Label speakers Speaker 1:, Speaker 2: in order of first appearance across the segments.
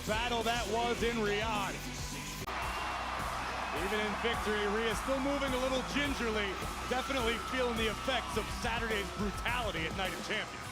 Speaker 1: battle that was in Riyadh. Even in victory, Ria still moving a little gingerly, definitely feeling the effects of Saturday's brutality at Night of Champions.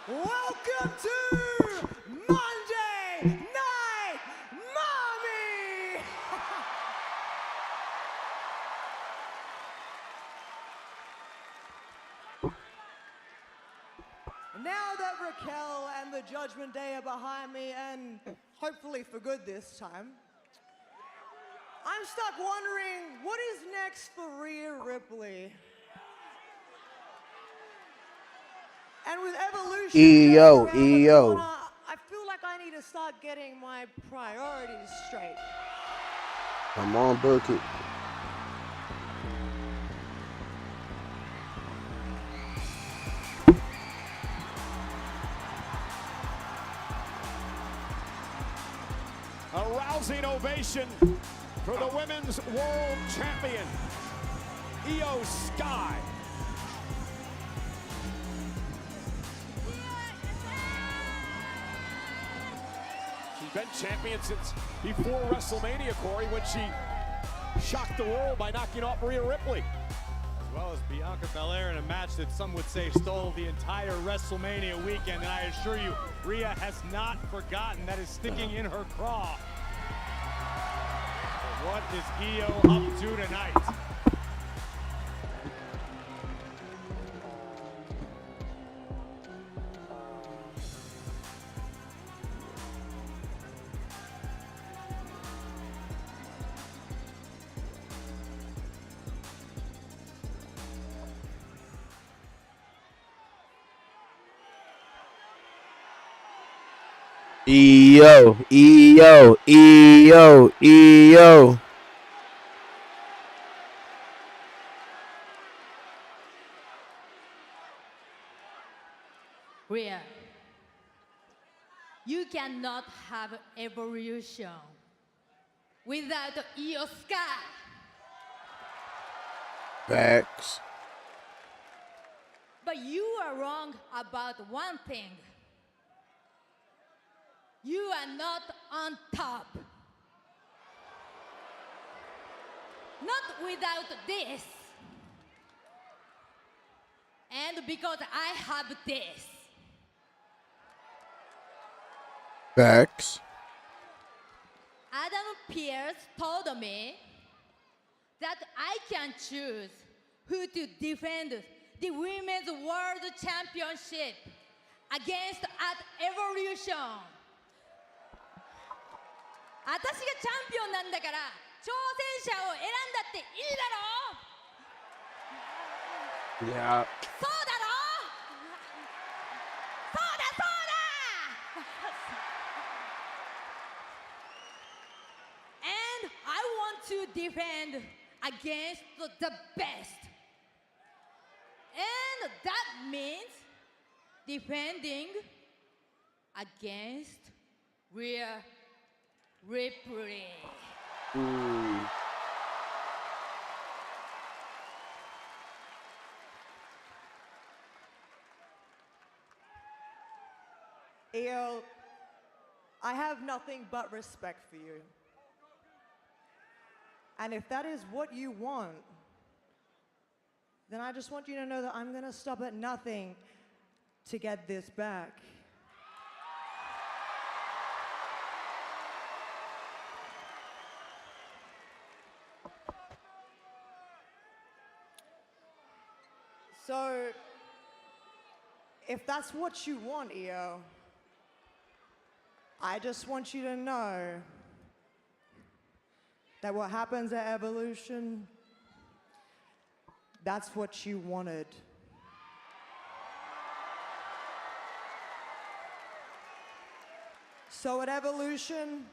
Speaker 2: Welcome to Monday Night Mommy! Now that Raquel and the Judgment Day are behind me, and hopefully for good this time, I'm stuck wondering what is next for Ria Ripley. And with Evolution,
Speaker 3: Iyo,
Speaker 2: around the
Speaker 3: Iyo.
Speaker 2: corner, I feel like I need to start getting my priorities straight.
Speaker 3: Come on, book it.
Speaker 1: A rousing ovation for the Women's World Champion, Iyo Sky. She's been champion since before WrestleMania, Corey, when she shocked the world by knocking off Ria Ripley. As well as Bianca Belair in a match that some would say stole the entire WrestleMania weekend. And I assure you, Ria has not forgotten. That is sticking in her craw. But what is Iyo up to tonight?
Speaker 3: Iyo, Iyo, Iyo, Iyo.
Speaker 4: Ria, you cannot have evolution without Iyo Sky.
Speaker 3: Facts.
Speaker 4: But you are wrong about one thing. You are not on top. Not without this. And because I have this.
Speaker 3: Facts.
Speaker 4: Adam Pearce told me that I can choose who to defend the Women's World Championship against at Evolution. 私がチャンピオンなんだから挑戦者を選んだっていいだろう。
Speaker 3: いや。
Speaker 4: そうだろう。そうだそうだ。And I want to defend against the best. And that means defending against Ria Ripley.
Speaker 2: Iyo, I have nothing but respect for you. And if that is what you want, then I just want you to know that I'm gonna stop at nothing to get this back. So, if that's what you want, Iyo, I just want you to know that what happens at Evolution, that's what you wanted. So at Evolution,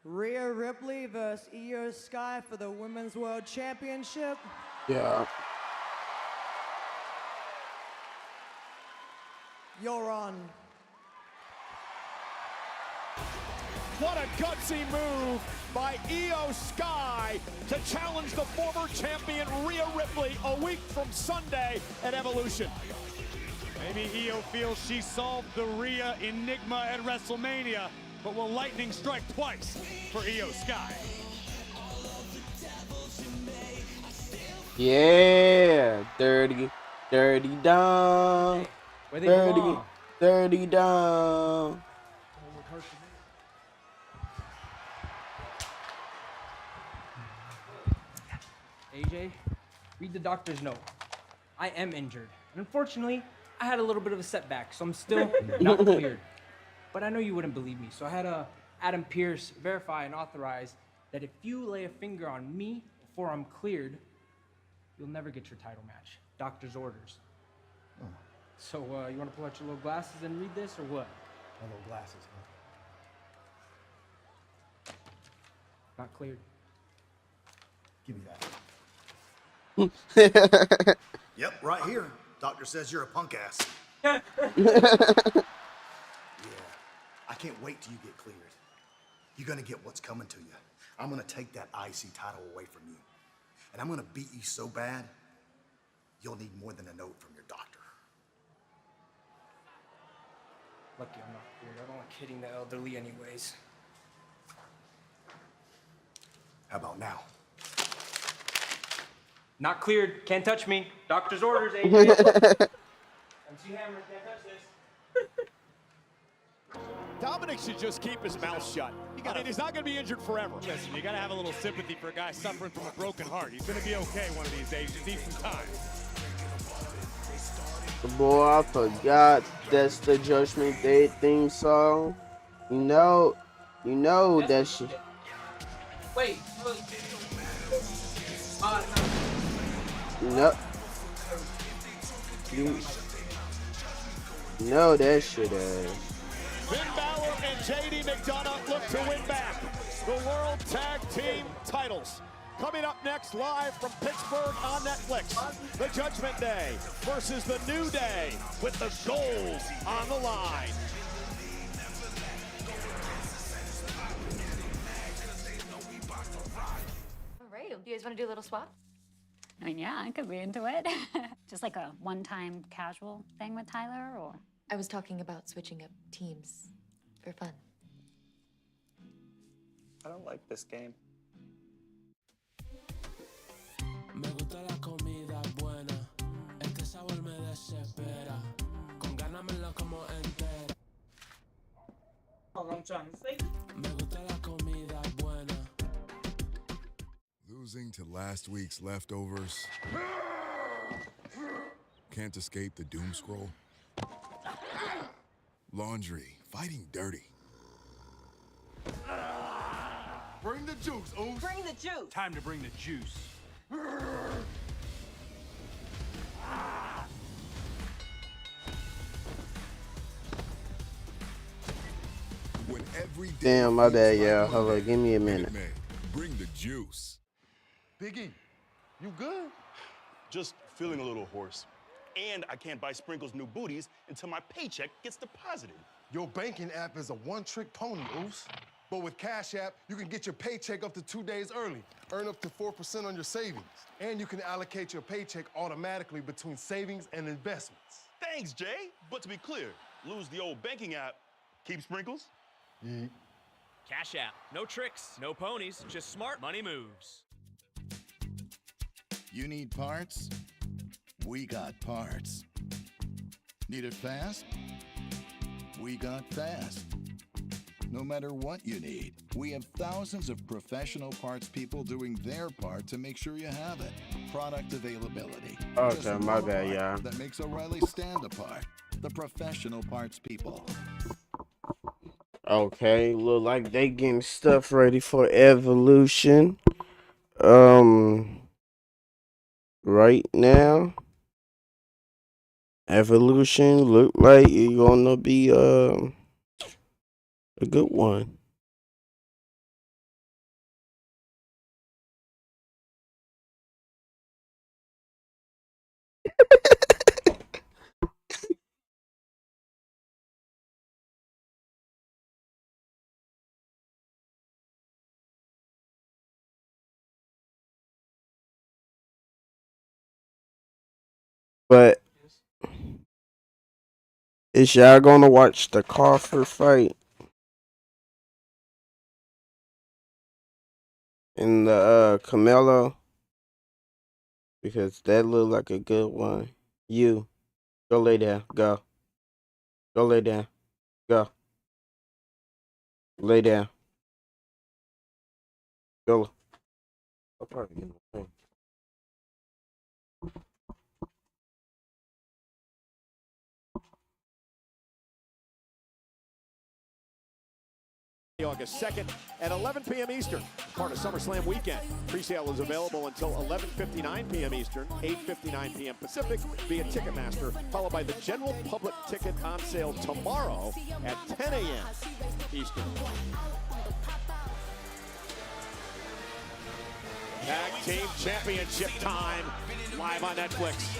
Speaker 2: Ria Ripley versus Iyo Sky for the Women's World Championship.
Speaker 3: Yeah.
Speaker 2: You're on.
Speaker 1: What a gutsy move by Iyo Sky to challenge the former champion Ria Ripley a week from Sunday at Evolution.
Speaker 5: Maybe Iyo feels she solved the Rhea enigma at WrestleMania, but will lightning strike twice for Iyo Sky?
Speaker 3: Yeah. Dirty down.
Speaker 6: Where they belong.
Speaker 3: Dirty down.
Speaker 6: AJ, read the doctor's note. I am injured. And unfortunately, I had a little bit of a setback, so I'm still not cleared. But I know you wouldn't believe me, so I had Adam Pearce verify and authorize that if you lay a finger on me before I'm cleared, you'll never get your title match. Doctor's orders.
Speaker 7: Oh.
Speaker 6: So, you want to pull out your little glasses and read this, or what?
Speaker 7: My little glasses, huh?
Speaker 6: Not cleared.
Speaker 7: Give me that.
Speaker 8: Yep, right here. Doctor says you're a punk ass.
Speaker 3: Yeah.
Speaker 8: I can't wait till you get cleared. You're gonna get what's coming to you. I'm gonna take that IC title away from you. And I'm gonna beat you so bad, you'll need more than a note from your doctor.
Speaker 6: Lucky I'm not cleared. I don't like hitting the elderly anyways.
Speaker 8: How about now?
Speaker 6: Not cleared. Can't touch me. Doctor's orders, AJ. MC Hammer, can't touch this.
Speaker 1: Dominic should just keep his mouth shut. I mean, he's not going to be injured forever.
Speaker 5: Listen, you gotta have a little sympathy for a guy suffering from a broken heart. He's gonna be okay one of these days. Just need some time.
Speaker 3: Boy, I forgot that's the Judgment Day theme song. You know that shit.
Speaker 6: Wait.
Speaker 3: No. You know that shit is.
Speaker 1: Finn Balor and JD McDonough look to win back the World Tag Team titles. Coming up next, live from Pittsburgh on Netflix, the Judgment Day versus the New Day with the gold on the line.
Speaker 9: All right, do you guys want to do a little swap?
Speaker 10: I mean, yeah, I could be into it. Just like a one-time casual thing with Tyler, or?
Speaker 9: I was talking about switching up teams for fun.
Speaker 11: I don't like this game.
Speaker 12: Me gusta la comida buena, este sabor me desespera, con ganas me la como entera. Me gusta la comida buena.
Speaker 13: Losing to last week's leftovers. Can't escape the doom scroll. Laundry, fighting dirty. Bring the juice, Oos.
Speaker 5: Bring the juice. Time to bring the juice.
Speaker 13: When every day
Speaker 3: Damn, my bad, yeah. Hold on, give me a minute.
Speaker 13: Bring the juice.
Speaker 14: Biggie, you good? Just feeling a little hoarse. And I can't buy Sprinkles new booties until my paycheck gets deposited.
Speaker 15: Your banking app is a one-trick pony, Oos. But with Cash App, you can get your paycheck up to 2 days early, earn up to 4% on your savings, and you can allocate your paycheck automatically between savings and investments.
Speaker 14: Thanks, Jay. But to be clear, lose the old banking app, keep Sprinkles?
Speaker 15: Yeah.
Speaker 16: Cash App. No tricks, no ponies, just smart money moves.
Speaker 17: You need parts? We got parts. Need it fast? We got fast. No matter what you need, we have thousands of professional parts people doing their part to make sure you have it. Product availability.
Speaker 3: Okay,
Speaker 17: Just
Speaker 3: my
Speaker 17: one
Speaker 3: bad,
Speaker 17: part
Speaker 3: yeah.
Speaker 17: That makes O'Reilly stand apart. The professional parts people.
Speaker 3: Okay, look like they getting stuff ready for Evolution. Right now, Evolution look like it's gonna be A good one. But is y'all gonna watch the Crawford fight and the Camelo? Because that looked like a good one. You go lay down. Go. Go lay down. Go. Lay down. Go. I'll probably get in the way.
Speaker 1: August 2nd at 11 p.m. Eastern, part of SummerSlam weekend. Presale is available until 11:59 p.m. Eastern, 8:59 p.m. Pacific via Ticketmaster, followed by the general public ticket on sale tomorrow at 10 a.m. Eastern. Tag Team Championship time, live on Netflix.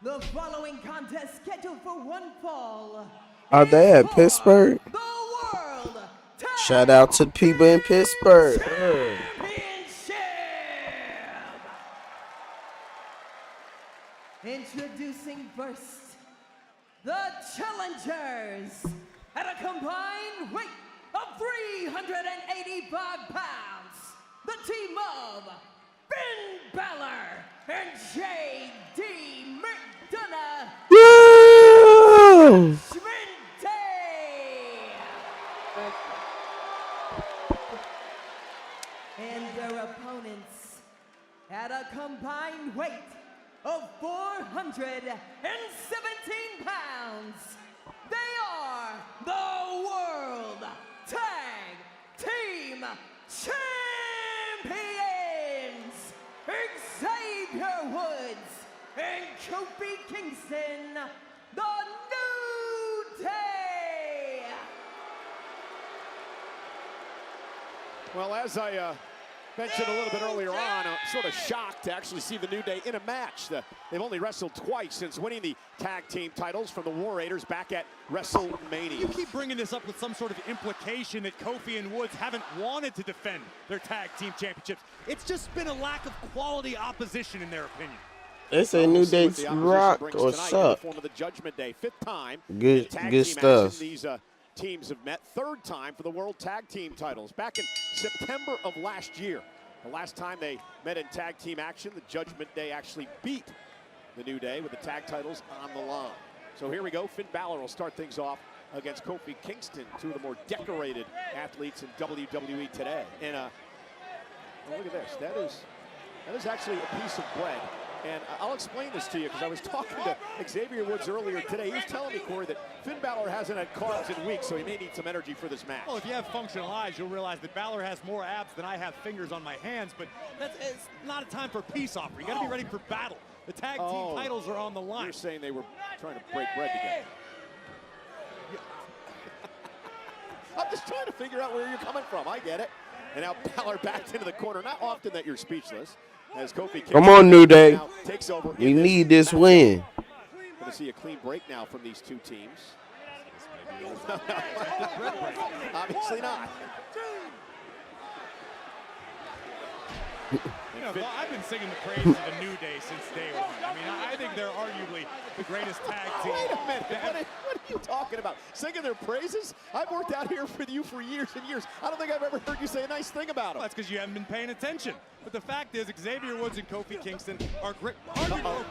Speaker 2: The following contest scheduled for one fall.
Speaker 3: Are they at Pittsburgh? Shout out to the people in Pittsburgh.
Speaker 2: Introducing first, the challengers at a combined weight of 385 pounds. The team of Finn Balor and J.D. McDonough.
Speaker 3: Woo!
Speaker 2: And their opponents at a combined weight of 417 pounds. They are the World Tag Team Champions, Xavier Woods and Kofi Kingston, the New Day.
Speaker 1: Well, as I mentioned a little bit earlier on, sort of shocked to actually see the New Day in a match. They've only wrestled twice since winning the tag team titles from the War Raiders back at WrestleMania.
Speaker 5: You keep bringing this up with some sort of implication that Kofi and Woods haven't wanted to defend their tag team championships. It's just been a lack of quality opposition in their opinion.
Speaker 3: They say New Day rocked or sucked.
Speaker 1: Form of the Judgment Day, fifth time.
Speaker 3: Good stuff.
Speaker 1: These teams have met, third time for the World Tag Team titles. Back in September of last year, the last time they met in tag team action, the Judgment Day actually beat the New Day with the tag titles on the line. So here we go. Finn Balor will start things off against Kofi Kingston, two of the more decorated athletes in WWE today. And look at this. That is actually a piece of bread. And I'll explain this to you because I was talking to Xavier Woods earlier today. He was telling me, Corey, that Finn Balor hasn't had carbs in weeks, so he may need some energy for this match.
Speaker 5: Well, if you have functional eyes, you'll realize that Balor has more abs than I have fingers on my hands, but it's not a time for a peace offering. You got to be ready for battle. The tag team titles are on the line.
Speaker 1: You're saying they were trying to break bread together. I'm just trying to figure out where you're coming from. I get it. And now Balor backed into the corner. Not often that you're speechless. As Kofi
Speaker 3: Come on, New Day.
Speaker 1: Takes over.
Speaker 3: We need this win.
Speaker 1: Going to see a clean break now from these two teams. Obviously not.
Speaker 5: You know, I've been singing the praises of the New Day since day one. I mean, I think they're arguably the greatest tag team.
Speaker 1: Wait a minute. What are you talking about? Singing their praises? I've worked out here with you for years and years. I don't think I've ever heard you say a nice thing about them.
Speaker 5: Well, that's because you haven't been paying attention. But the fact is, Xavier Woods and Kofi Kingston are great.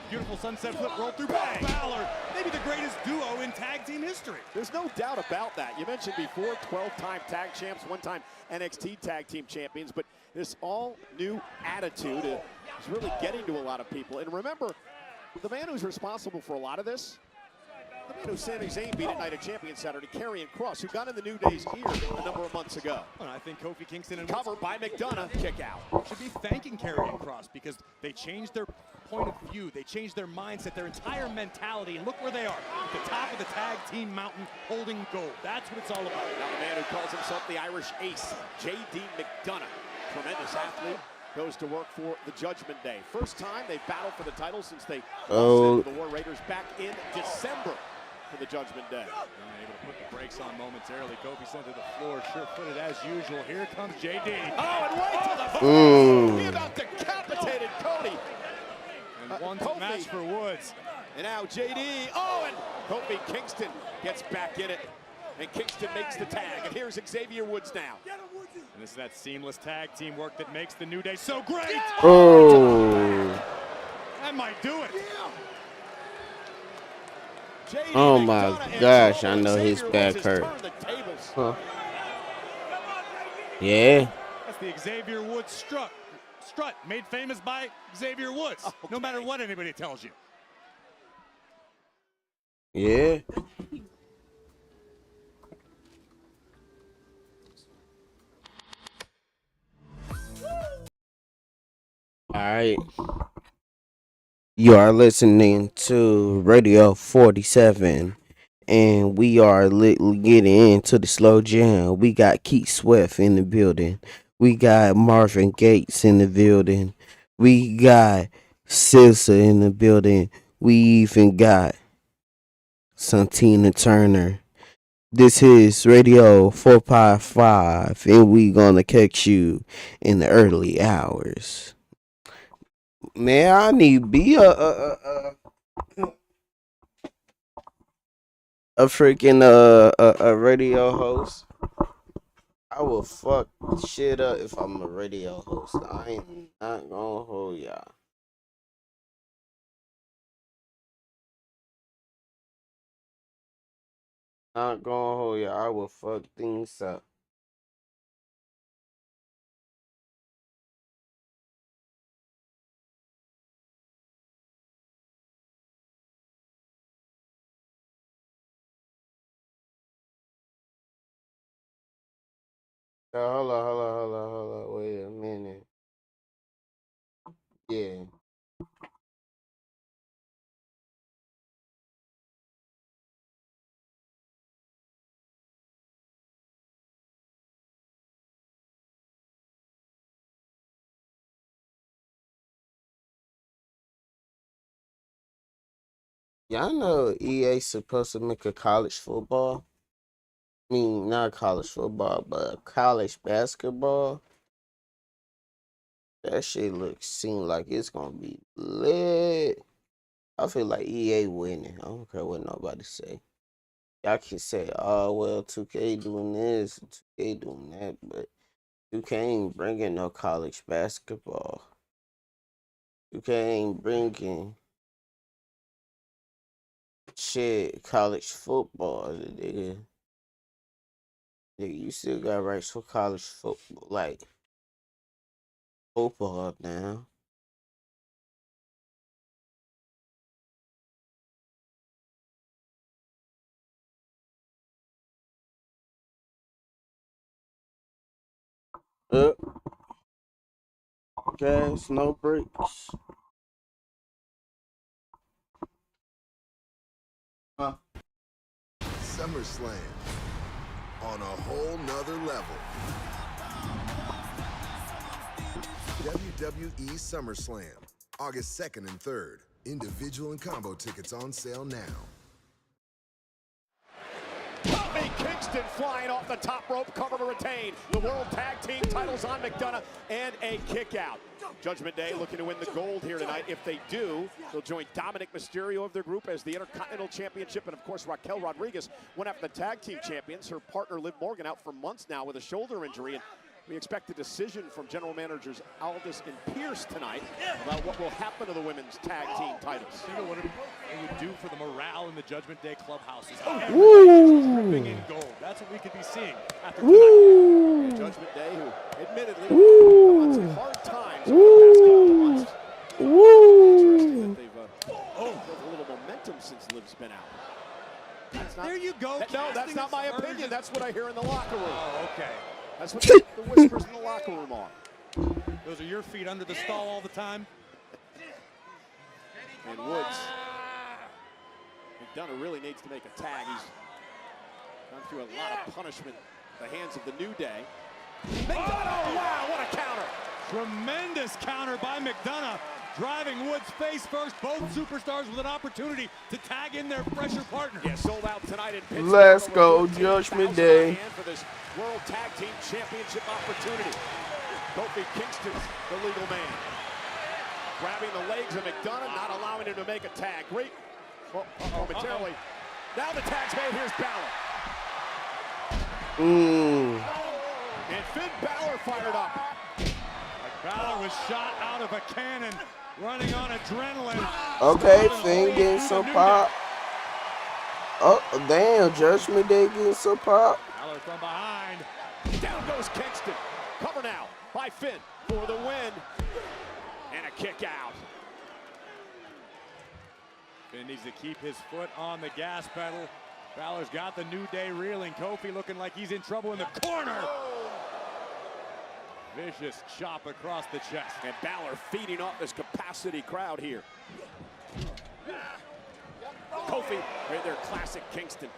Speaker 5: Beautiful sunset flip roll through Balor. Maybe the greatest duo in tag team history.
Speaker 1: There's no doubt about that. You mentioned before, 12-time tag champs, one-time NXT tag team champions, but this all-new attitude is really getting to a lot of people. And remember, the man who's responsible for a lot of this The man who Sami Zayn beat at Night of Champions Saturday, Karrion Kross, who got in the New Day's ear a number of months ago.
Speaker 5: Well, I think Kofi Kingston and
Speaker 1: covered by McDonough, kick out.
Speaker 5: should be thanking Karrion Kross because they changed their point of view, they changed their mindset, their entire mentality, and look where they are, at the top of the tag team mountain, holding gold. That's what it's all about.
Speaker 1: Now the man who calls himself the Irish Ace, J.D. McDonough, tremendous athlete, goes to work for the Judgment Day. First time they've battled for the title since they lost to the War Raiders back in December for the Judgment Day.
Speaker 5: Able to put the brakes on momentarily. Kofi sent to the floor, sure-footed as usual. Here comes JD.
Speaker 1: Oh, and right to the floor. He about decapitated Cody.
Speaker 5: And one match for Woods.
Speaker 1: And now JD. Oh, and Kofi Kingston gets back in it. And Kingston makes the tag. And here's Xavier Woods now.
Speaker 5: And this is that seamless tag team work that makes the New Day so great.
Speaker 3: Oh.
Speaker 5: That might do it.
Speaker 3: Oh my gosh, I know his back hurt. Huh. Yeah.
Speaker 5: That's the Xavier Woods strut, made famous by Xavier Woods, no matter what anybody tells you.
Speaker 3: Yeah. All right. You are listening to Radio 47, and we are getting into the slow jam. We got Keith Swift in the building. We got Marvin Gates in the building. We got SZA in the building. We even got Santina Turner. This is Radio 455, and we gonna catch you in the early hours. Man, I need to be a freaking a radio host. I will fuck shit up if I'm a radio host. I ain't not gonna hold y'all. Not gonna hold y'all. I will fuck things up. Hold on. Wait a minute. Yeah. Y'all know EA supposed to make a college football? I mean, not college football, but college basketball. That shit seem like it's gonna be lit. I feel like EA winning. I don't care what nobody say. Y'all can say, oh, well, 2K doing this, 2K doing that, but 2K ain't bringing no college basketball. 2K ain't bringing shit, college football, nigga. You still got rights for college football, like football now. Gas, no brakes.
Speaker 13: SummerSlam on a whole nother level. WWE SummerSlam, August 2nd and 3rd. Individual and combo tickets on sale now.
Speaker 1: Kofi Kingston flying off the top rope, cover to retain. The World Tag Team titles on McDonough, and a kick out. Judgment Day looking to win the gold here tonight. If they do, they'll join Dominic Mysterio of their group as the Intercontinental Championship, and of course Raquel Rodriguez went after the Tag Team Champions. Her partner Liv Morgan out for months now with a shoulder injury, and we expect a decision from General Managers Aldis and Pierce tonight about what will happen to the women's tag team titles.
Speaker 5: Think of what it would do for the morale in the Judgment Day clubhouses.
Speaker 3: Woo!
Speaker 5: In gold. That's what we could be seeing after
Speaker 3: tonight.
Speaker 1: Judgment Day, who admittedly
Speaker 3: Woo!
Speaker 1: had some hard times over the past couple of months.
Speaker 3: Woo!
Speaker 1: They've built a little momentum since Liv's been out.
Speaker 5: There you go.
Speaker 1: No, that's not my opinion.
Speaker 5: aspersions.
Speaker 1: That's what I hear in the locker room.
Speaker 5: Oh, okay.
Speaker 1: That's what the whispers in the locker room are.
Speaker 5: Those are your feet under the stall all the time.
Speaker 1: And Woods. McDonough really needs to make a tag. He's gone through a lot of punishment at the hands of the New Day. McDonough, wow, what a counter.
Speaker 5: Tremendous counter by McDonough. Driving Woods face first. Both superstars with an opportunity to tag in their fresher partner.
Speaker 1: Yeah, sold out tonight in Pittsburgh.
Speaker 3: Let's go, Judgment Day.
Speaker 1: For this World Tag Team Championship opportunity. Kofi Kingston's the legal man. Grabbing the legs of McDonough, not allowing him to make a tag. Great. Momentarily. Now the tag's made. Here's Balor. And Finn Balor fired up.
Speaker 5: Balor was shot out of a cannon, running on adrenaline.
Speaker 3: Okay, Finn getting some pop. Oh, damn, Judgment Day getting some pop.
Speaker 5: Balor from behind.
Speaker 1: Down goes Kingston. Cover now by Finn for the win. And a kick out.
Speaker 5: Finn needs to keep his foot on the gas pedal. Balor's got the New Day reeling. Kofi looking like he's in trouble in the corner. Vicious chop across the chest.
Speaker 1: And Balor feeding off this capacity crowd here. Kofi right there, classic Kingston.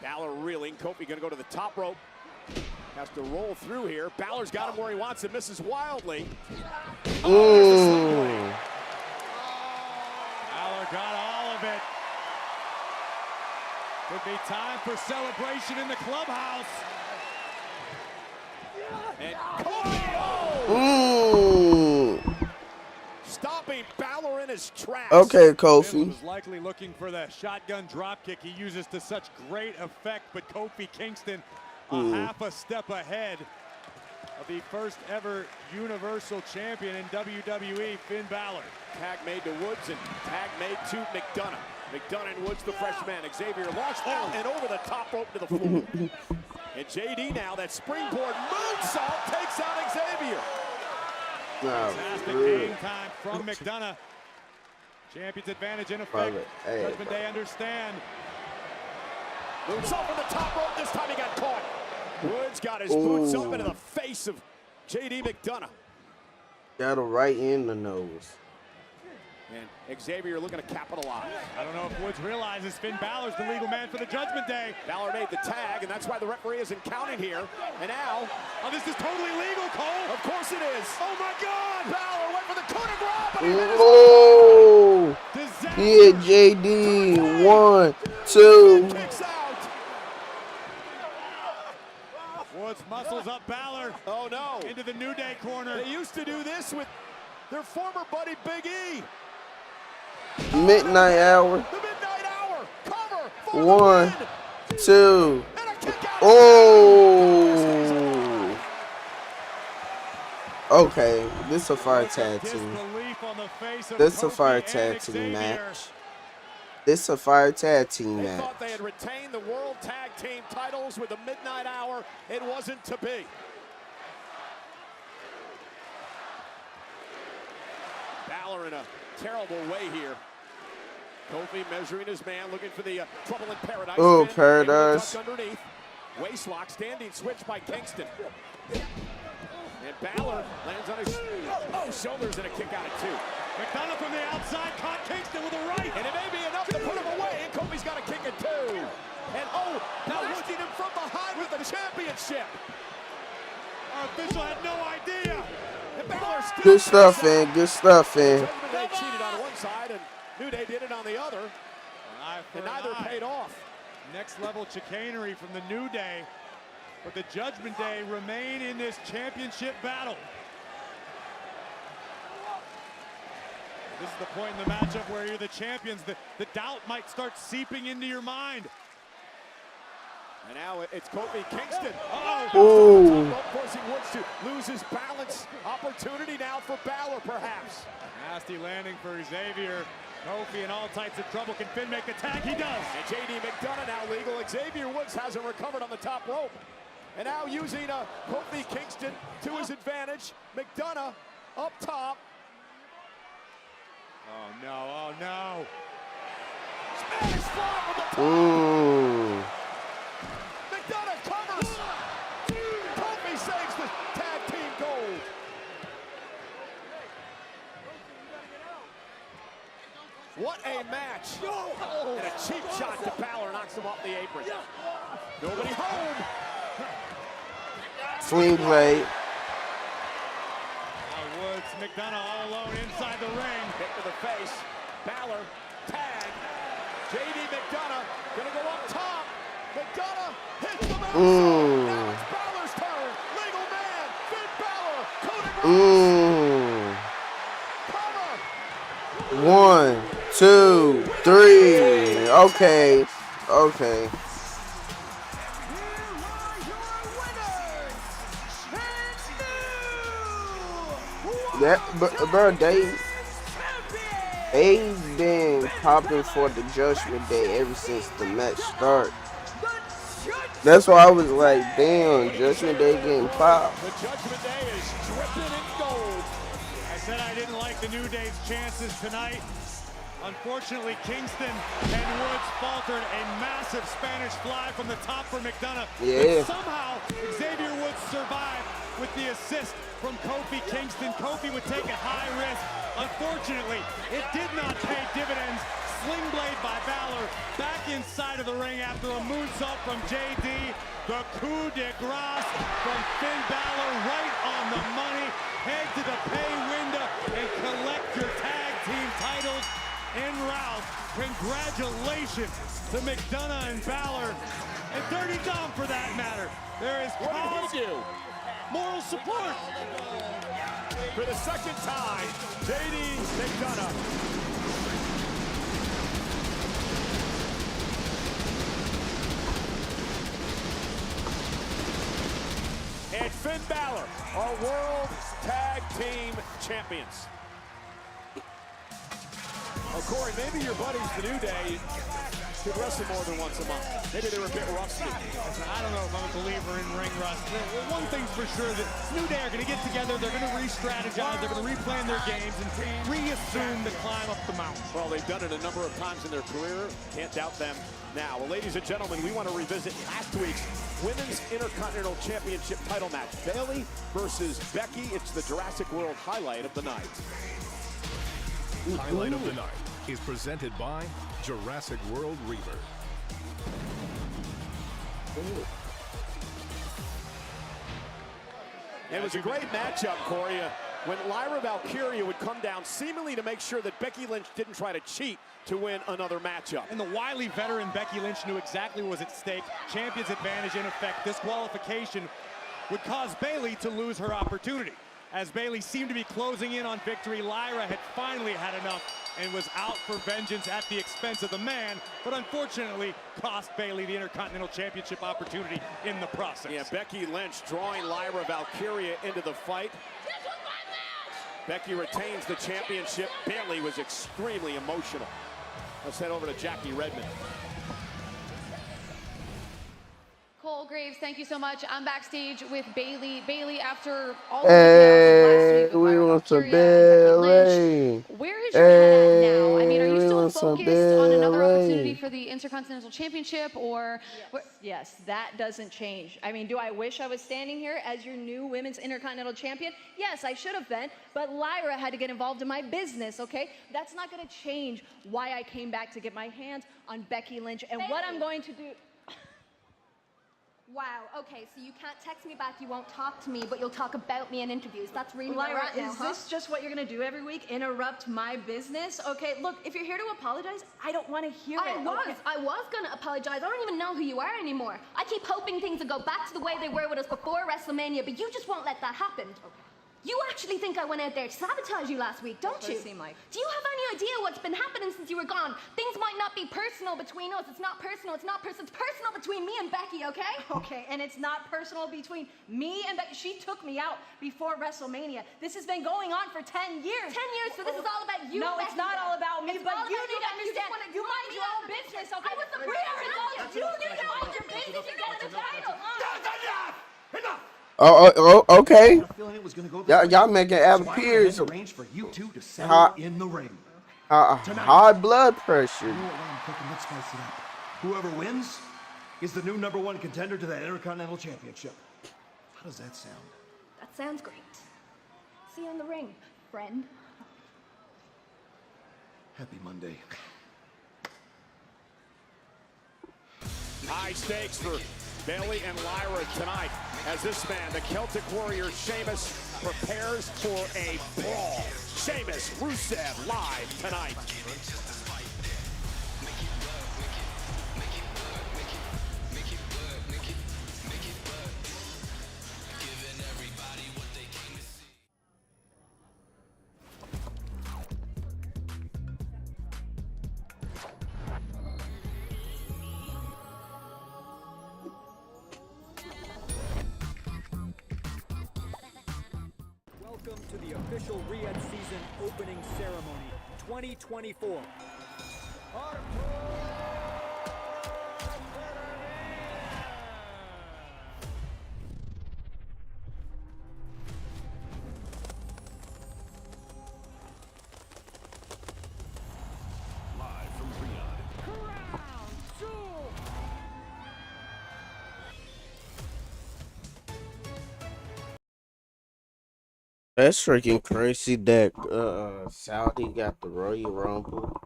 Speaker 1: Balor reeling. Kofi gonna go to the top rope. Has to roll through here. Balor's got him where he wants it. Misses wildly.
Speaker 5: Balor got all of it. Could be time for celebration in the clubhouse.
Speaker 1: And Kofi, stopping Balor in his tracks.
Speaker 3: Okay,
Speaker 5: Finn
Speaker 3: Kofi.
Speaker 5: was likely looking for the shotgun drop kick he uses to such great effect, but Kofi Kingston half a step ahead of the first ever Universal Champion in WWE, Finn Balor.
Speaker 1: Tag made to Woods and tag made to McDonough. McDonough and Woods, the freshman. Xavier launched out and over the top rope to the floor. And JD now, that springboard moonsault takes out Xavier.
Speaker 5: Fantastic game time from McDonough. Champion's advantage in effect. Judgment Day understand.
Speaker 1: Moonsault from the top rope. This time he got caught. Woods got his boots up into the face of JD McDonough.
Speaker 3: Got him right in the nose.
Speaker 1: And Xavier looking to capitalize.
Speaker 5: I don't know if Woods realizes Finn Balor's the legal man for the Judgment Day.
Speaker 1: Balor made the tag, and that's why the referee isn't counting here. And now,
Speaker 5: oh, this is totally legal, Cole.
Speaker 1: Of course it is.
Speaker 5: Oh my God!
Speaker 1: Balor went for the coup de grace, but he missed.
Speaker 3: Yeah, JD. 1, 2.
Speaker 1: Kicks out.
Speaker 5: Woods muscles up Balor.
Speaker 1: Oh no!
Speaker 5: Into the New Day corner.
Speaker 1: They used to do this with their former buddy Big E.
Speaker 3: Midnight Hour.
Speaker 1: The Midnight Hour. Cover for
Speaker 3: 1,
Speaker 1: the win.
Speaker 3: 2.
Speaker 1: And a kick out.
Speaker 3: Oh. Okay, this is a fire tag team. This is a fire tag team match. This is a fire tag team
Speaker 1: They
Speaker 3: match.
Speaker 1: thought they had retained the World Tag Team titles with the Midnight Hour. It wasn't to be. Balor in a terrible way here. Kofi measuring his man, looking for the trouble in paradise.
Speaker 3: Oh,
Speaker 1: Finn
Speaker 3: paradise.
Speaker 1: able to duck underneath. Waist lock, standing switch by Kingston. And Balor lands on his shoulders and a kick out at 2.
Speaker 5: McDonough from the outside caught Kingston with a right.
Speaker 1: And it may be enough to put him away. And Kofi's got a kick at 2. And now lifting him from behind with the championship.
Speaker 5: Our official had no idea.
Speaker 1: And Balor still
Speaker 3: Good stuff, man. Good stuff, man.
Speaker 1: Judgment Day cheated on one side and New Day did it on the other. And neither paid off.
Speaker 5: Next level chicanery from the New Day. But the Judgment Day remain in this championship battle. This is the point in the matchup where you're the champions. The doubt might start seeping into your mind.
Speaker 1: And now it's Kofi Kingston.
Speaker 3: Ooh.
Speaker 1: Forcing Woods to lose his balance. Opportunity now for Balor, perhaps.
Speaker 5: Nasty landing for Xavier. Kofi in all types of trouble. Can Finn make the tag? He does.
Speaker 1: And JD McDonough now legal. Xavier Woods hasn't recovered on the top rope. And now using Kofi Kingston to his advantage. McDonough up top.
Speaker 5: Oh no, oh no.
Speaker 1: Spanish fly from the top. McDonough covers. Kofi saves the tag team gold. What a match. And a cheap shot to Balor knocks him off the apron. Nobody home.
Speaker 3: Swing blade.
Speaker 5: Woods, McDonough all alone inside the ring.
Speaker 1: Kick to the face. Balor, tag. JD McDonough gonna go up top. McDonough hits the mouse. Now it's Balor's turn. Legal man. Finn Balor. Cody
Speaker 3: One,
Speaker 1: Rhodes.
Speaker 3: 2, 3. Okay. Okay. That, bro, they've been popping for the Judgment Day ever since the match started. That's why I was like, damn, Judgment Day getting popped.
Speaker 1: The Judgment Day is dripping in gold.
Speaker 5: I said I didn't like the New Day's chances tonight. Unfortunately, Kingston and Woods faltered a massive Spanish fly from the top for McDonough.
Speaker 3: Yeah.
Speaker 5: But somehow, Xavier Woods survived with the assist from Kofi Kingston. Kofi would take a high risk. Unfortunately, it did not pay dividends. Sling blade by Balor back inside of the ring after a moonsault from JD. The coup de grace from Finn Balor right on the money. Head to the pay window and collect your tag team titles en route. Congratulations to McDonough and Balor. And Dirty Dom for that matter. There is
Speaker 1: What did he do?
Speaker 5: moral support.
Speaker 1: For the second time, JD McDonough. And Finn Balor, our World Tag Team Champions. Oh, Corey, maybe your buddies, the New Day, could wrestle more than once a month. Maybe they were a bit rusty.
Speaker 5: I don't know if I'm a believer in ring rust. One thing's for sure, that New Day are going to get together, they're going to re-strategize, they're going to replan their games, and reassume the climb up the mountain.
Speaker 1: Well, they've done it a number of times in their career. Can't doubt them now. Well, ladies and gentlemen, we want to revisit last week's Women's Intercontinental Championship title match. Bayley versus Becky. It's the Jurassic World highlight of the night.
Speaker 11: Highlight of the night is presented by Jurassic World Rebirth.
Speaker 1: It was a great matchup, Corey, when Lyra Valkyria would come down seemingly to make sure that Becky Lynch didn't try to cheat to win another matchup.
Speaker 5: And the wily veteran Becky Lynch knew exactly what was at stake. Champion's advantage in effect. Disqualification would cause Bayley to lose her opportunity. As Bayley seemed to be closing in on victory, Lyra had finally had enough and was out for vengeance at the expense of the man, but unfortunately cost Bayley the Intercontinental Championship opportunity in the process.
Speaker 1: Yeah, Becky Lynch drawing Lyra Valkyria into the fight. Becky retains the championship. Bayley was extremely emotional. Let's head over to Jackie Redmond.
Speaker 18: Cole Graves, thank you so much. I'm backstage with Bayley. Bayley, after all of the chaos of last week with
Speaker 3: We
Speaker 18: Lyra
Speaker 3: want some
Speaker 18: Valkyria and Becky
Speaker 3: Bayley.
Speaker 18: Lynch, where is your head at now? I mean, are you
Speaker 3: We
Speaker 18: still
Speaker 3: want some
Speaker 18: focused on another
Speaker 3: Bayley.
Speaker 18: opportunity for the Intercontinental Championship, or?
Speaker 19: Yes, that doesn't change. I mean, do I wish I was standing here as your new Women's Intercontinental Champion? Yes, I should have been, but Lyra had to get involved in my business, okay? That's not gonna change why I came back to get my hands on Becky Lynch and what I'm going to do.
Speaker 20: Wow, okay, so you can't text me back, you won't talk to me, but you'll talk about me in interviews. That's really where we're
Speaker 19: Lyra,
Speaker 20: at now,
Speaker 19: is this just what you're gonna do every week? Interrupt my business? Okay, look, if you're here to apologize, I don't wanna hear it.
Speaker 20: I was gonna apologize. I don't even know who you are anymore. I keep hoping things will go back to the way they were with us before WrestleMania, but you just won't let that happen. You actually think I went out there to sabotage you last week, don't
Speaker 19: That's what
Speaker 20: you?
Speaker 19: it seemed like.
Speaker 20: Do you have any idea what's been happening since you were gone? Things might not be personal between us. It's not personal, it's not personal. It's personal between me and Becky, okay?
Speaker 19: Okay, and it's not personal between me and Becky. She took me out before WrestleMania. This has been going on for 10 years.
Speaker 20: 10 years, so this is all about you,
Speaker 19: No,
Speaker 20: Becky.
Speaker 19: it's not all about me,
Speaker 20: It's
Speaker 19: but
Speaker 20: all
Speaker 19: you
Speaker 20: about
Speaker 19: need to
Speaker 20: you
Speaker 19: understand.
Speaker 20: wanna
Speaker 19: You
Speaker 20: draw
Speaker 19: mind
Speaker 20: me
Speaker 19: your
Speaker 20: out
Speaker 19: own
Speaker 20: of the
Speaker 19: business,
Speaker 20: business.
Speaker 19: okay?
Speaker 20: I was the
Speaker 19: Where
Speaker 20: champion.
Speaker 19: are
Speaker 20: You knew to mind your business. You got the title.
Speaker 3: Okay.
Speaker 7: Feeling it was gonna go this
Speaker 3: Y'all
Speaker 7: way.
Speaker 3: making Adam
Speaker 7: So I went
Speaker 3: Pearce
Speaker 7: ahead and arranged for you two to
Speaker 3: hot.
Speaker 7: settle in the ring.
Speaker 3: High blood pressure.
Speaker 8: You know what, I'm thinking, let's spice it up. Whoever wins is the new #1 contender to that Intercontinental Championship. How does that sound?
Speaker 20: That sounds great. See you in the ring, friend.
Speaker 8: Happy Monday.
Speaker 1: High stakes for Bayley and Lyra tonight as this man, the Celtic Warrior Sheamus, prepares for a brawl. Sheamus, Rusev live tonight.
Speaker 21: Welcome to the official Ria season opening ceremony 2024.
Speaker 11: Live from Riyadh.
Speaker 3: That's freaking crazy that Saudi got the Royal Rumble.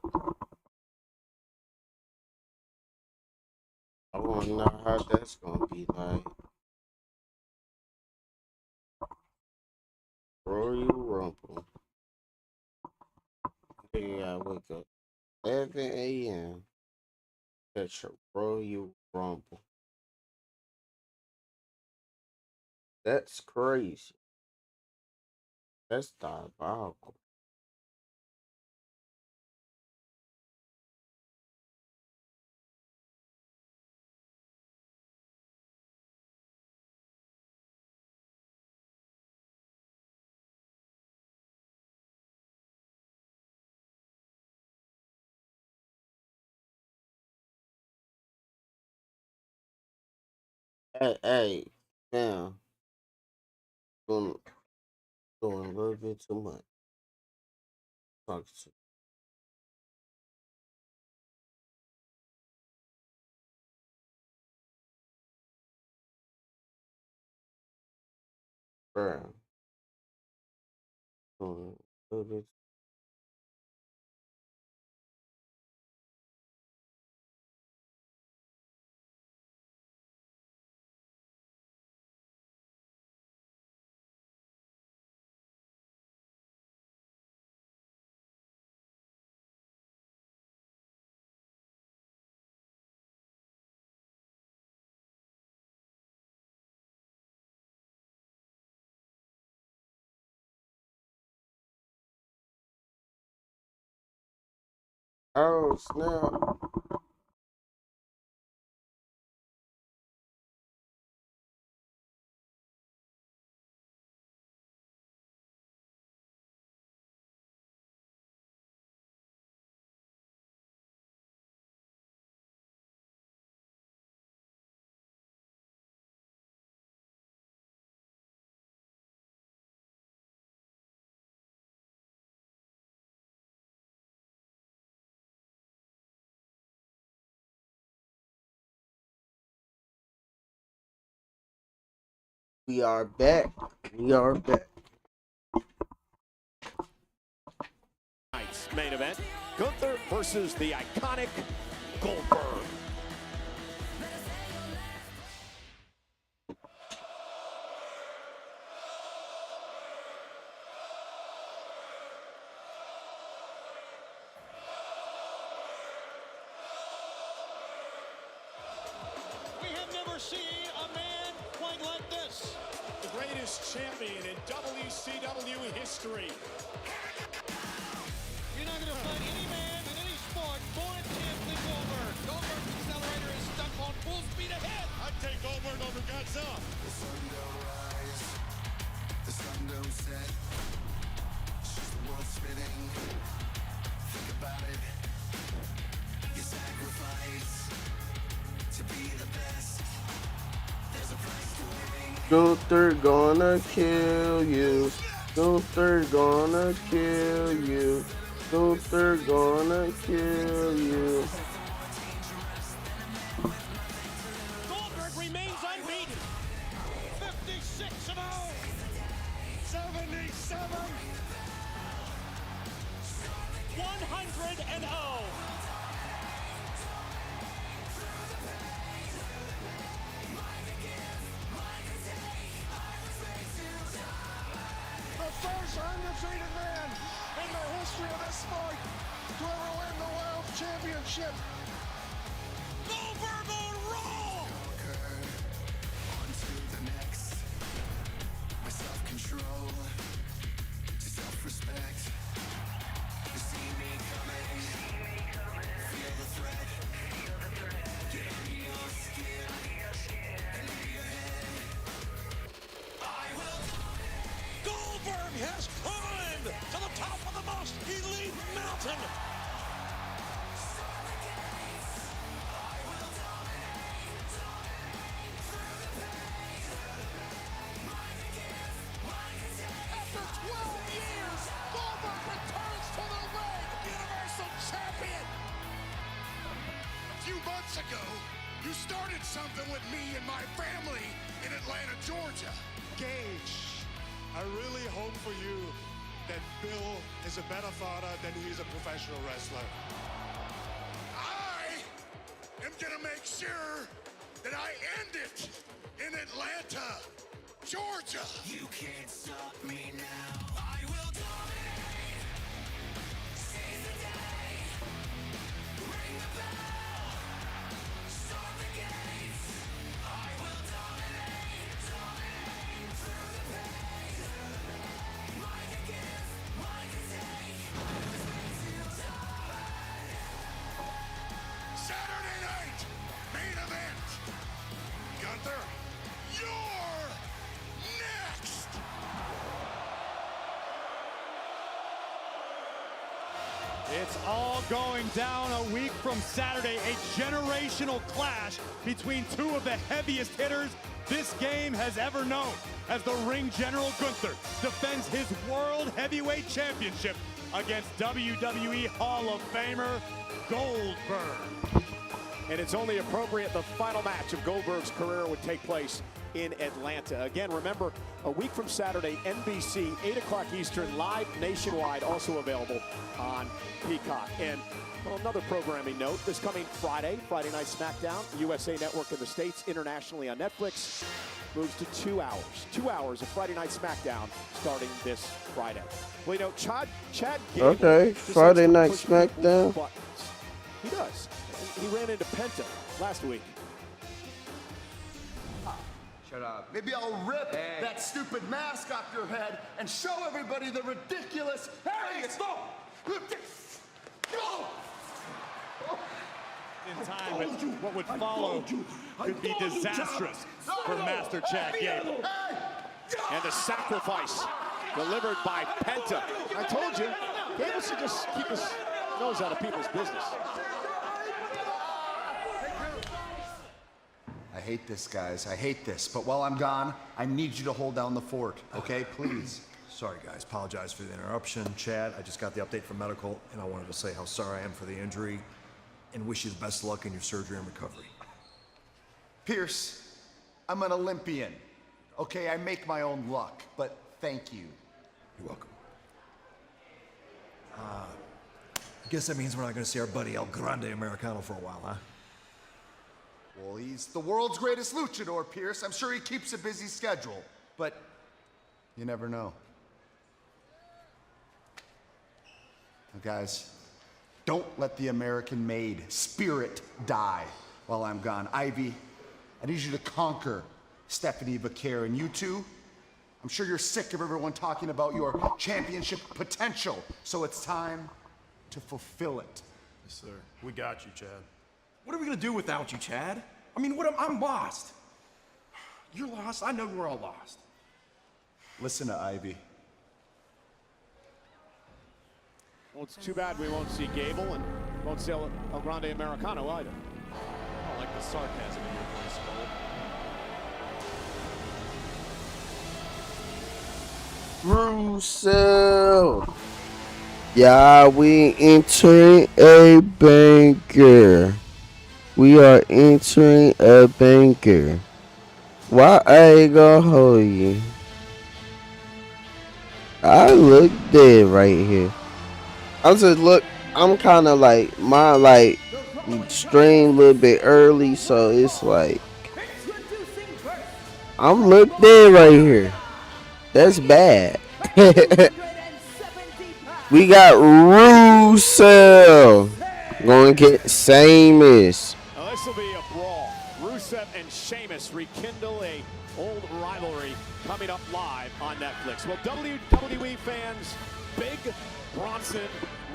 Speaker 3: I want to know how that's gonna be like. Royal Rumble. Yeah, I wake up 11 a.m. Catch a Royal Rumble. That's crazy. That's diabolical. Hey, now doing a little bit too much. Talk to bro. Doing a little bit. Oh snap! We are back. We are back.
Speaker 1: Tonight's main event, Gunther versus the iconic Goldberg.
Speaker 5: We have never seen a man quite like this. The greatest champion in WCW history. You're not going to find any man in any sport more intense than Goldberg. Goldberg's accelerator is stuck on full speed ahead. I'd take Goldberg over Godzilla.
Speaker 13: The sun don't rise, the sun don't set. It's just the world spinning. Think about it. You sacrifice to be the best. There's a price to winning.
Speaker 3: Gunther gonna kill you. Gunther gonna kill you. Gunther gonna kill you.
Speaker 5: Goldberg remains unbeaten. 56-0. 77. 100-0.
Speaker 15: The first undefeated man in the history of this sport to ever win the World Championship.
Speaker 5: Goldberg on roll.
Speaker 13: On to the next. My self-control, self-respect. You see me coming. Feel the threat. Get under your skin. And into your head. I will.
Speaker 5: Goldberg has climbed to the top of the most elite mountain.
Speaker 15: After 12 years, Goldberg returns to the ring, Universal Champion.
Speaker 13: A few months ago, you started something with me and my family in Atlanta, Georgia.
Speaker 15: Gage, I really hope for you that Bill is a better father than he is a professional wrestler.
Speaker 13: I am gonna make sure that I end it in Atlanta, Georgia. You can't stop me now. I will dominate. Seize the day. Ring the bell. Storm the gates. I will dominate. Dominate through the pain. Mine to give, mine to take. Saturday night, main event. Gunther, you're next.
Speaker 5: It's all going down a week from Saturday, a generational clash between two of the heaviest hitters this game has ever known, as the ring general Gunther defends his World Heavyweight Championship against WWE Hall of Famer Goldberg. And it's only appropriate the final match of Goldberg's career would take place in Atlanta. Again, remember, a week from Saturday, NBC, 8 o'clock Eastern, live nationwide, also available on Peacock. And well, another programming note, this coming Friday Night SmackDown, USA Network in the States, internationally on Netflix, moves to 2 hours. 2 hours of Friday Night SmackDown starting this Friday. Well, you know, Chad Gable.
Speaker 3: Okay, Friday Night SmackDown.
Speaker 5: Buttons. He does. He ran into Penta last week.
Speaker 8: Shut up. Maybe I'll rip that stupid mask off your head and show everybody the ridiculous. Hey, stop! Go!
Speaker 5: In time, but what would follow could be disastrous for Master Chad Gable. And the sacrifice delivered by Penta. I told you, Gable should just keep his nose out of people's business.
Speaker 8: I hate this, guys. I hate this. But while I'm gone, I need you to hold down the fort, okay? Please.
Speaker 7: Sorry, guys. Apologize for the interruption. Chad, I just got the update from medical, and I wanted to say how sorry I am for the injury and wish you the best luck in your surgery and recovery.
Speaker 8: Pierce, I'm an Olympian. Okay, I make my own luck, but thank you.
Speaker 7: You're welcome. I guess that means we're not going to see our buddy El Grande Americano for a while, huh?
Speaker 8: Well, he's the world's greatest luchador, Pierce. I'm sure he keeps a busy schedule, but you never know. Now, guys, don't let the American-made spirit die while I'm gone. Ivy, I need you to conquer Stephanie Vaquer, and you two, I'm sure you're sick of everyone talking about your championship potential, so it's time to fulfill it.
Speaker 7: Yes, sir. We got you, Chad. What are we gonna do without you, Chad? I mean, I'm lost. You're lost. I know we're all lost.
Speaker 8: Listen to Ivy.
Speaker 5: Well, it's too bad we won't see Gable and won't see El Grande Americano either. I don't like the sarcasm in your voice, Cole.
Speaker 3: Rusev. Yeah, we entering a banker. We are entering a banker. Why I ain't gonna hold you? I look dead right here. I'm just look. I'm kind of like my stream a little bit early, so it's like I'm look dead right here. That's bad. We got Rusev going to get Sheamus.
Speaker 1: Now this will be a brawl. Rusev and Sheamus rekindle a old rivalry coming up live on Netflix. Well, WWE fans, Big Bronson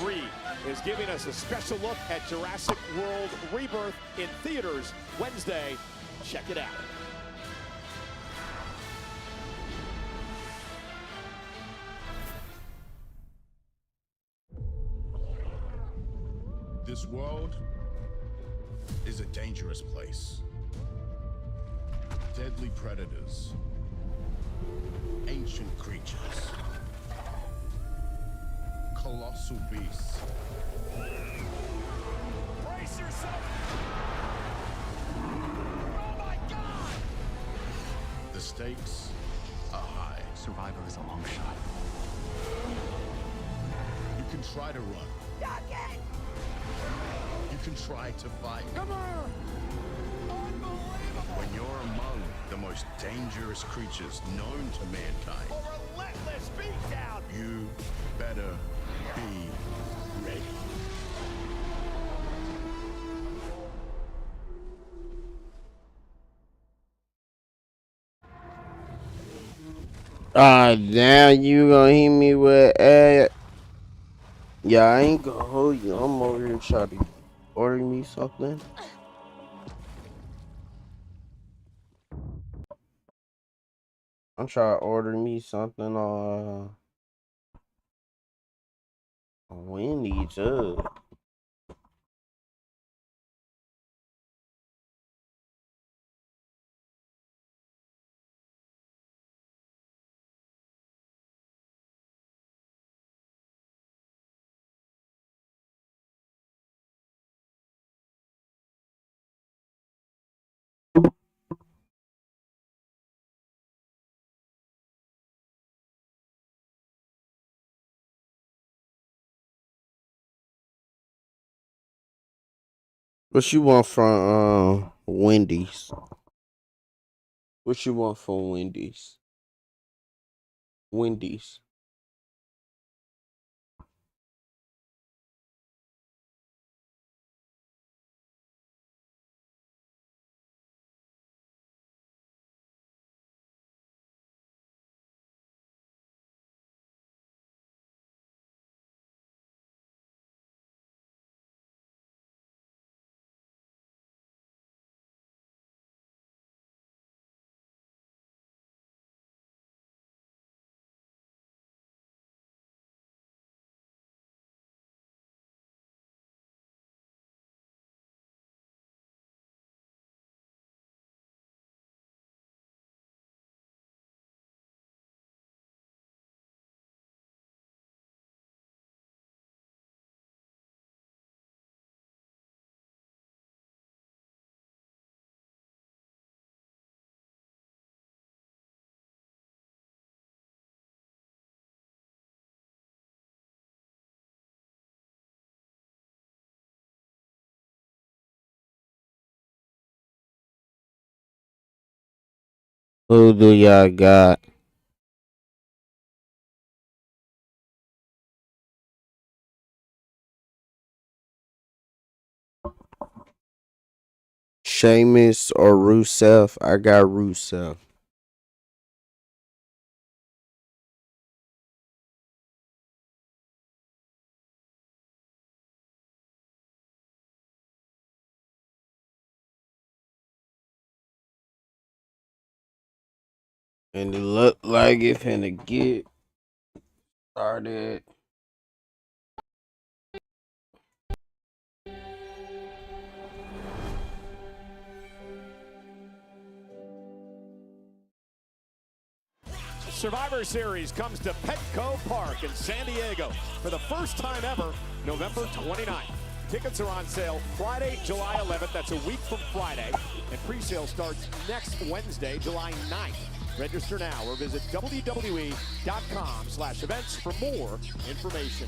Speaker 1: Reed is giving us a special look at Jurassic World Rebirth in theaters Wednesday. Check it out.
Speaker 17: This world is a dangerous place. Deadly predators, ancient creatures, colossal beasts.
Speaker 1: Brace yourself!
Speaker 17: Oh my God! The stakes are high.
Speaker 8: Survival is a long shot.
Speaker 17: You can try to run. You can try to fight.
Speaker 1: Come on!
Speaker 17: When you're among the most dangerous creatures known to mankind,
Speaker 1: A relentless beatdown!
Speaker 17: you better be ready.
Speaker 3: Now you gonna hit me with ad? Yeah, I ain't gonna hold you. I'm over here trying to order me something. I'm trying to order me something on Wendy's. What you want from Wendy's? What you want from Wendy's? Wendy's. Who do y'all got? Sheamus or Rusev? I got Rusev. And it look like it's finna get started.
Speaker 1: Survivor Series comes to Petco Park in San Diego for the first time ever, November 29th. Tickets are on sale Friday, July 11th. That's a week from Friday. And pre-sale starts next Wednesday, July 9th. Register now or visit WWE.com/events for more information.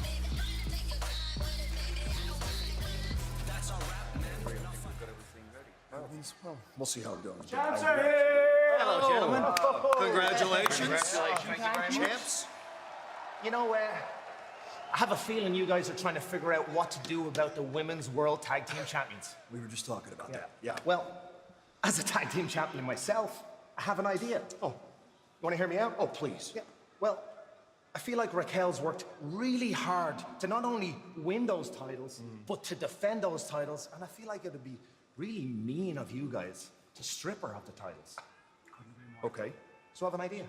Speaker 8: Well, we'll see how it goes.
Speaker 4: Hello, gentlemen.
Speaker 8: Congratulations.
Speaker 4: Congratulations.
Speaker 8: Champs.
Speaker 4: You know, I have a feeling you guys are trying to figure out what to do about the Women's World Tag Team Champions.
Speaker 8: We were just talking about that. Yeah.
Speaker 4: Well, as a tag team champion myself, I have an idea. Oh, you want to hear me out?
Speaker 8: Oh, please.
Speaker 4: Yeah. Well, I feel like Raquel's worked really hard to not only win those titles, but to defend those titles. And I feel like it would be really mean of you guys to strip her of the titles. Okay, so I have an idea.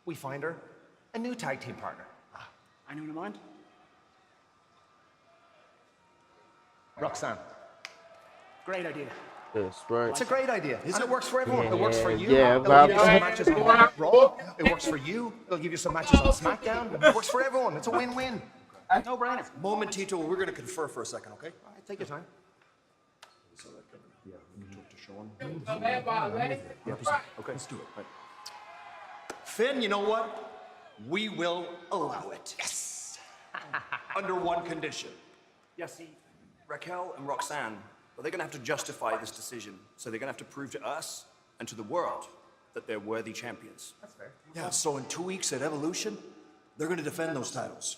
Speaker 4: We find her a new tag team partner. Anyone in mind? Roxanne. Great idea.
Speaker 3: That's right.
Speaker 4: It's a great idea. And it works for everyone.
Speaker 3: Yeah,
Speaker 4: It works for you.
Speaker 3: yeah,
Speaker 4: It'll give you some matches on Raw. It works for you. It'll give you some matches on SmackDown. It works for everyone. It's a win-win. No brainer.
Speaker 8: Momentito, we're going to confer for a second, okay?
Speaker 4: All right, take your time.
Speaker 8: Yeah, we talk to Sean.
Speaker 4: Okay, let's do it. Right.
Speaker 8: Finn, you know what? We will allow it. Yes! Under one condition.
Speaker 22: Yeah, see, Raquel and Roxanne, well, they're going to have to justify this decision. So they're going to have to prove to us and to the world that they're worthy champions.
Speaker 4: That's fair.
Speaker 8: Yeah, so in 2 weeks at Evolution, they're going to defend those titles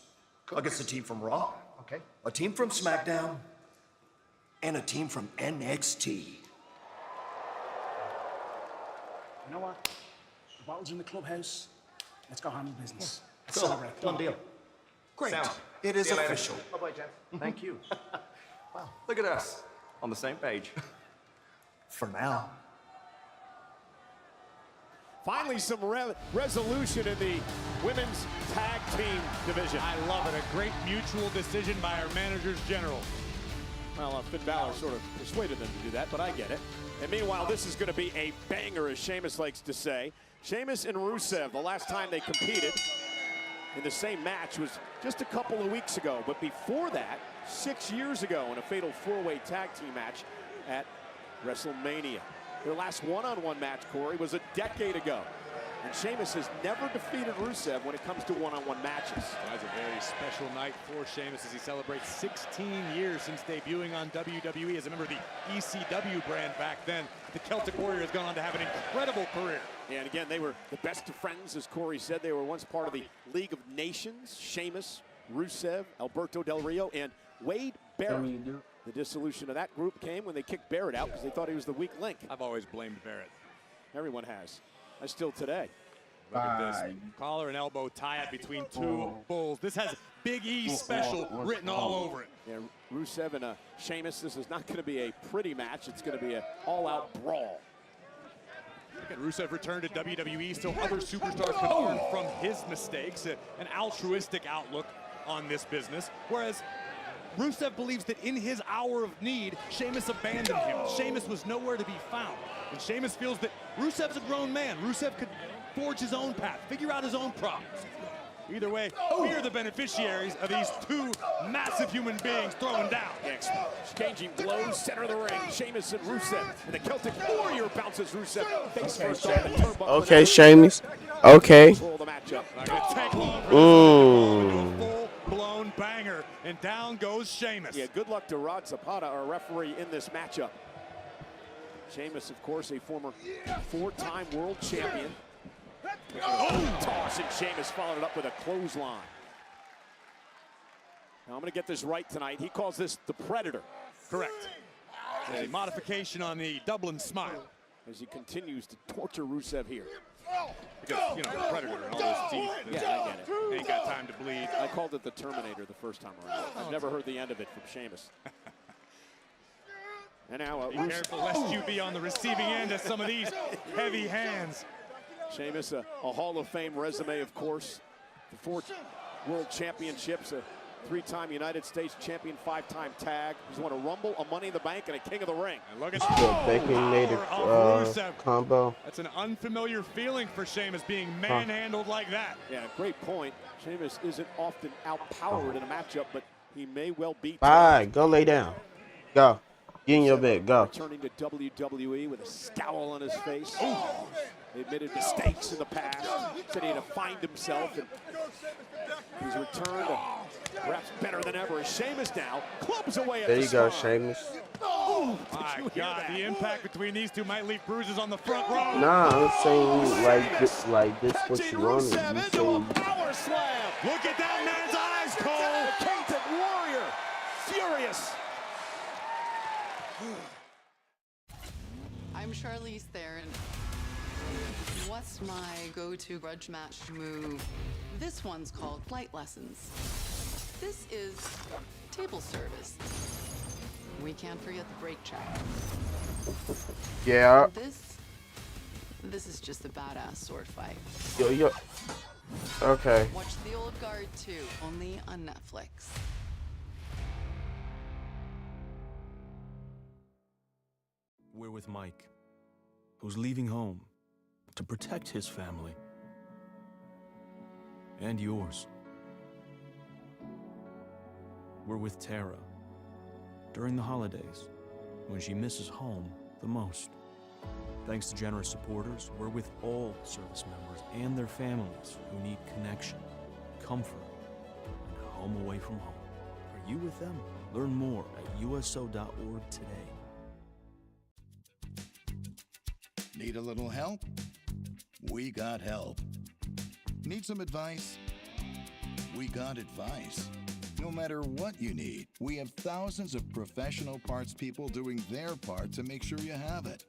Speaker 8: against a team from Raw,
Speaker 4: Okay.
Speaker 8: a team from SmackDown, and a team from NXT.
Speaker 22: You know what? The bottle's in the clubhouse. Let's go handle business. Let's
Speaker 8: Cool.
Speaker 22: celebrate.
Speaker 8: Done deal. Great.
Speaker 22: Sound.
Speaker 8: It is
Speaker 22: See you later.
Speaker 8: official.
Speaker 4: Bye-bye, Jeff.
Speaker 22: Thank you. Wow, look at us. On the same page.
Speaker 8: For now.
Speaker 1: Finally, some resolution in the women's tag team division.
Speaker 5: I love it. A great mutual decision by our managers general.
Speaker 1: Well, Finn Balor sort of persuaded them to do that, but I get it. And meanwhile, this is going to be a banger, as Sheamus likes to say. Sheamus and Rusev, the last time they competed in the same match was just a couple of weeks ago. But before that, 6 years ago in a fatal four-way tag team match at WrestleMania. Their last one-on-one match, Corey, was a decade ago. And Sheamus has never defeated Rusev when it comes to one-on-one matches.
Speaker 5: That's a very special night for Sheamus as he celebrates 16 years since debuting on WWE as a member of the ECW brand back then. The Celtic Warrior has gone on to have an incredible career.
Speaker 1: And again, they were the best of friends, as Corey said. They were once part of the League of Nations. Sheamus, Rusev, Alberto Del Rio, and Wade Barrett. The dissolution of that group came when they kicked Barrett out because they thought he was the weak link.
Speaker 5: I've always blamed Barrett.
Speaker 1: Everyone has. I still today.
Speaker 5: Look at this. Collar and elbow tie-up between two bulls. This has Big E special written all over it.
Speaker 1: Yeah, Rusev and Sheamus, this is not going to be a pretty match. It's going to be an all-out brawl.
Speaker 5: Again, Rusev returned to WWE so other superstars could learn from his mistakes, an altruistic outlook on this business. Whereas Rusev believes that in his hour of need, Sheamus abandoned him. Sheamus was nowhere to be found. And Sheamus feels that Rusev's a grown man. Rusev could forge his own path, figure out his own problems. Either way, we are the beneficiaries of these two massive human beings throwing down.
Speaker 1: Exchanging blows, center of the ring. Sheamus and Rusev. And the Celtic Warrior bounces Rusev face first on the turnbuckle.
Speaker 3: Okay, Sheamus. Okay.
Speaker 5: Not gonna take long for full-blown banger, and down goes Sheamus.
Speaker 1: Yeah, good luck to Rod Zapata, our referee in this matchup. Sheamus, of course, a former four-time world champion. Toss, and Sheamus followed it up with a clothesline. Now I'm going to get this right tonight. He calls this the Predator.
Speaker 5: Correct. A modification on the Dublin Smile.
Speaker 1: As he continues to torture Rusev here.
Speaker 5: Because, you know, the Predator and all those teeth.
Speaker 1: Yeah, I get it.
Speaker 5: Ain't got time to bleed.
Speaker 1: I called it the Terminator the first time around. I've never heard the end of it from Sheamus. And now
Speaker 5: be careful lest you be on the receiving end of some of these heavy hands.
Speaker 1: Sheamus, a Hall of Fame resume, of course. The 4 world championships, Three-time United States champion, 5-time tag. He's won a Rumble, a Money in the Bank, and a King of the Ring.
Speaker 5: And look at
Speaker 3: The
Speaker 5: the
Speaker 3: baconated
Speaker 5: Rusev.
Speaker 3: combo.
Speaker 5: That's an unfamiliar feeling for Sheamus, being manhandled like that.
Speaker 1: Yeah, great point. Sheamus isn't often outpowered in a matchup, but he may well beat.
Speaker 3: Bye. Go lay down. Go. Get in your bed. Go.
Speaker 1: Returning to WWE with a scowl on his face. He admitted mistakes in the past. Said he had to find himself. And he's returned to perhaps better than ever. Sheamus now clubs away at
Speaker 3: There
Speaker 1: the
Speaker 3: you go,
Speaker 1: spine.
Speaker 3: Sheamus.
Speaker 1: Oh,
Speaker 5: My God, the impact between these two might leave bruises on the front row.
Speaker 3: Nah, I'm saying like this what you wanted.
Speaker 1: Rusev
Speaker 3: You
Speaker 1: into
Speaker 3: say
Speaker 1: a power slam.
Speaker 5: Look at that man's eyes, Cole.
Speaker 1: The Celtic Warrior, furious.
Speaker 6: I'm Charlize Theron. What's my go-to grudge match move? This one's called flight lessons. This is table service. We can't forget the break check.
Speaker 3: Yeah.
Speaker 6: This is just a badass sword fight.
Speaker 3: Yo. Okay.
Speaker 6: Watch The Old Guard 2, only on Netflix.
Speaker 10: We're with Mike, who's leaving home to protect his family. And yours. We're with Tara during the holidays, when she misses home the most. Thanks to generous supporters, we're with all service members and their families who need connection, comfort, and a home away from home. Are you with them? Learn more at uso.org today.
Speaker 17: Need a little help? We got help. Need some advice? We got advice. No matter what you need, we have thousands of professional parts people doing their part to make sure you have it.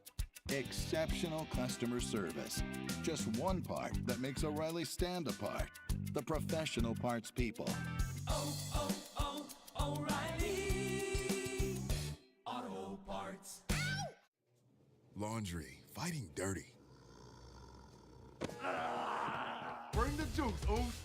Speaker 17: Exceptional customer service. Just one part that makes O'Reilly stand apart. The professional parts people.
Speaker 13: O'Reilly Auto Parts.
Speaker 11: Laundry, fighting dirty.
Speaker 15: Bring the juice, Oos.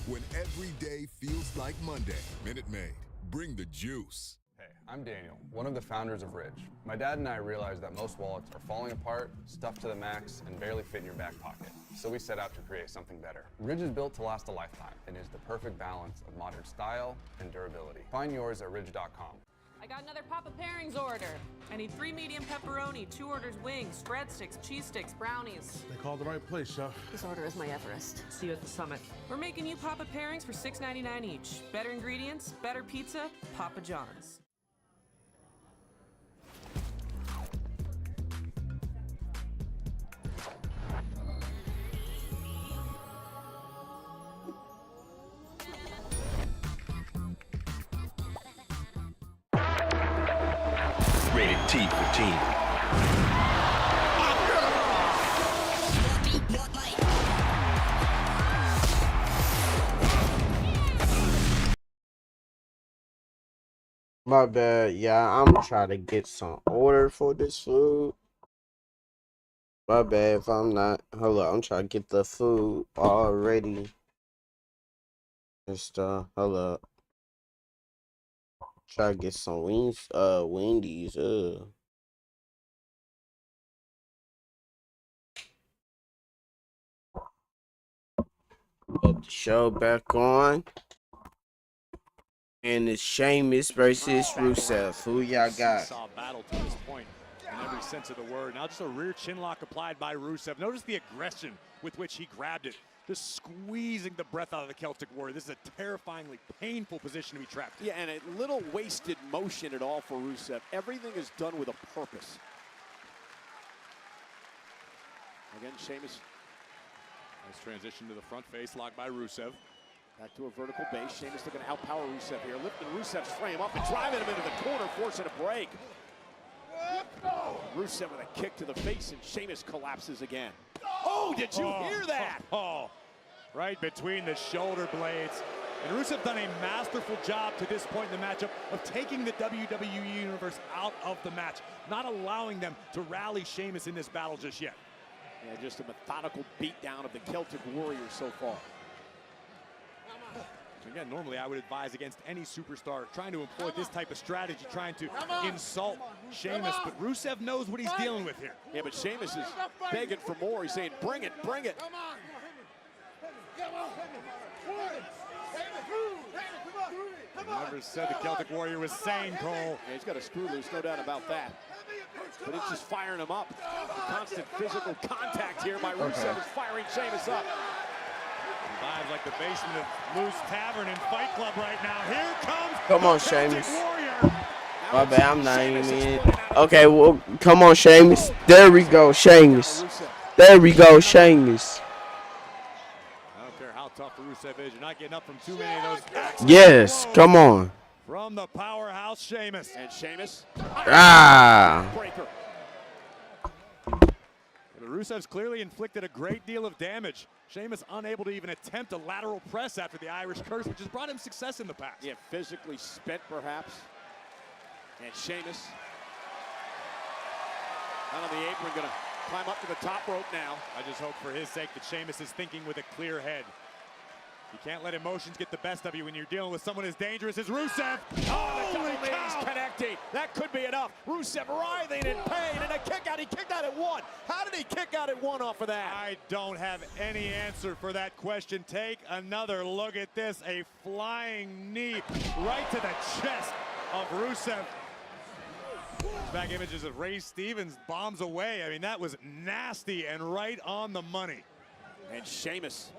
Speaker 11: When every day feels like Monday, Minute Maid, bring the juice.
Speaker 23: Hey, I'm Daniel, one of the founders of Ridge. My dad and I realized that most wallets are falling apart, stuffed to the max, and barely fit in your back pocket. So we set out to create something better. Ridge is built to last a lifetime and is the perfect balance of modern style and durability. Find yours at ridge.com.
Speaker 24: I got another Papa Pairings order. I need 3 medium pepperoni, 2 orders wings, breadsticks, cheese sticks, brownies.
Speaker 15: They called the right place, Chef.
Speaker 24: This order is my Everest. See you at the summit. We're making you Papa Pairings for $6.99 each. Better ingredients, better pizza, Papa John's.
Speaker 25: Rated T for Teen.
Speaker 3: My bad. Yeah, I'm trying to get some order for this food. My bad if I'm not. Hold up, I'm trying to get the food already. Just hold up. Try to get some wings. Wendy's. Put the show back on. And it's Sheamus versus Rusev. Who y'all got?
Speaker 5: Saw a battle to this point in every sense of the word. Now just a rear chin lock applied by Rusev. Notice the aggression with which he grabbed it. Just squeezing the breath out of the Celtic Warrior. This is a terrifyingly painful position to be trapped in.
Speaker 1: Yeah, and a little wasted motion at all for Rusev. Everything is done with a purpose. Again, Sheamus.
Speaker 5: Nice transition to the front face lock by Rusev.
Speaker 1: Back to a vertical base. Sheamus looking to outpower Rusev here. Lifting Rusev's frame up and driving him into the corner, forcing a break. Rusev with a kick to the face, and Sheamus collapses again. Oh, did you hear that?
Speaker 5: Right between the shoulder blades. And Rusev done a masterful job to this point in the matchup of taking the WWE Universe out of the match, not allowing them to rally Sheamus in this battle just yet.
Speaker 1: Yeah, just a methodical beatdown of the Celtic Warrior so far.
Speaker 5: Again, normally I would advise against any superstar trying to employ this type of strategy, trying to insult Sheamus, but Rusev knows what he's dealing with here.
Speaker 1: Yeah, but Sheamus is begging for more. He's saying, bring it, bring it.
Speaker 5: Never said the Celtic Warrior was sane, Cole.
Speaker 1: Yeah, he's got a screw loose, no doubt about that. But it's just firing him up. Constant physical contact here by Rusev is firing Sheamus up.
Speaker 5: Vibes like the basement of Moose Tavern and Fight Club right now. Here comes
Speaker 3: Come on,
Speaker 5: the Celtic
Speaker 3: Sheamus.
Speaker 5: Warrior.
Speaker 3: My bad, I'm not even in. Okay, well, come on, Sheamus. There we go, Sheamus. There we go, Sheamus.
Speaker 5: I don't care how tough Rusev is. You're not getting up from too many of those axes.
Speaker 3: Yes, come on.
Speaker 5: From the powerhouse Sheamus.
Speaker 1: And Sheamus.
Speaker 3: Ah.
Speaker 1: Breaker.
Speaker 5: Rusev's clearly inflicted a great deal of damage. Sheamus unable to even attempt a lateral press after the Irish curse, which has brought him success in the past.
Speaker 1: Yeah, physically spent perhaps. And Sheamus out on the apron, gonna climb up to the top rope now.
Speaker 5: I just hope for his sake that Sheamus is thinking with a clear head. You can't let emotions get the best of you when you're dealing with someone as dangerous as Rusev.
Speaker 1: Oh, the knees connecting. That could be enough. Rusev writhing in pain, and a kick out. He kicked out at one. How did he kick out at one off of that?
Speaker 5: I don't have any answer for that question. Take another look at this. A flying knee right to the chest of Rusev. Back images of Ray Stevens bombs away. I mean, that was nasty and right on the money.
Speaker 1: And Sheamus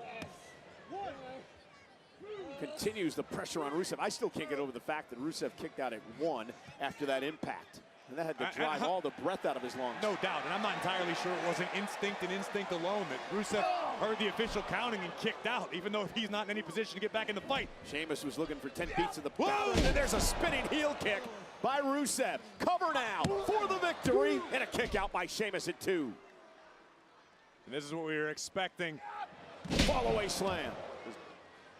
Speaker 1: continues the pressure on Rusev. I still can't get over the fact that Rusev kicked out at one after that impact. And that had to drive all the breath out of his lungs.
Speaker 5: No doubt, and I'm not entirely sure it wasn't instinct and instinct alone that Rusev heard the official counting and kicked out, even though he's not in any position to get back in the fight.
Speaker 1: Sheamus was looking for 10 beats of the battle, and there's a spinning heel kick by Rusev. Cover now for the victory, and a kick out by Sheamus at 2.
Speaker 5: And this is what we were expecting.
Speaker 1: Fallaway slam.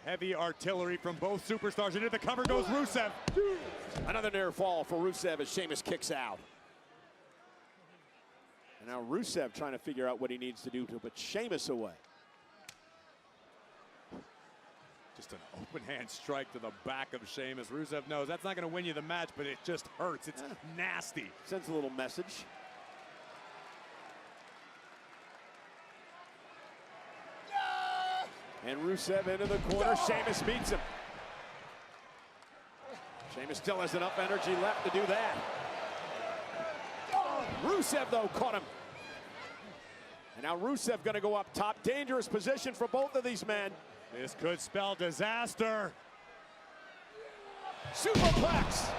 Speaker 5: Heavy artillery from both superstars. Into the cover goes Rusev.
Speaker 1: Another near fall for Rusev as Sheamus kicks out. And now Rusev trying to figure out what he needs to do to put Sheamus away.
Speaker 5: Just an open hand strike to the back of Sheamus. Rusev knows that's not going to win you the match, but it just hurts. It's nasty.
Speaker 1: Sends a little message. And Rusev into the corner. Sheamus beats him. Sheamus still has enough energy left to do that. Rusev, though, caught him. And now Rusev going to go up top. Dangerous position for both of these men.
Speaker 5: This could spell disaster.
Speaker 1: Superplex.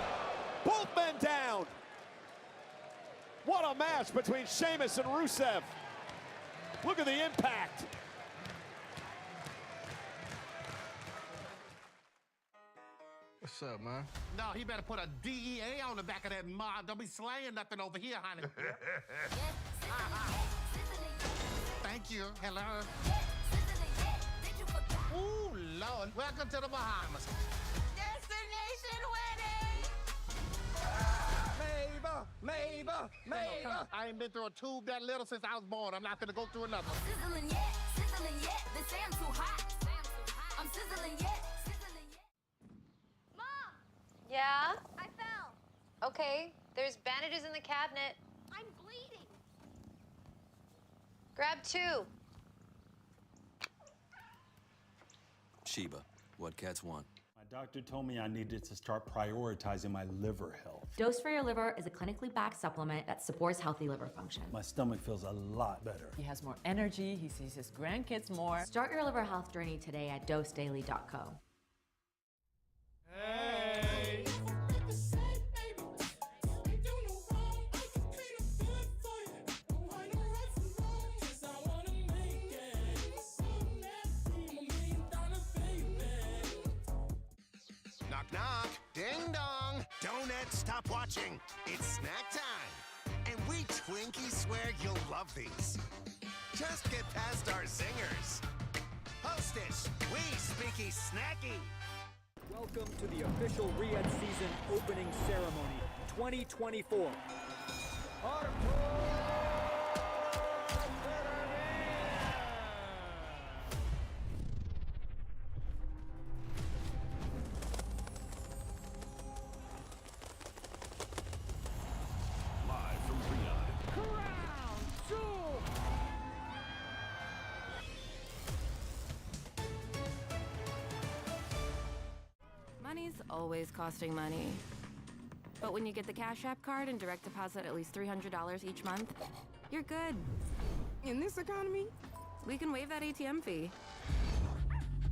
Speaker 1: Both men down. What a match between Sheamus and Rusev. Look at the impact.
Speaker 15: What's up, man?
Speaker 2: No, he better put a DEA on the back of that mob. Don't be slaying nothing over here, honey. Thank you. Hello. Ooh, Lord. Welcome to the Bahamas.
Speaker 13: Destination wedding!
Speaker 2: Mabel. I ain't been through a tube that little since I was born. I'm not gonna go through another.
Speaker 13: Sizzling yet. They say I'm too hot. I'm sizzling yet.
Speaker 9: Yeah?
Speaker 20: I fell.
Speaker 9: Okay, there's bandages in the cabinet.
Speaker 20: I'm bleeding.
Speaker 9: Grab 2.
Speaker 12: Sheba, what cats want?
Speaker 14: My doctor told me I needed to start prioritizing my liver health.
Speaker 16: Dose for Your Liver is a clinically backed supplement that supports healthy liver function.
Speaker 14: My stomach feels a lot better.
Speaker 26: He has more energy, he sees his grandkids more.
Speaker 16: Start your liver health journey today at dosedaily.co.
Speaker 13: Hey!
Speaker 2: Knock, knock. Ding dong. Donuts, stop watching. It's snack time. And we Twinkies swear you'll love these. Just get past our zingers. Hostess, we speaky snacky.
Speaker 21: Welcome to the official Riyadh season opening ceremony 2024.
Speaker 4: always costing money. But when you get the Cash App card and direct deposit at least $300 each month, you're good. In this economy, we can waive that ATM fee.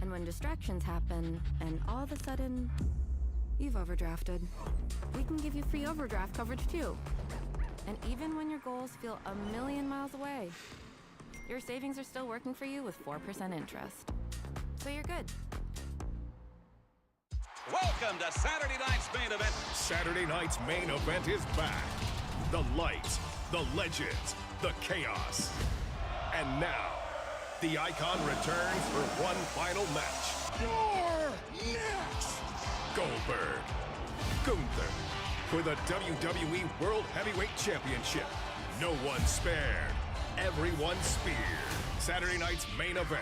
Speaker 4: And when distractions happen, and all of a sudden, you've overdrafted, we can give you free overdraft coverage too. And even when your goals feel a million miles away, your savings are still working for you with 4% interest. So you're good.
Speaker 7: Welcome to Saturday night's main event.
Speaker 12: Saturday night's main event is back. The lights, the legends, the chaos. And now, the Icon returns for one final match. You're next! Goldberg, Gunther, for the WWE World Heavyweight Championship. No one spared, everyone speared. Saturday night's main event.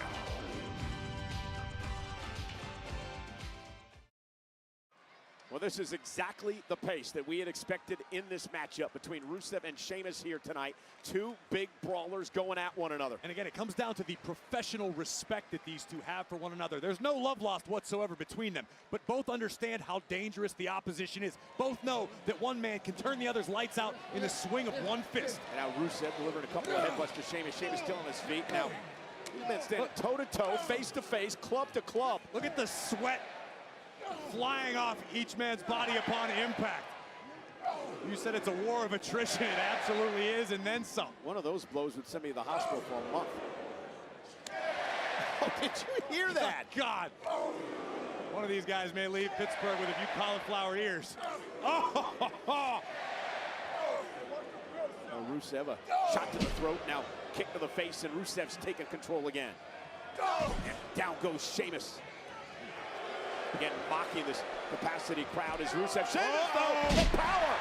Speaker 1: Well, this is exactly the pace that we had expected in this matchup between Rusev and Sheamus here tonight. Two big brawlers going at one another.
Speaker 5: And again, it comes down to the professional respect that these two have for one another. There's no love lost whatsoever between them, but both understand how dangerous the opposition is. Both know that one man can turn the other's lights out in the swing of one fist.
Speaker 1: And now Rusev delivering a couple of headbutts to Sheamus. Sheamus still on his feet. Now, these men standing toe-to-toe, face-to-face, club-to-club.
Speaker 5: Look at the sweat flying off each man's body upon impact. You said it's a war of attrition. It absolutely is, and then some.
Speaker 1: One of those blows would send me to the hospital for a month. Oh, did you hear that?
Speaker 5: Oh, God. One of these guys may leave Pittsburgh with a few cauliflower ears. Oh,
Speaker 1: Rusev, a shot to the throat, now kick to the face, and Rusev's taking control again. And down goes Sheamus. Again, mocking this capacity crowd is Rusev. Sheamus, though, the power!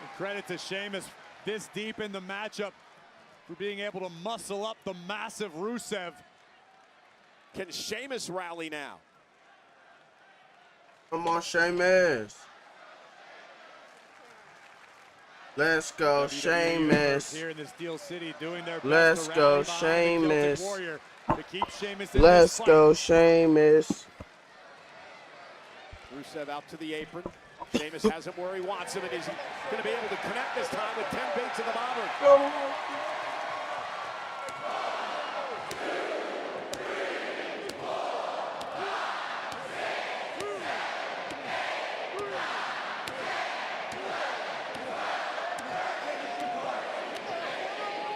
Speaker 5: And credit to Sheamus this deep in the matchup for being able to muscle up the massive Rusev.
Speaker 1: Can Sheamus rally now?
Speaker 3: Come on, Sheamus. Let's go, Sheamus.
Speaker 5: Here in the Steel City doing their best.
Speaker 3: Let's go, Sheamus.
Speaker 5: To keep Sheamus in
Speaker 3: Let's
Speaker 5: this
Speaker 3: go,
Speaker 5: fight.
Speaker 3: Sheamus.
Speaker 1: Rusev out to the apron. Sheamus has him where he wants him, and he's going to be able to connect this time with 10 baits in the bobber.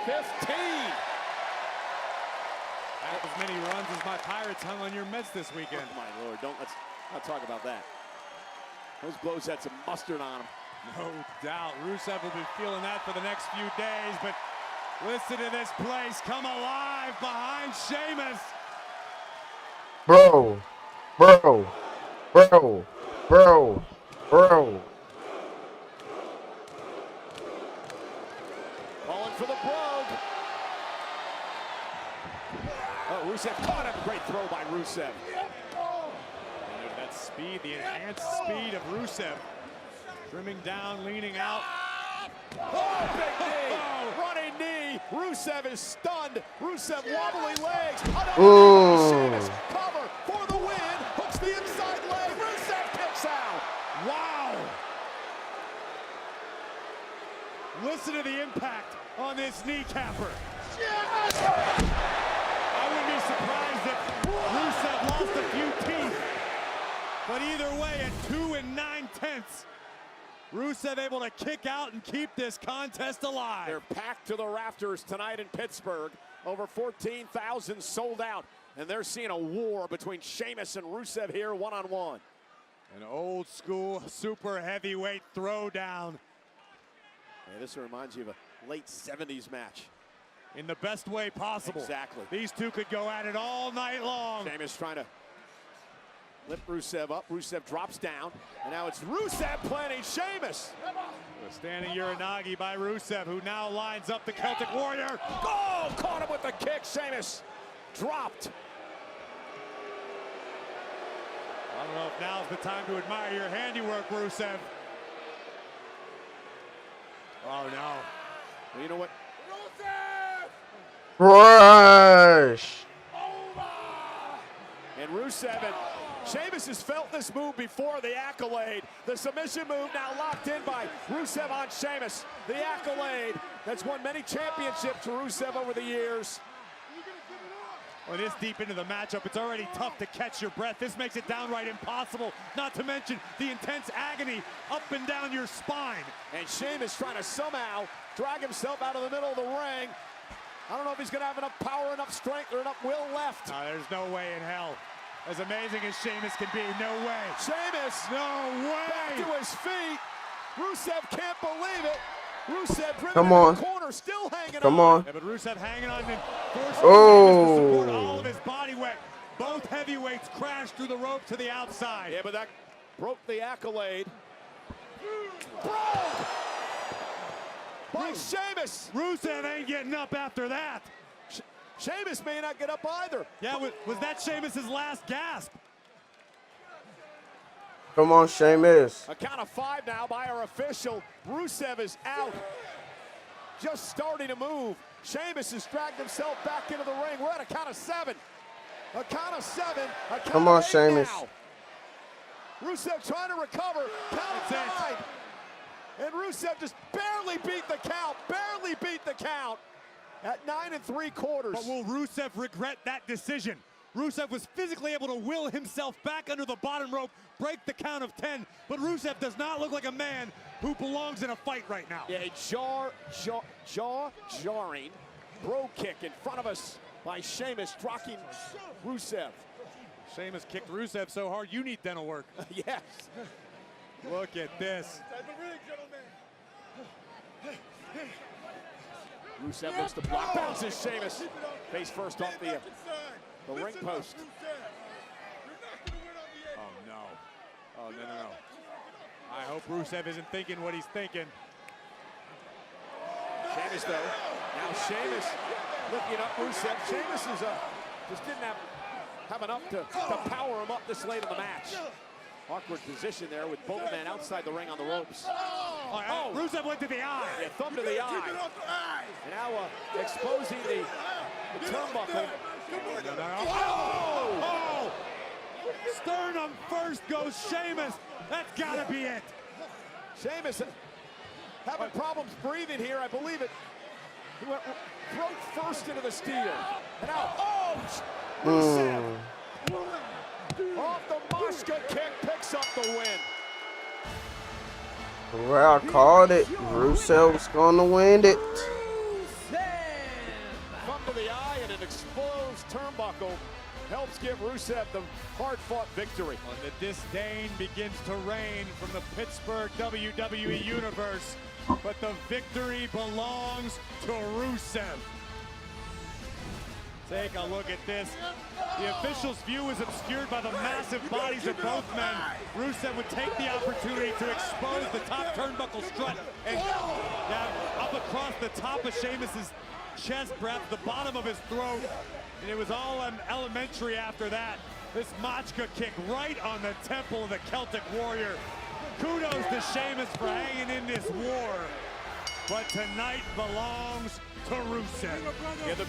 Speaker 1: 15.
Speaker 5: As many runs as my Pirates hung on your Mets this weekend.
Speaker 1: Oh my Lord, let's not talk about that. Those blows had some mustard on them.
Speaker 5: No doubt. Rusev will be feeling that for the next few days, but listen to this place come alive behind Sheamus.
Speaker 3: Bro. Calling
Speaker 1: for the brogue. Oh, Rusev caught him. Great throw by Rusev.
Speaker 5: And there's that speed, the enhanced speed of Rusev. Trimming down, leaning out.
Speaker 1: Oh, big knee. Running knee. Rusev is stunned. Rusev wobbly legs. Sheamus cover for the win. Hooks the inside leg. Rusev kicks out.
Speaker 5: Wow. Listen to the impact on this kneecapper. I wouldn't be surprised if Rusev lost a few teeth. But either way, at 2 9/10, Rusev able to kick out and keep this contest alive.
Speaker 1: They're packed to the rafters tonight in Pittsburgh. Over 14,000 sold out. And they're seeing a war between Sheamus and Rusev here one-on-one.
Speaker 5: An old school super heavyweight throwdown.
Speaker 1: Yeah, this reminds you of a late 70s match.
Speaker 5: In the best way possible.
Speaker 1: Exactly.
Speaker 5: These two could go at it all night long.
Speaker 1: Sheamus trying to lift Rusev up. Rusev drops down. And now it's Rusev planting Sheamus.
Speaker 5: A standing Uranagi by Rusev, who now lines up the Celtic Warrior.
Speaker 1: Oh, caught him with the kick. Sheamus dropped.
Speaker 5: I don't know if now's the time to admire your handiwork, Rusev. Oh, no.
Speaker 1: Well, you know what?
Speaker 3: Rush.
Speaker 1: And Rusev, and Sheamus has felt this move before, the accolade. The submission move now locked in by Rusev on Sheamus. The accolade that's won many championships for Rusev over the years.
Speaker 5: Well, this deep into the matchup, it's already tough to catch your breath. This makes it downright impossible, not to mention the intense agony up and down your spine.
Speaker 1: And Sheamus trying to somehow drag himself out of the middle of the ring. I don't know if he's gonna have enough power, enough strength, or enough will left.
Speaker 5: No, there's no way in hell. As amazing as Sheamus can be, no way.
Speaker 1: Sheamus,
Speaker 5: no way.
Speaker 1: Back to his feet. Rusev can't believe it. Rusev driven
Speaker 3: Come
Speaker 1: in
Speaker 3: on.
Speaker 1: the corner, still hanging
Speaker 3: Come
Speaker 1: on.
Speaker 3: on.
Speaker 5: Yeah, but Rusev hanging on and forcing
Speaker 3: Oh.
Speaker 5: Sheamus to support all of his body weight. Both heavyweights crashed through the rope to the outside.
Speaker 1: Yeah, but that broke the accolade. Broke by Sheamus.
Speaker 5: Rusev ain't getting up after that.
Speaker 1: Sheamus may not get up either.
Speaker 5: Yeah, was that Sheamus's last gasp?
Speaker 3: Come on, Sheamus.
Speaker 1: A count of 5 now by our official. Rusev is out. Just starting to move. Sheamus has dragged himself back into the ring. We're at a count of 7. A count of 7. A count
Speaker 3: Come
Speaker 1: of
Speaker 3: on,
Speaker 1: 8
Speaker 3: Sheamus.
Speaker 1: now. Rusev trying to recover. Count of 9. And Rusev just barely beat the count. Barely beat the count. At 9 3/4.
Speaker 5: But will Rusev regret that decision? Rusev was physically able to will himself back under the bottom rope, break the count of 10, but Rusev does not look like a man who belongs in a fight right now.
Speaker 1: Yeah, a jaw-jarring bro kick in front of us by Sheamus, rocking Rusev.
Speaker 5: Sheamus kicked Rusev so hard, you need dental work.
Speaker 1: Yes.
Speaker 5: Look at this.
Speaker 1: Rusev looks to block, bounces Sheamus. Face first off the ring post.
Speaker 5: Oh, no. Oh, no. I hope Rusev isn't thinking what he's thinking.
Speaker 1: Sheamus, though. Now Sheamus looking up Rusev. Sheamus is just didn't have enough to power him up this late in the match. Awkward position there with both men outside the ring on the ropes.
Speaker 5: Oh, Rusev went to the eye.
Speaker 1: Yeah, thumb to the eye. And now exposing the turnbuckle.
Speaker 5: Oh! Sternum first goes Sheamus. That's gotta be it.
Speaker 1: Sheamus having problems breathing here, I believe it. He went throat first into the steel. And now, Rusev. Off the Moshka kick, picks up the win.
Speaker 3: Well, I called it. Rusev was going to win it.
Speaker 1: Thumb to the eye and an exposed turnbuckle helps give Rusev the hard-fought victory.
Speaker 5: Well, the disdain begins to reign from the Pittsburgh WWE Universe, but the victory belongs to Rusev. Take a look at this. The official's view is obscured by the massive bodies of both men. Rusev would take the opportunity to expose the top turnbuckle strut and down up across the top of Sheamus's chest, perhaps the bottom of his throat. And it was all elementary after that. This Moshka kick right on the temple of the Celtic Warrior. Kudos to Sheamus for hanging in this war. But tonight belongs to Rusev.
Speaker 1: Yeah, the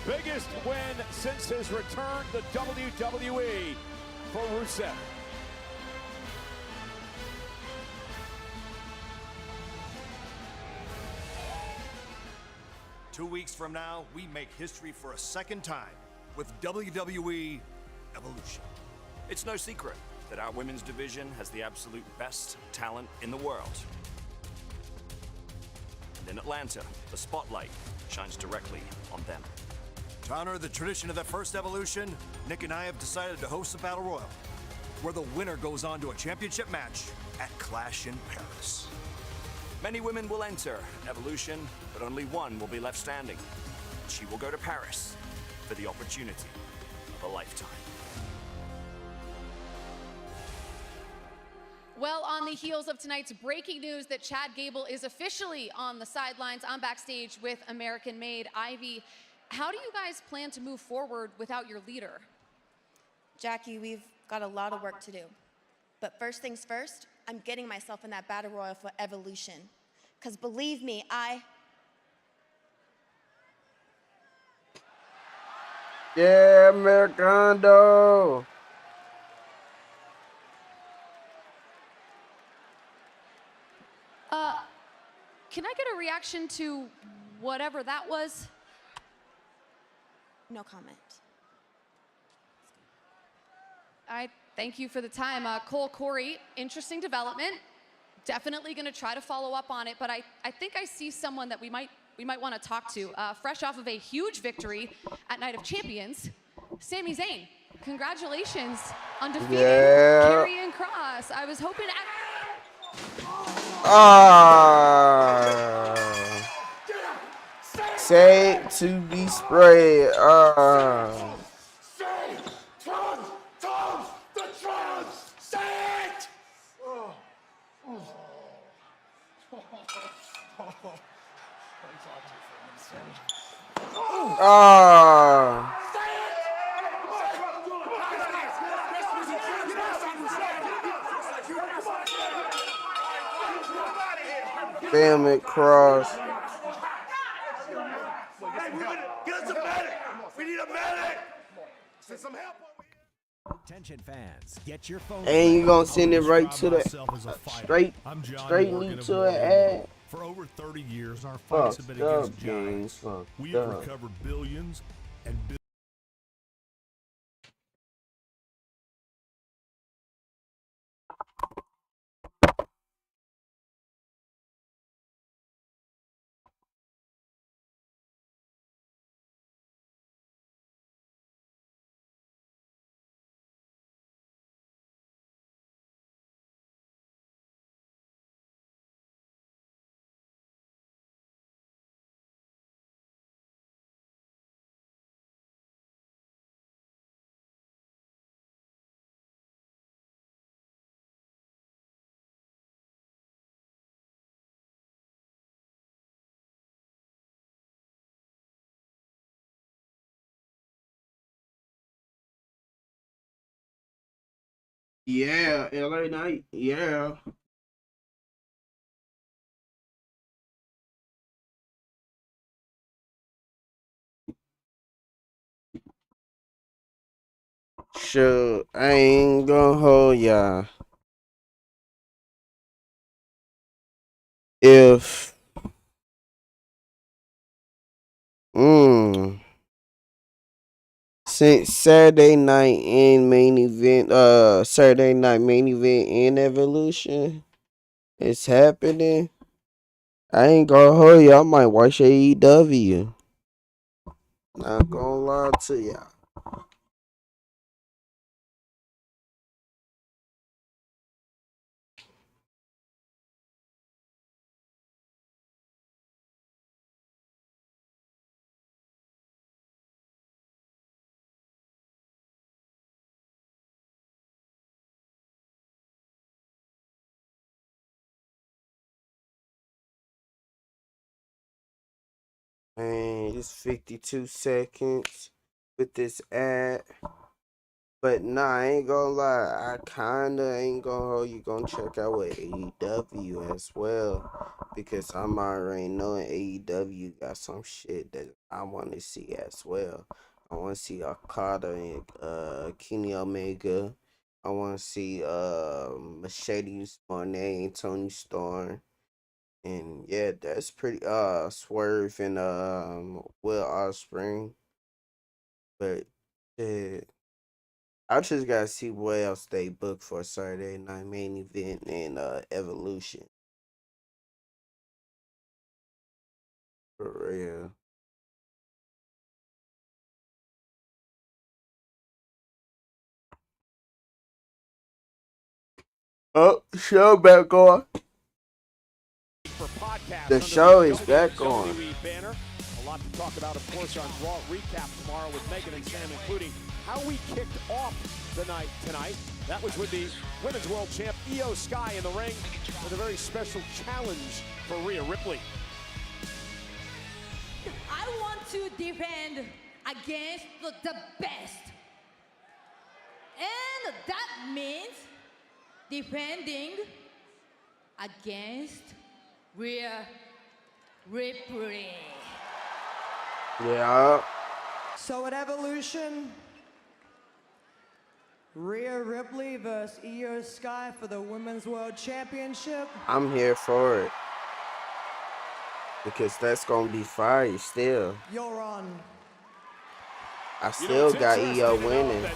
Speaker 1: biggest win since his return to WWE for Rusev.
Speaker 6: Two weeks from now, we make history for a second time with WWE Evolution.
Speaker 8: It's no secret that our women's division has the absolute best talent in the world. And in Atlanta, the spotlight shines directly on them.
Speaker 6: To honor the tradition of the first Evolution, Nick and I have decided to host a Battle Royal, where the winner goes on to a championship match at Clash in Paris.
Speaker 8: Many women will enter Evolution, but only one will be left standing. She will go to Paris for the opportunity of a lifetime.
Speaker 10: Well, on the heels of tonight's breaking news that Chad Gable is officially on the sidelines, I'm backstage with American-made Ivy. How do you guys plan to move forward without your leader?
Speaker 18: Jackie, we've got a lot of work to do. But first things first, I'm getting myself in that battle royal for Evolution. Because believe me,
Speaker 3: Yeah, Americano.
Speaker 10: Can I get a reaction to whatever that was?
Speaker 18: No comment.
Speaker 10: I thank you for the time. Cole Corey, interesting development. Definitely going to try to follow up on it, but I think I see someone that we might want to talk to. Fresh off of a huge victory at Night of Champions, Sami Zayn. Congratulations on defeating Karrion Kross. I was hoping.
Speaker 3: Say to be sprayed.
Speaker 13: Say Trump, the Trump, say it!
Speaker 3: Damn it, Cross.
Speaker 13: Hey, get us a medic! We need a medic! Send some help.
Speaker 11: Attention fans, get your phone.
Speaker 3: And you gonna send it right to the straightly to an ad.
Speaker 12: For over 30 years, our fights have been against giants. We have recovered billions and billions.
Speaker 3: Yeah, LA Knight. Yeah. Sure, I ain't gonna hold y'all. If since Saturday night main event in Evolution is happening, I ain't gonna hold y'all. I might watch AEW. Not gonna lie to y'all. Man, it's 52 seconds with this ad. But nah, I ain't gonna lie. I kinda ain't gonna hold you. Gonna check out with AEW as well. Because I'm already knowing AEW got some shit that I want to see as well. I want to see Okada and Kenny Omega. I want to see Mercedes Moné and Tony Storm. And yeah, that's pretty Swerve and Will Ospreay. But I just gotta see what else they book for Saturday night main event and Evolution. For real. Oh, show back on. The show is back on.
Speaker 1: Banner. A lot to talk about, of course, on Raw Recap tomorrow with Megan and Sam, including how we kicked off the night tonight. That was with the Women's World Champ Iyo Sky in the ring with a very special challenge for Ria Ripley.
Speaker 17: I want to defend against the best. And that means defending against Ria Ripley.
Speaker 3: Yeah.
Speaker 15: So at Evolution, Ria Ripley versus Iyo Sky for the Women's World Championship.
Speaker 3: I'm here for it. Because that's gonna be fire still.
Speaker 15: You're on.
Speaker 3: I still got Iyo winning.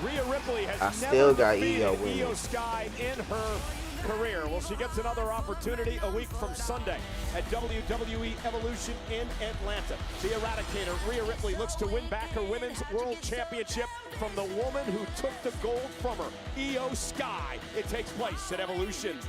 Speaker 1: Rhea Ripley has
Speaker 3: I still got
Speaker 1: Iyo
Speaker 3: Iyo winning.
Speaker 1: Iyo Sky in her career. Well, she gets another opportunity a week from Sunday at WWE Evolution in Atlanta. The Eradicator, Rhea Ripley, looks to win back her Women's World Championship from the woman who took the gold from her, Iyo Sky. It takes place at Evolution.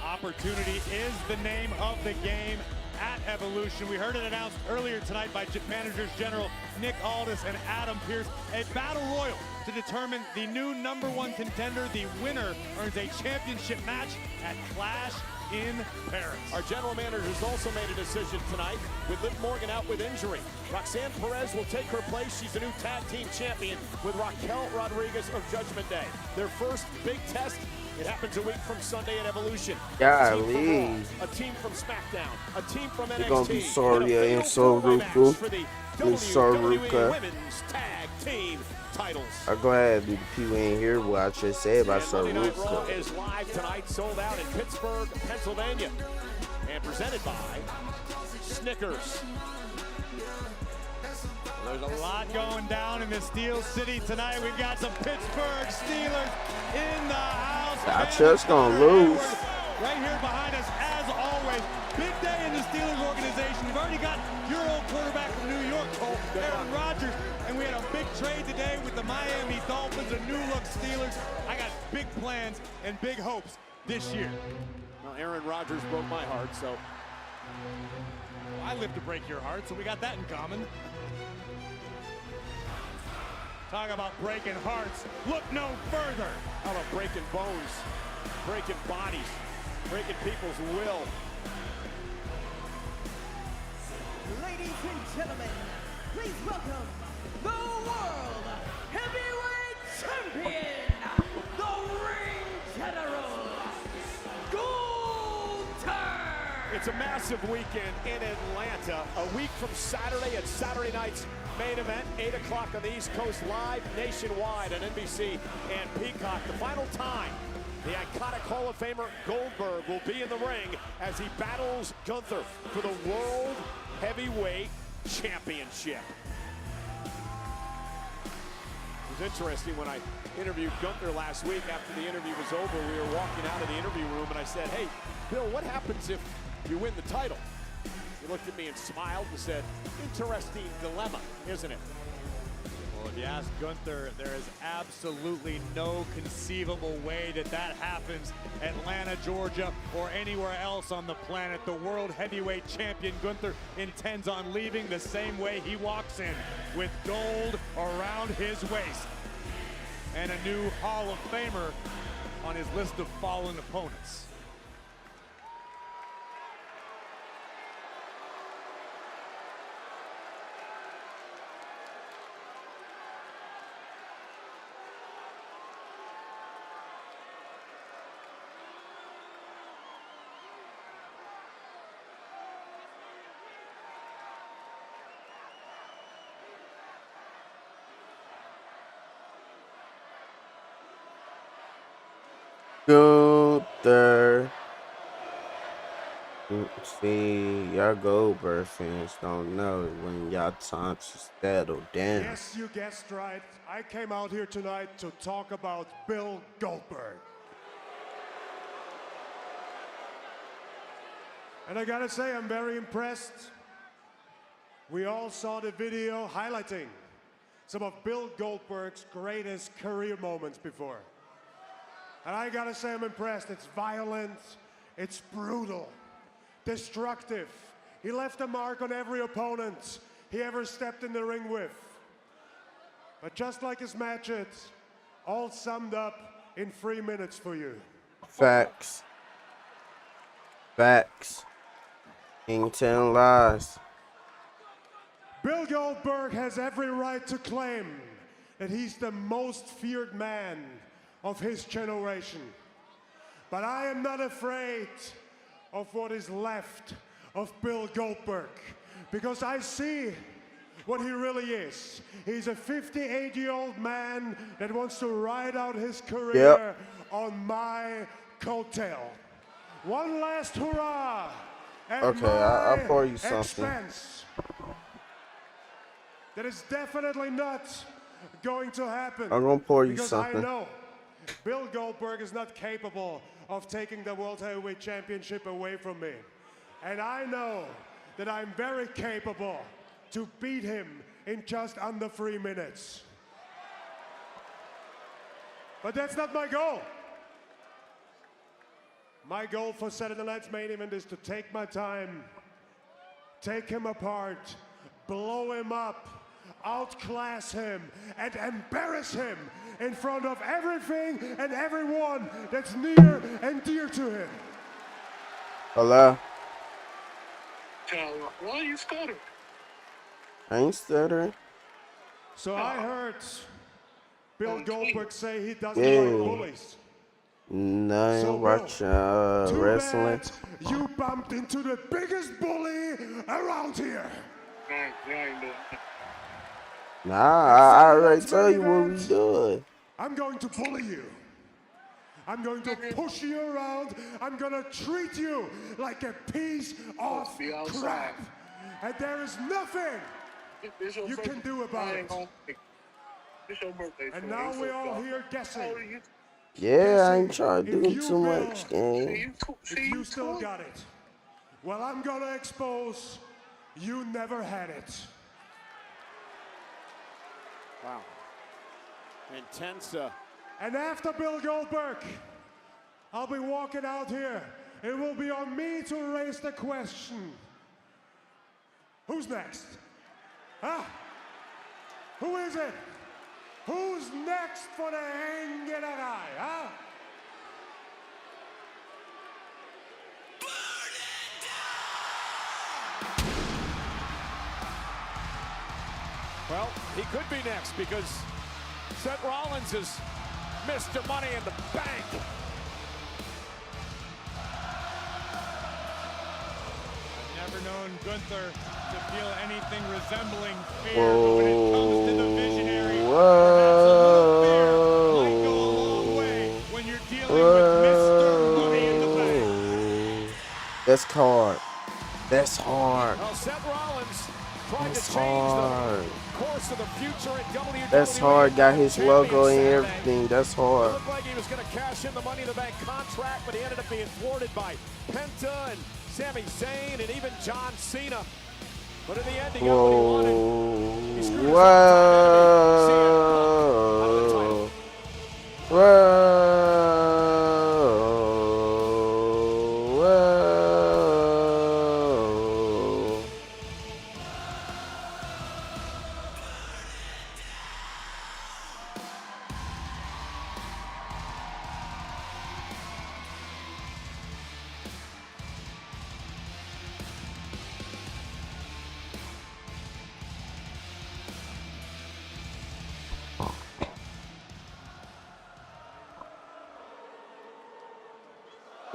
Speaker 5: Opportunity is the name of the game at Evolution. We heard it announced earlier tonight by Managers General Nick Aldis and Adam Pearce. A battle royal to determine the new #1 contender. The winner earns a championship match at Clash in Paris.
Speaker 1: Our general manager has also made a decision tonight with Liv Morgan out with injury. Roxanne Perez will take her place. She's the new tag team champion with Raquel Rodriguez of Judgment Day. Their first big test. It happens a week from Sunday at Evolution.
Speaker 3: Golly.
Speaker 1: A team from SmackDown, a team from NXT.
Speaker 3: It's gonna be Soria and Soruka. And Soruka.
Speaker 1: Women's Tag Team titles.
Speaker 3: I'm glad the people ain't hear what I just said about
Speaker 1: Monday Night Raw
Speaker 3: Soruka.
Speaker 1: is live tonight, sold out in Pittsburgh, Pennsylvania, and presented by Snickers.
Speaker 5: There's a lot going down in the Steel City tonight. We've got some Pittsburgh Steelers in the house.
Speaker 3: I just gonna lose.
Speaker 5: Right here behind us, as always. Big day in the Steelers organization. We've already got your old quarterback from New York, Cole, Aaron Rodgers. And we had a big trade today with the Miami Dolphins, a new-look Steelers. I got big plans and big hopes this year.
Speaker 1: Well, Aaron Rodgers broke my heart, so.
Speaker 5: I live to break your heart, so we got that in common. Talk about breaking hearts. Look no further.
Speaker 1: How about breaking bones, breaking bodies, breaking people's will.
Speaker 17: Ladies and gentlemen, please welcome the World Heavyweight Champion, the Ring General, Gunther!
Speaker 1: It's a massive weekend in Atlanta. A week from Saturday at Saturday night's main event, 8 o'clock on the East Coast, live nationwide on NBC and Peacock. The final time, the iconic Hall of Famer Goldberg will be in the ring as he battles Gunther for the World Heavyweight Championship. It was interesting when I interviewed Gunther last week. After the interview was over, we were walking out of the interview room and I said, "Hey, Bill, what happens if you win the title?" He looked at me and smiled and said, "Interesting dilemma, isn't it?"
Speaker 5: Well, if you ask Gunther, there is absolutely no conceivable way that that happens. Atlanta, Georgia, or anywhere else on the planet. The World Heavyweight Champion Gunther intends on leaving the same way he walks in, with gold around his waist and a new Hall of Famer on his list of fallen opponents.
Speaker 3: Gunther. See, y'all Goldberg fans don't know when y'all time to settle down.
Speaker 19: Yes, you guessed right. I came out here tonight to talk about Bill Goldberg. And I gotta say, I'm very impressed. We all saw the video highlighting some of Bill Goldberg's greatest career moments before. And I gotta say, I'm impressed. It's violent, it's brutal, destructive. He left a mark on every opponent he ever stepped in the ring with. But just like his matches, all summed up in 3 minutes for you.
Speaker 3: Facts. Facts. Ain't telling lies.
Speaker 19: Bill Goldberg has every right to claim that he's the most feared man of his generation. But I am not afraid of what is left of Bill Goldberg, because I see what he really is. He's a 58-year-old man that wants to ride out his career on my coattail. One last hurrah at
Speaker 3: Okay,
Speaker 19: my
Speaker 3: I'll pour you something.
Speaker 19: expense. That is definitely not going to happen.
Speaker 3: I'm gonna pour you
Speaker 19: because
Speaker 3: something.
Speaker 19: I know Bill Goldberg is not capable of taking the World Heavyweight Championship away from me. And I know that I'm very capable to beat him in just under 3 minutes. But that's not my goal. My goal for Saturday night's main event is to take my time, take him apart, blow him up, outclass him, and embarrass him in front of everything and everyone that's near and dear to him.
Speaker 3: Hello?
Speaker 9: Why you stuttering?
Speaker 3: I ain't stuttering.
Speaker 19: So I heard Bill Goldberg say he doesn't
Speaker 3: Yeah.
Speaker 19: like bullies.
Speaker 3: No, I ain't
Speaker 19: So,
Speaker 3: watching
Speaker 19: Too
Speaker 3: wrestling.
Speaker 19: bad you bumped into the biggest bully around here.
Speaker 3: Nah, I already told you what we doing.
Speaker 19: I'm going to bully you. I'm going to push you around. I'm going to treat you like a piece of crap. And there is nothing you can do about it. And now we're all here guessing.
Speaker 3: Yeah, I ain't trying to do too much, gang.
Speaker 19: If you still got it, well, I'm going to expose you never had it.
Speaker 1: Wow. Intense.
Speaker 19: And after Bill Goldberg, I'll be walking out here. It will be on me to raise the question. Who's next? Huh? Who is it? Who's next for the Engenerai, huh?
Speaker 1: Well, he could be next because Seth Rollins is Mr. Money in the Bank.
Speaker 5: I've never known Gunther to feel anything resembling fear, but when it comes to the visionary, perhaps a little fear might go a long way when you're dealing with Mr. Money in the Bank.
Speaker 3: That's hard. That's hard.
Speaker 1: Well, Seth Rollins tried
Speaker 3: That's
Speaker 1: to change
Speaker 3: hard.
Speaker 1: the course of the future in WWE.
Speaker 3: That's hard. Got his logo and
Speaker 1: Champion
Speaker 3: everything. That's
Speaker 1: It
Speaker 3: hard.
Speaker 1: looked like he was going to cash in the Money in the Bank contract, but he ended up being thwarted by Penta and Sami Zayn and even John Cena. But in the end, he got what he wanted. He screwed his own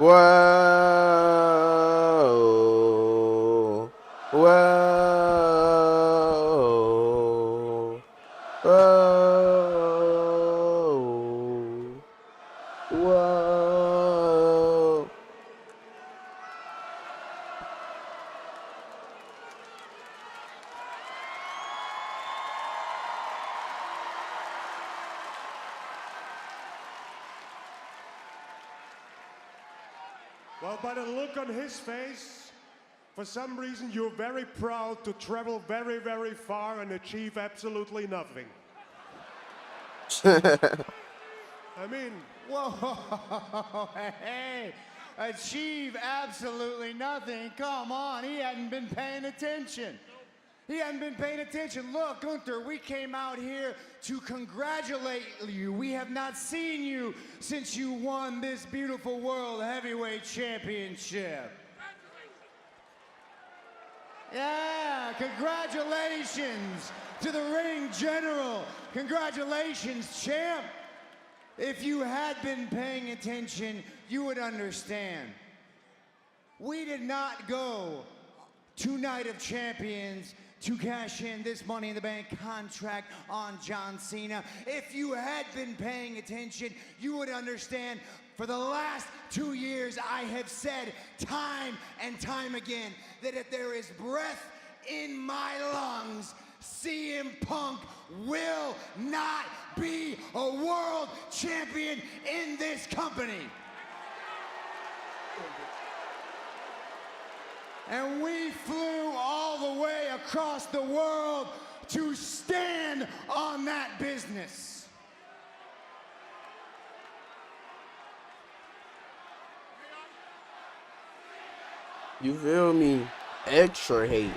Speaker 3: Whoa. Whoa. Whoa. Whoa. Whoa. Whoa.
Speaker 19: Well, by the look on his face, for some reason you're very proud to travel very, very far and achieve absolutely nothing. I mean,
Speaker 20: Whoa, hey, achieve absolutely nothing. Come on, he hadn't been paying attention. He hadn't been paying attention. Look, Gunther, we came out here to congratulate you. We have not seen you since you won this beautiful World Heavyweight Championship. Yeah, congratulations to the ring general. Congratulations, champ. If you had been paying attention, you would understand. We did not go to Night of Champions to cash in this Money in the Bank contract on John Cena. If you had been paying attention, you would understand for the last 2 years I have said time and time again that if there is breath in my lungs, CM Punk will not be a world champion in this company. And we flew all the way across the world to stand on that business.
Speaker 3: You feel me? Extra hate.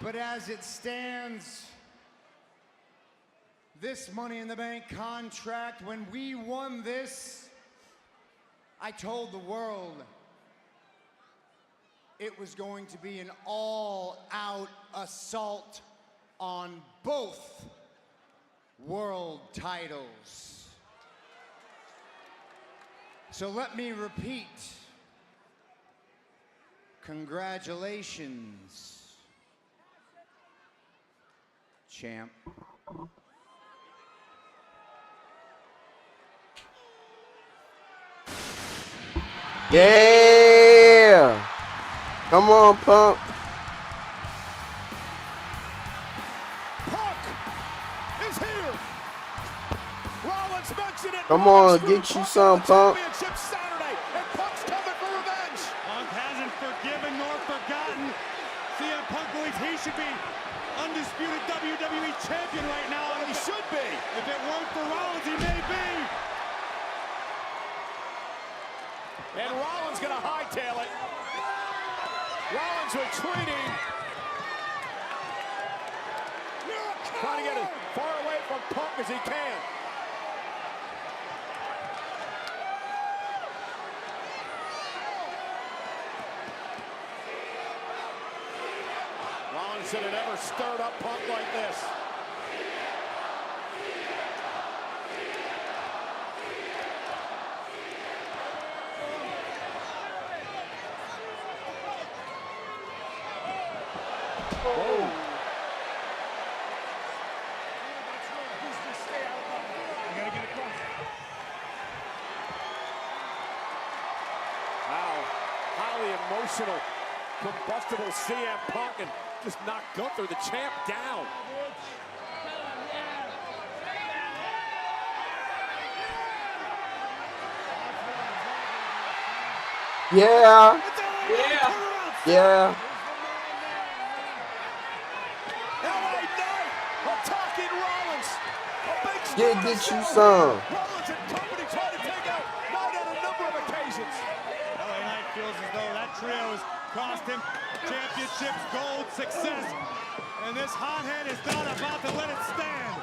Speaker 20: But as it stands, this Money in the Bank contract, when we won this, I told the world it was going to be an all-out assault on both world titles. So let me repeat. Congratulations, champ.
Speaker 3: Yeah! Come on, Punk.
Speaker 1: Punk is here. Rollins mentioned it.
Speaker 3: Come on, get you some, Punk.
Speaker 1: Championship Saturday, and Punk's coming for revenge.
Speaker 5: Punk hasn't forgiven nor forgotten. CM Punk believes he should be undisputed WWE champion right now.
Speaker 1: He should be.
Speaker 5: If it weren't for Rollins, he may be.
Speaker 1: And Rollins gonna hightail it. Rollins retreating. Trying to get as far away from Punk as he can. Rollins should have never stirred up Punk like this. Wow, highly emotional, combustible CM Punk, and just knocked Gunther, the champ, down.
Speaker 3: Yeah. Yeah.
Speaker 1: LA Knight attacking Rollins. A big
Speaker 3: Get you some.
Speaker 1: Rollins and company trying to take out Knight on a number of occasions.
Speaker 5: LA Knight feels as though that trio has cost him championships, gold, success. And this hothead is not about to let it stand.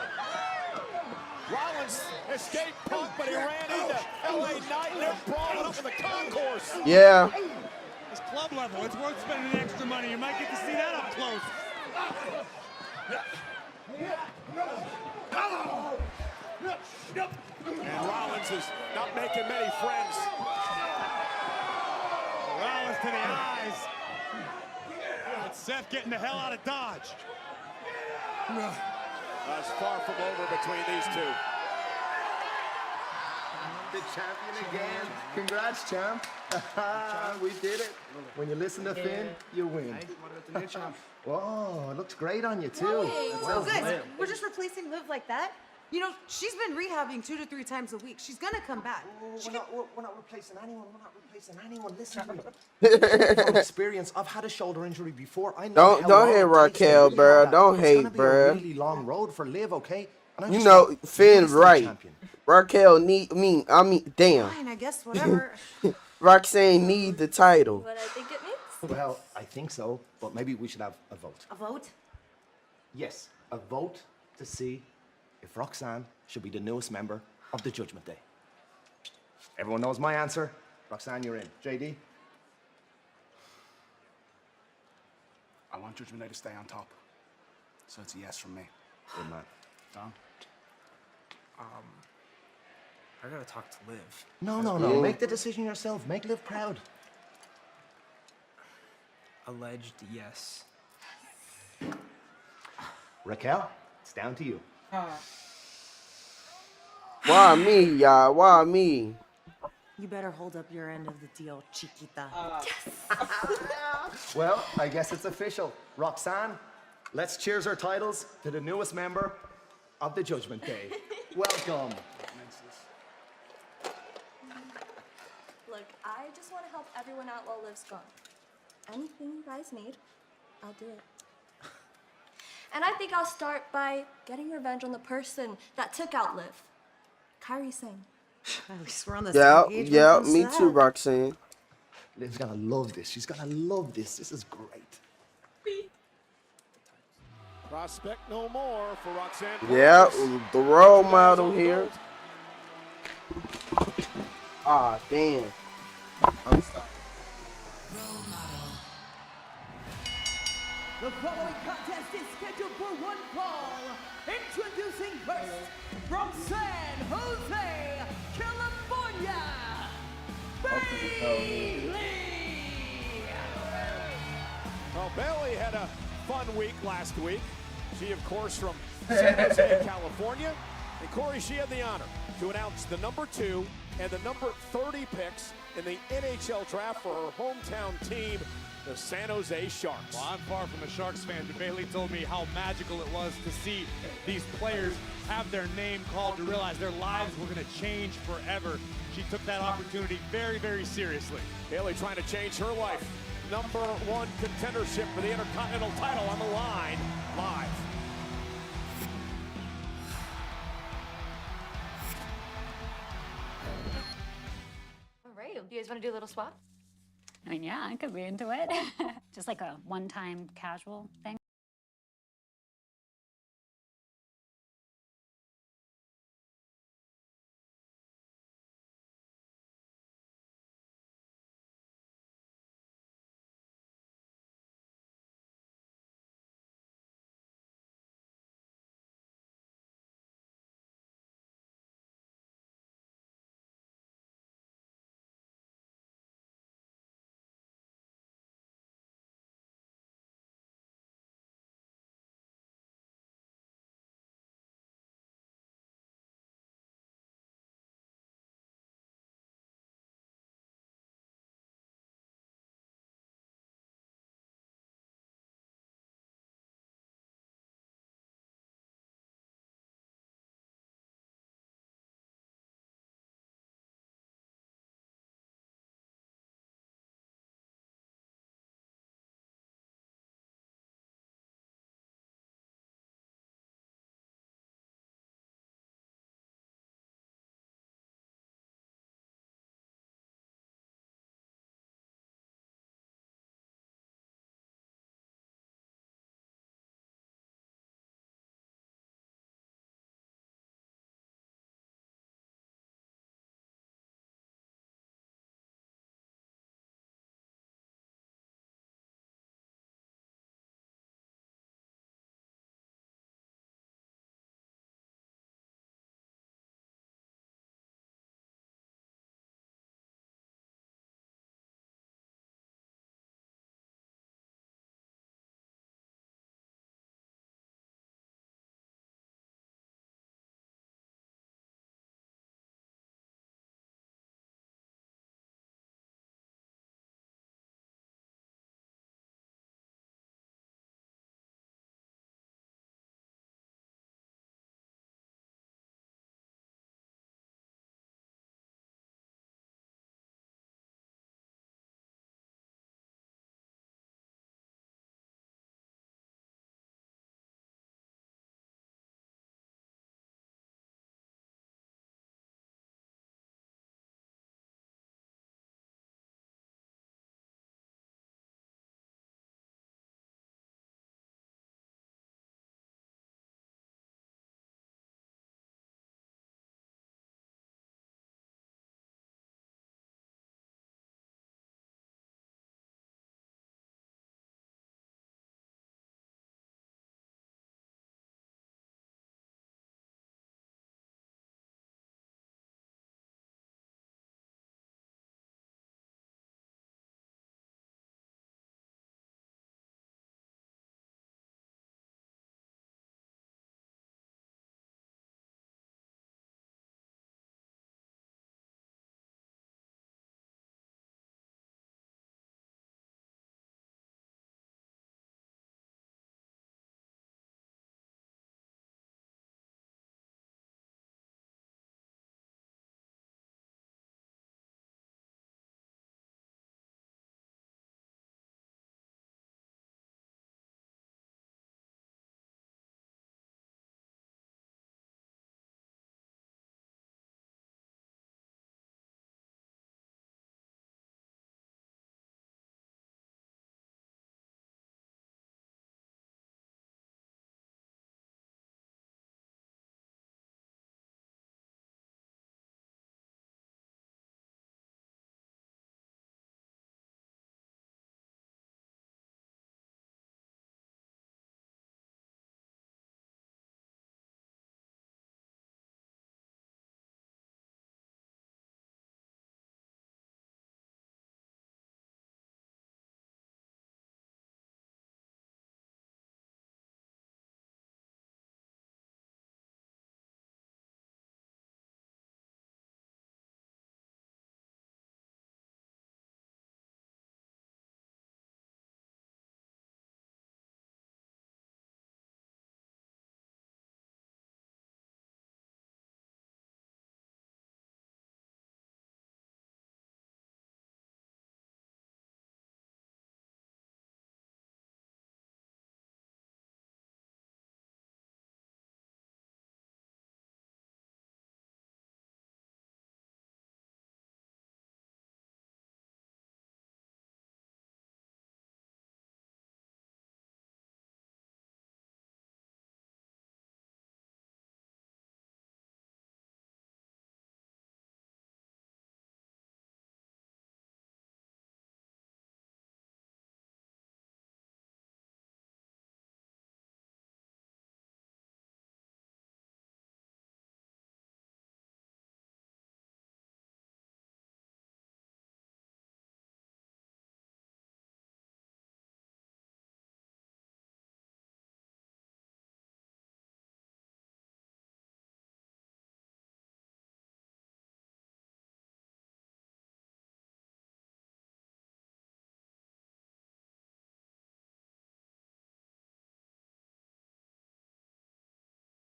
Speaker 1: Rollins escaped Punk, but he ran into LA Knight, and they're brawling up in the concourse.
Speaker 3: Yeah.
Speaker 5: It's club level. It's worth spending the extra money. You might get to see that up close.
Speaker 1: And Rollins is not making many friends.
Speaker 5: Rollins to the eyes. And Seth getting the hell out of Dodge.
Speaker 1: It's far from over between these two.
Speaker 9: The champion again. Congrats, champ. We did it. When you listen to Finn, you win. Oh, it looks great on you, too.
Speaker 14: Wait,
Speaker 9: Well
Speaker 14: so guys,
Speaker 9: done.
Speaker 14: we're just replacing Liv like that? You know, she's been rehabbing 2 to 3 times a week. She's gonna come back.
Speaker 9: We're not replacing anyone. We're not replacing anyone. Listen to me. From experience, I've had a shoulder injury before. I know
Speaker 3: Don't hate Raquel, bro. Don't hate,
Speaker 9: It's
Speaker 3: bro.
Speaker 9: gonna be a really long road for Liv, okay? And I
Speaker 3: You
Speaker 9: just
Speaker 3: know,
Speaker 9: want
Speaker 3: Finn
Speaker 9: to be
Speaker 3: right.
Speaker 9: champion.
Speaker 3: Raquel damn.
Speaker 14: Fine, I guess, whatever.
Speaker 3: Roxanne need the title.
Speaker 14: What I think it means?
Speaker 9: Well, I think so, but maybe we should have a vote.
Speaker 14: A vote?
Speaker 9: Yes, a vote to see if Roxanne should be the newest member of the Judgment Day. Everyone knows my answer. Roxanne, you're in. JD?
Speaker 22: I want Judgment Day to stay on top. So it's a yes from me.
Speaker 9: Good man.
Speaker 22: Don?
Speaker 2: I gotta talk to Liv.
Speaker 9: No, no, no. Make the decision yourself. Make Liv proud.
Speaker 2: Alleged, yes.
Speaker 9: Raquel, it's down to you.
Speaker 3: Why me, y'all? Why me?
Speaker 14: You better hold up your end of the deal, Chiquita.
Speaker 9: Well, I guess it's official. Roxanne, let's cheers our titles to the newest member of the Judgment Day. Welcome.
Speaker 16: Look, I just want to help everyone out while Liv's gone. Anything you guys need, I'll do it. And I think I'll start by getting revenge on the person that took out Liv. Kairi Singh.
Speaker 14: At least we're on the same page.
Speaker 3: Yeah, me too, Roxanne.
Speaker 9: Liv's gonna love this. She's gonna love this. This is great.
Speaker 1: Prospect no more for Roxanne.
Speaker 3: Yeah, the role model here. Ah, damn. I'm sorry.
Speaker 17: The following contest is scheduled for one fall. Introducing first, from San Jose, California, Bailey!
Speaker 1: Well, Bailey had a fun week last week. She, of course, from San Jose, California. And Corey, she had the honor to announce the number 2 and the number 30 picks in the NHL draft for her hometown team, the San Jose Sharks.
Speaker 5: Well, I'm far from a Sharks fan, but Bailey told me how magical it was to see these players have their name called, to realize their lives were going to change forever. She took that opportunity very, very seriously.
Speaker 1: Bailey trying to change her life. Number 1 contendership for the Intercontinental title on the line, live.
Speaker 23: All right, you guys want to do a little swap?
Speaker 24: I mean, yeah, I could be into it. Just like a one-time casual thing.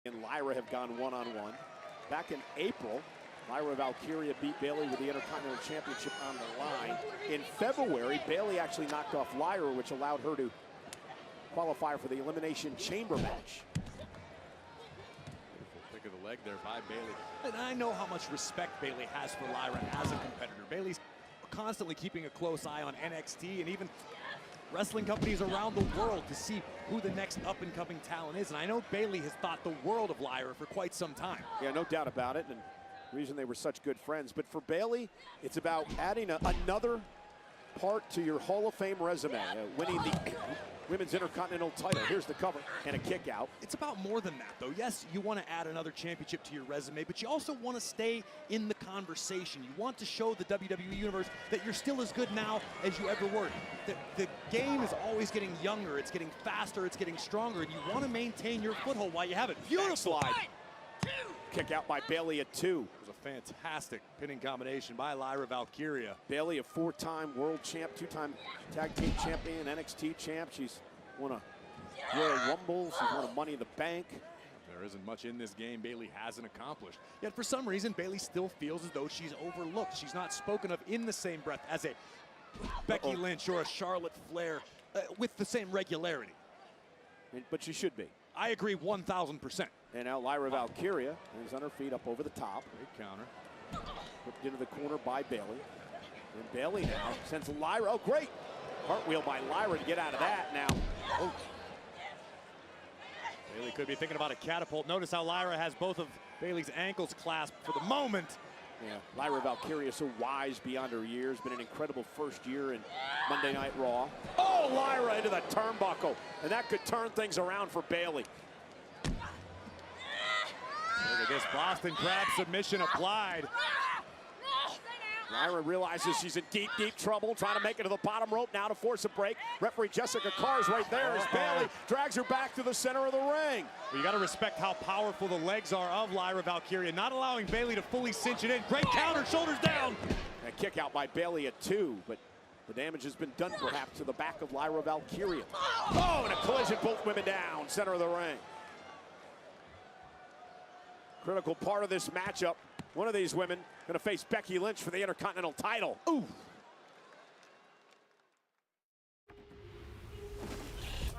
Speaker 1: and Lyra have gone one-on-one. Back in April, Lyra Valkyria beat Bayley with the Intercontinental Championship on the line. In February, Bayley actually knocked off Lyra, which allowed her to qualify for the Elimination Chamber match.
Speaker 5: Pick of the leg there by Bayley. And I know how much respect Bayley has for Lyra as a competitor. Bayley's constantly keeping a close eye on NXT and even wrestling companies around the world to see who the next up-and-coming talent is. And I know Bayley has thought the world of Lyra for quite some time.
Speaker 1: Yeah, no doubt about it. And the reason they were such good friends. But for Bayley, it's about adding another part to your Hall of Fame resume, winning the Women's Intercontinental title. Here's the cover and a kick out.
Speaker 5: It's about more than that, though. Yes, you want to add another championship to your resume, but you also want to stay in the conversation. You want to show the WWE Universe that you're still as good now as you ever were. The game is always getting younger. It's getting faster. It's getting stronger, and you want to maintain your foothold while you have it. Beautiful.
Speaker 1: Kick out by Bayley at 2.
Speaker 5: It was a fantastic pinning combination by Lyra Valkyria.
Speaker 1: Bayley, a 4-time world champ, 2-time tag team champion, NXT champ. She's won a Royal Rumble. She's won a Money in the Bank.
Speaker 5: There isn't much in this game Bayley hasn't accomplished. Yet for some reason, Bayley still feels as though she's overlooked. She's not spoken of in the same breath as a Becky Lynch or a Charlotte Flair with the same regularity.
Speaker 1: But she should be.
Speaker 5: I agree 1,000%.
Speaker 1: And now Lyra Valkyria is on her feet up over the top.
Speaker 5: Great counter.
Speaker 1: Whipped into the corner by Bayley. And Bayley now sends Lyra. Oh, great. Cartwheel by Lyra to get out of that now. Oh.
Speaker 5: Bayley could be thinking about a catapult. Notice how Lyra has both of Bayley's ankles clasped for the moment.
Speaker 1: Yeah, Lyra Valkyria so wise beyond her years. Been an incredible first year in Monday Night Raw. Oh, Lyra into the turnbuckle. And that could turn things around for Bayley.
Speaker 5: Look at this Boston Crab submission applied.
Speaker 1: Lyra realizes she's in deep, deep trouble, trying to make it to the bottom rope now to force a break. Referee Jessica Carr's right there as Bayley drags her back to the center of the ring.
Speaker 5: Well, you got to respect how powerful the legs are of Lyra Valkyria, not allowing Bayley to fully cinch it in. Great counter, shoulders down.
Speaker 1: A kick out by Bayley at 2, but the damage has been done perhaps to the back of Lyra Valkyria. Oh, and a collision, both women down, center of the ring. Critical part of this matchup. One of these women going to face Becky Lynch for the Intercontinental title. Ooh.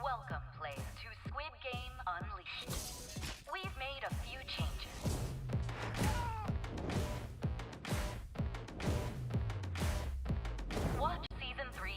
Speaker 4: Welcome, players, to Squid Game Unleashed. We've made a few changes. Watch Season 3.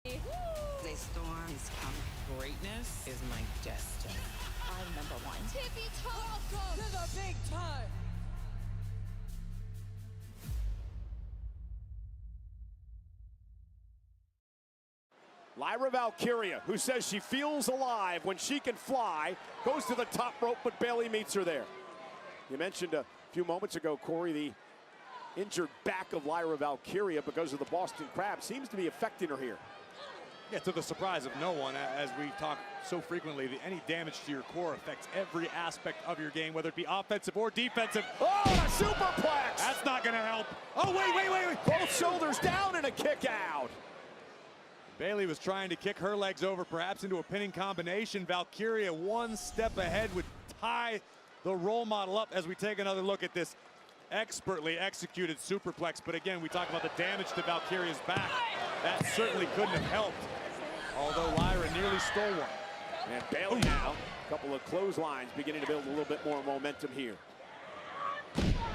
Speaker 6: A storm is coming. Greatness is my destiny.
Speaker 24: I'm number one.
Speaker 17: Tippy top to the big time.
Speaker 1: Lyra Valkyria, who says she feels alive when she can fly, goes to the top rope, but Bayley meets her there. You mentioned a few moments ago, Corey, the injured back of Lyra Valkyria because of the Boston Crab seems to be affecting her here.
Speaker 5: Yeah, to the surprise of no one, as we talk so frequently, any damage to your core affects every aspect of your game, whether it be offensive or defensive.
Speaker 1: Oh, a superplex!
Speaker 5: That's not going to help. Oh, wait.
Speaker 1: Both shoulders down and a kick out.
Speaker 5: Bayley was trying to kick her legs over, perhaps into a pinning combination. Valkyria one step ahead would tie the role model up as we take another look at this expertly executed superplex. But again, we talk about the damage to Valkyria's back. That certainly couldn't have helped, although Lyra nearly stole one.
Speaker 1: And Bayley now, a couple of clotheslines beginning to build a little bit more momentum here.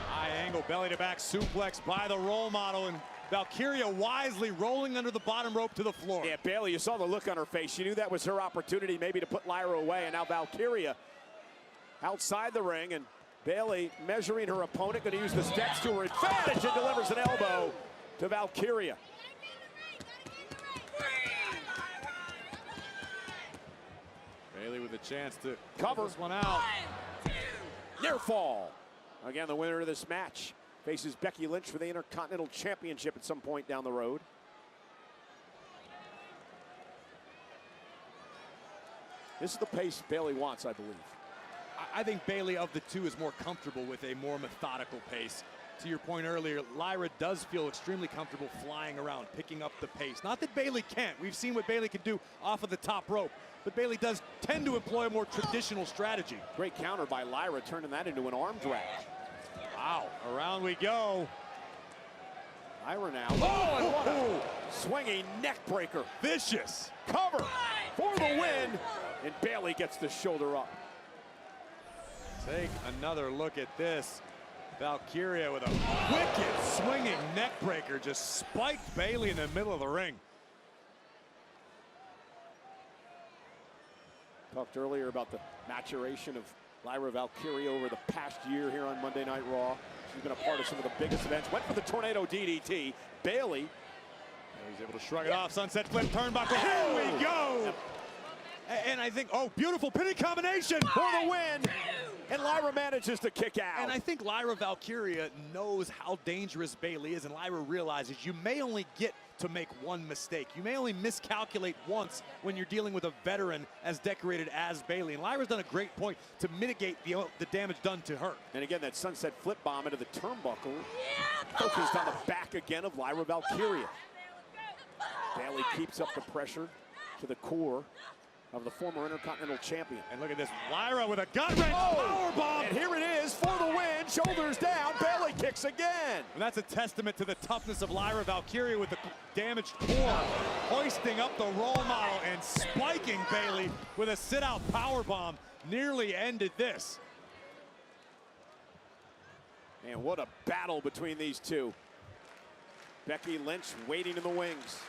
Speaker 5: High angle belly to back suplex by the role model, and Valkyria wisely rolling under the bottom rope to the floor.
Speaker 1: Yeah, Bayley, you saw the look on her face. She knew that was her opportunity maybe to put Lyra away, and now Valkyria outside the ring, and Bayley measuring her opponent, going to use the steps to her advantage and delivers an elbow to Valkyria.
Speaker 5: Bayley with a chance to
Speaker 1: cover
Speaker 5: this one out.
Speaker 1: Near fall. Again, the winner of this match faces Becky Lynch for the Intercontinental Championship at some point down the road. This is the pace Bayley wants, I believe.
Speaker 5: I think Bayley of the two is more comfortable with a more methodical pace. To your point earlier, Lyra does feel extremely comfortable flying around, picking up the pace. Not that Bayley can't. We've seen what Bayley can do off of the top rope, but Bayley does tend to employ a more traditional strategy.
Speaker 1: Great counter by Lyra, turning that into an arm drag.
Speaker 5: Wow, around we go.
Speaker 1: Lyra now. Oh, and what a swinging neck breaker.
Speaker 5: Vicious.
Speaker 1: Cover for the win, and Bayley gets the shoulder up.
Speaker 5: Take another look at this. Valkyria with a wicked swinging neck breaker just spiked Bayley in the middle of the ring.
Speaker 1: Talked earlier about the maturation of Lyra Valkyria over the past year here on Monday Night Raw. She's been a part of some of the biggest events. Went for the tornado DDT. Bayley.
Speaker 5: He's able to shrug it off. Sunset flip turnbuckle. Here we go. And I think, oh, beautiful pinning combination
Speaker 1: for the win. And Lyra manages to kick out.
Speaker 5: And I think Lyra Valkyria knows how dangerous Bayley is, and Lyra realizes you may only get to make one mistake. You may only miscalculate once when you're dealing with a veteran as decorated as Bayley. And Lyra's done a great point to mitigate the damage done to her.
Speaker 1: And again, that sunset flip bomb into the turnbuckle. Focused on the back again of Lyra Valkyria. Bayley keeps up the pressure to the core of the former Intercontinental Champion.
Speaker 5: And look at this, Lyra with a gut-wrench powerbomb.
Speaker 1: And here it is for the win, shoulders down, Bayley kicks again.
Speaker 5: And that's a testament to the toughness of Lyra Valkyria with the damaged core, hoisting up the role model and spiking Bayley with a sit-out powerbomb. Nearly ended this.
Speaker 1: And what a battle between these two. Becky Lynch waiting in the wings.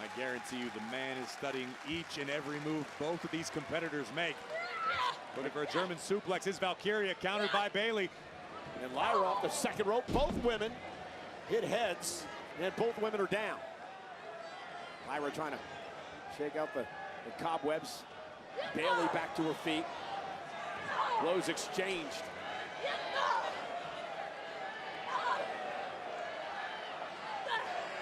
Speaker 5: I guarantee you the man is studying each and every move both of these competitors make. Looking for a German suplex is Valkyria, countered by Bayley.
Speaker 1: And Lyra off the second rope. Both women hit heads, and both women are down. Lyra trying to shake out the cobwebs. Bayley back to her feet. Blows exchanged.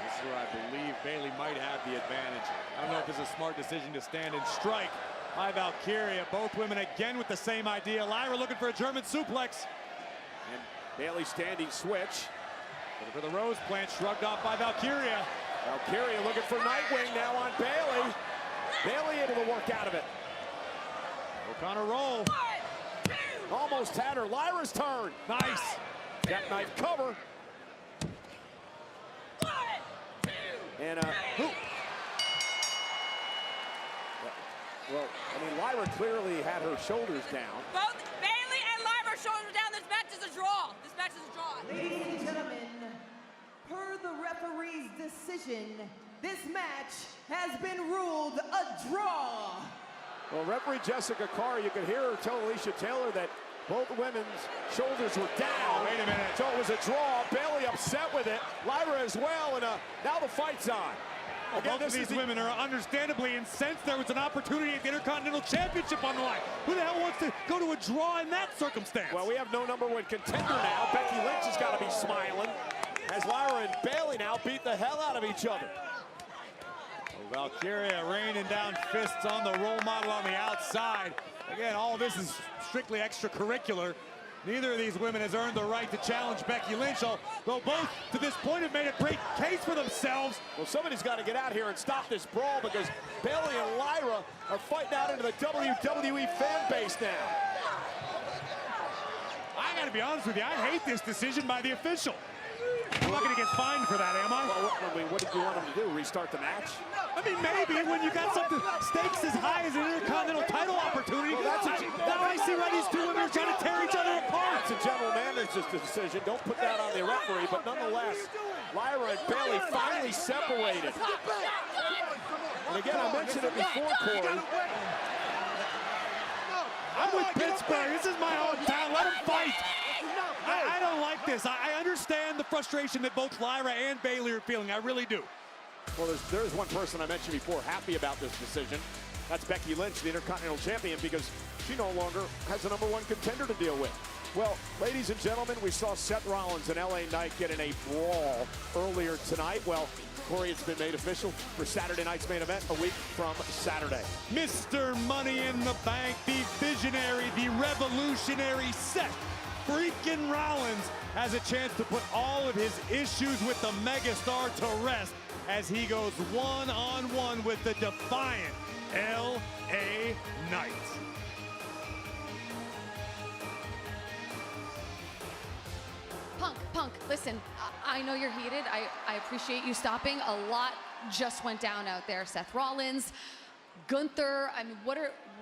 Speaker 5: This is where I believe Bayley might have the advantage. I don't know if it's a smart decision to stand and strike by Valkyria. Both women again with the same idea. Lyra looking for a German suplex.
Speaker 1: And Bayley standing switch.
Speaker 5: Looking for the Rose Plant, shrugged off by Valkyria.
Speaker 1: Valkyria looking for Nightwing now on Bayley. Bayley able to work out of it.
Speaker 5: O'Connor roll.
Speaker 1: Almost had her. Lyra's turn.
Speaker 5: Nice.
Speaker 1: Jackknife cover. And well, I mean, Lyra clearly had her shoulders down.
Speaker 17: Both Bayley and Lyra shoulders down. This match is a draw. This match is a draw.
Speaker 15: Ladies and gentlemen, per the referee's decision,
Speaker 17: this match has been ruled a draw.
Speaker 1: Well, referee Jessica Carr, you could hear her tell Alicia Taylor that both women's shoulders were down.
Speaker 5: Wait a minute.
Speaker 1: So it was a draw. Bailey upset with it. Lyra as well, and now the fight's on.
Speaker 5: Well,
Speaker 1: Again,
Speaker 5: both of these women are understandably incensed. There was an opportunity at the Intercontinental Championship on the line. Who the hell wants to go to a draw in that circumstance?
Speaker 1: Well, we have no #1 contender now. Becky Lynch has got to be smiling as Lyra and Bailey now beat the hell out of each other.
Speaker 5: Valkyria raining down fists on the role model on the outside. Again, all this is strictly extracurricular. Neither of these women has earned the right to challenge Becky Lynch, though both to this point have made a great case for themselves.
Speaker 1: Well, somebody's got to get out here and stop this brawl because Bailey and Lyra are fighting out into the WWE fan base now.
Speaker 5: I got to be honest with you, I hate this decision by the official. I'm not going to get fined for that, am I?
Speaker 1: Well, what did you want them to do? Restart the match?
Speaker 5: I mean, maybe when you got something stakes as high as an Intercontinental title opportunity.
Speaker 1: Well,
Speaker 5: now I see why these two women are trying to tear each other apart.
Speaker 1: That's a general manager's decision. Don't put that on the referee, but nonetheless, Lyra and Bailey finally separated. And again, I mentioned it before, Corey.
Speaker 5: I'm with Pittsburgh. This is my hometown. Let them fight. I don't like this. I understand the frustration that both Lyra and Bailey are feeling. I really do.
Speaker 1: Well, there's one person I mentioned before happy about this decision. That's Becky Lynch, the Intercontinental Champion, because she no longer has a #1 contender to deal with. Well, ladies and gentlemen, we saw Seth Rollins and LA Knight get in a brawl earlier tonight. Well, Corey, it's been made official for Saturday night's main event a week from Saturday.
Speaker 5: Mr. Money in the Bank, the visionary, the revolutionary Seth freaking Rollins has a chance to put all of his issues with the megastar to rest as he goes one-on-one with the defiant LA Knight.
Speaker 10: Punk, listen, I know you're heated. I appreciate you stopping. A lot just went down out there. Seth Rollins, Gunther, I mean,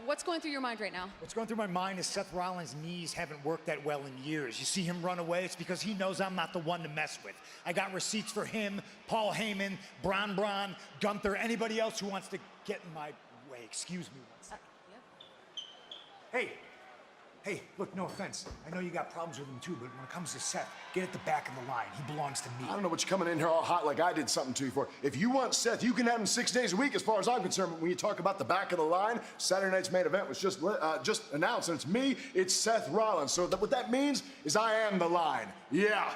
Speaker 10: what's going through your mind right now?
Speaker 6: What's going through my mind is Seth Rollins' knees haven't worked that well in years. You see him run away, it's because he knows I'm not the one to mess with. I got receipts for him, Paul Heyman, Braun, Gunther, anybody else who wants to get in my way. Excuse me one second. Hey, look, no offense. I know you got problems with him too, but when it comes to Seth, get at the back of the line. He belongs to me.
Speaker 22: I don't know what you're coming in here all hot like I did something to you for. If you want Seth, you can have him 6 days a week as far as I'm concerned. But when you talk about the back of the line, Saturday night's main event was just announced, and it's me, it's Seth Rollins. So what that means is I am the line. Yeah.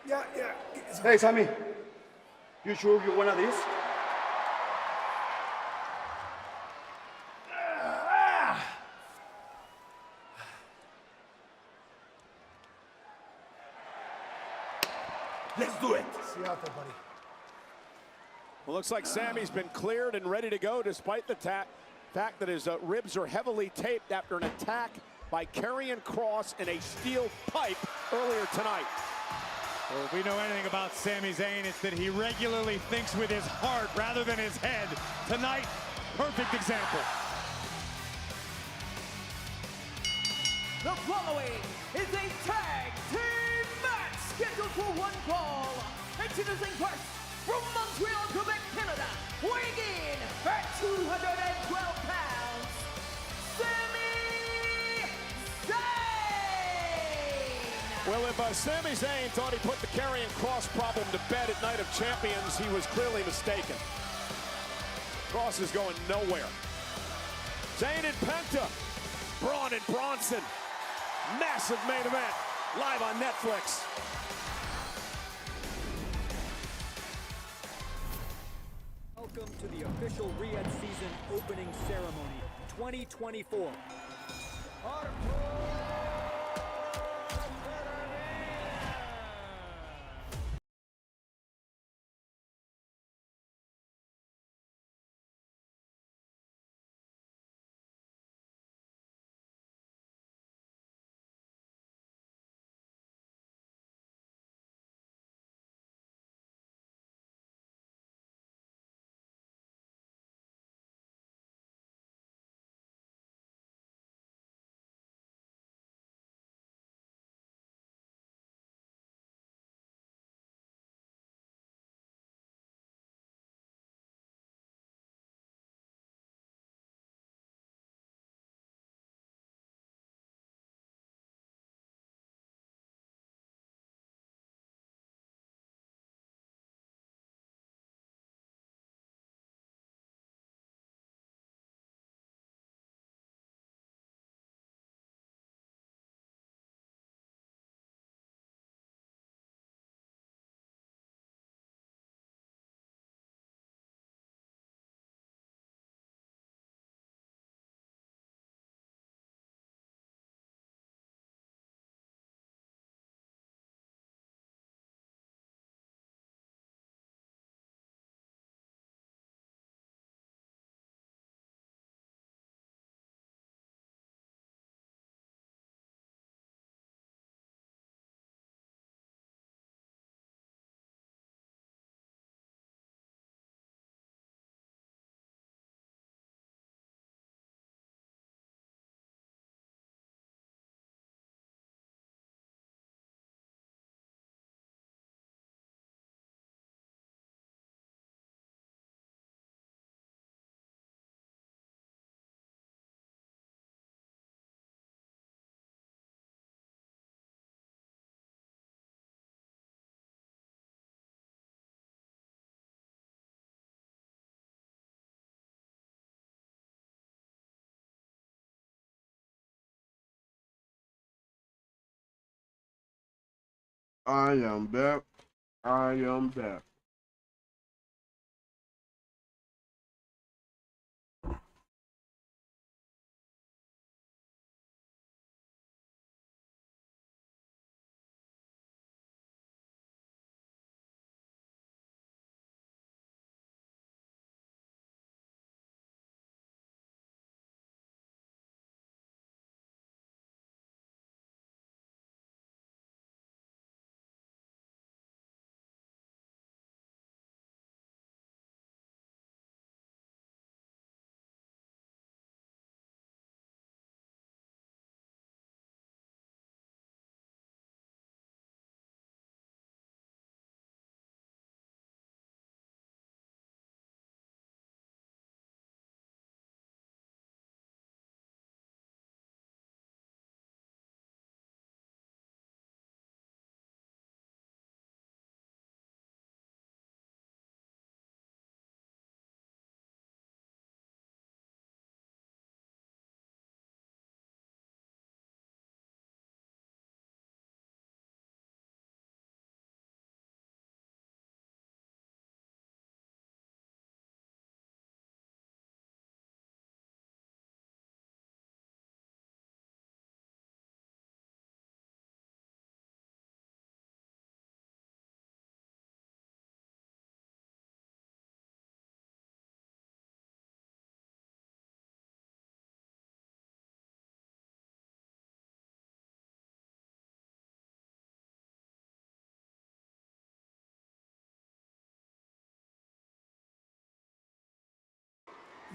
Speaker 6: Yeah.
Speaker 7: Hey, Sammy. You sure you want this?
Speaker 22: Let's do it.
Speaker 6: See you out there, buddy.
Speaker 1: Well, looks like Sammy's been cleared and ready to go despite the fact that his ribs are heavily taped after an attack by Karrion Kross in a steel pipe earlier tonight.
Speaker 5: Well, if we know anything about Sami Zayn, it's that he regularly thinks with his heart rather than his head. Tonight, perfect example.
Speaker 17: The following is a tag team match scheduled for one fall. Introducing first, from Montreal, Quebec, Canada, weighing in at 212 pounds, Sami Zayn!
Speaker 1: Well, if Sami Zayn thought he put the Karrion Kross problem to bed at Night of Champions, he was clearly mistaken. Kross is going nowhere. Zayn and Penta, Braun and Bronson. Massive main event, live on Netflix.
Speaker 8: Welcome to the official Riyadh season opening ceremony 2024.
Speaker 3: I am back. I am back.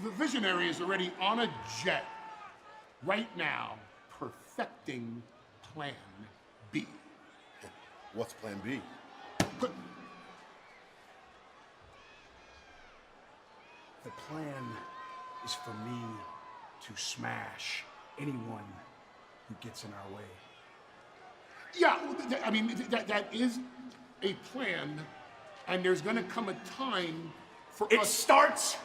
Speaker 11: The visionary is already on a jet right now, perfecting Plan B.
Speaker 22: What's Plan B?
Speaker 11: Good.
Speaker 13: The plan is for me to smash anyone who gets in our way.
Speaker 11: Yeah, I mean, that is a plan, and there's gonna come a time for
Speaker 13: It
Speaker 11: us...
Speaker 13: starts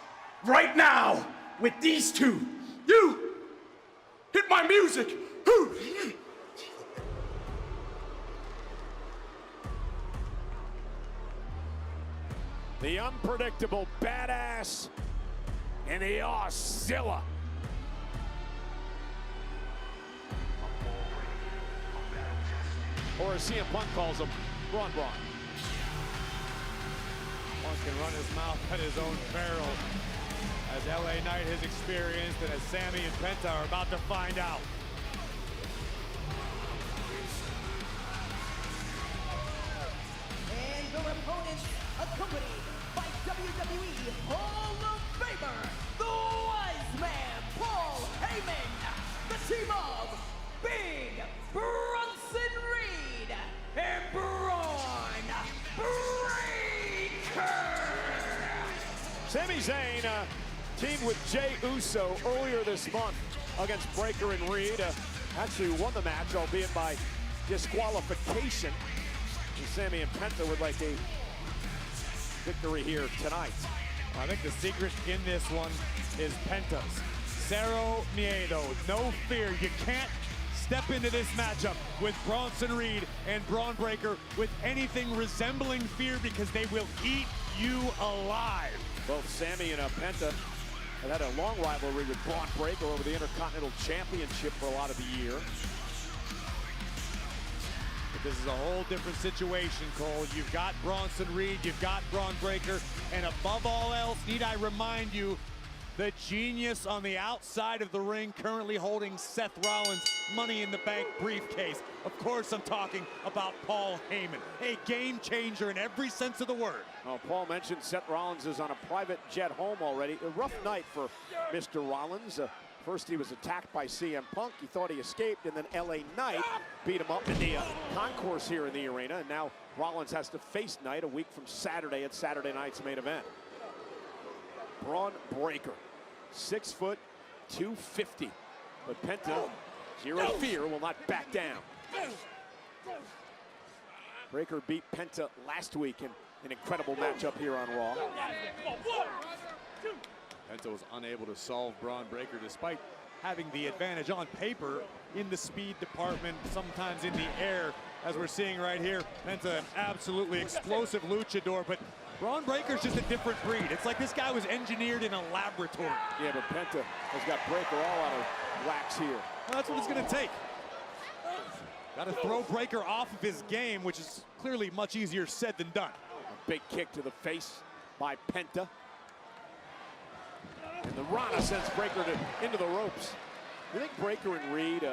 Speaker 13: right now with these two. You hit my music. Who?
Speaker 1: The unpredictable badass and the Auszilla. Or as CM Punk calls him, Braun.
Speaker 5: Punk can run his mouth at his own barrel, as LA Knight has experienced and as Sammy and Penta are about to find out.
Speaker 17: And their opponents, accompanied by WWE Hall of Famer, the Wise Man, Paul Heyman, the team of Big Bronson Reed and Braun Breaker.
Speaker 1: Sami Zayn teamed with Jey Uso earlier this month against Breaker and Reed. Actually won the match, albeit by disqualification. And Sammy and Penta would like a victory here tonight.
Speaker 5: I think the secret in this one is Penta's. Cero miedo, no fear. You can't step into this matchup with Bronson Reed and Braun Breaker with anything resembling fear, because they will eat you alive.
Speaker 1: Both Sammy and Penta have had a long rivalry with Braun Breaker over the Intercontinental Championship for a lot of the year.
Speaker 5: But this is a whole different situation, Cole. You've got Bronson Reed, you've got Braun Breaker, and above all else, need I remind you, the genius on the outside of the ring currently holding Seth Rollins' Money in the Bank briefcase. Of course, I'm talking about Paul Heyman, a game changer in every sense of the word.
Speaker 1: Well, Paul mentioned Seth Rollins is on a private jet home already. A rough night for Mr. Rollins. First, he was attacked by CM Punk. He thought he escaped, and then LA Knight beat him up in the concourse here in the arena. And now Rollins has to face Knight a week from Saturday at Saturday night's main event. Braun Breaker, 6 foot, 250. But Penta, zero fear, will not back down. Breaker beat Penta last week in an incredible matchup here on Raw.
Speaker 5: Penta was unable to solve Braun Breaker despite having the advantage on paper in the speed department, sometimes in the air as we're seeing right here. Penta, an absolutely explosive luchador, but Braun Breaker's just a different breed. It's like this guy was engineered in a laboratory.
Speaker 1: Yeah, but Penta has got Breaker all out of wax here.
Speaker 5: Well, that's what it's going to take. Got to throw Breaker off of his game, which is clearly much easier said than done.
Speaker 1: A big kick to the face by Penta. And the Rana sends Breaker into the ropes. You think Breaker and Reed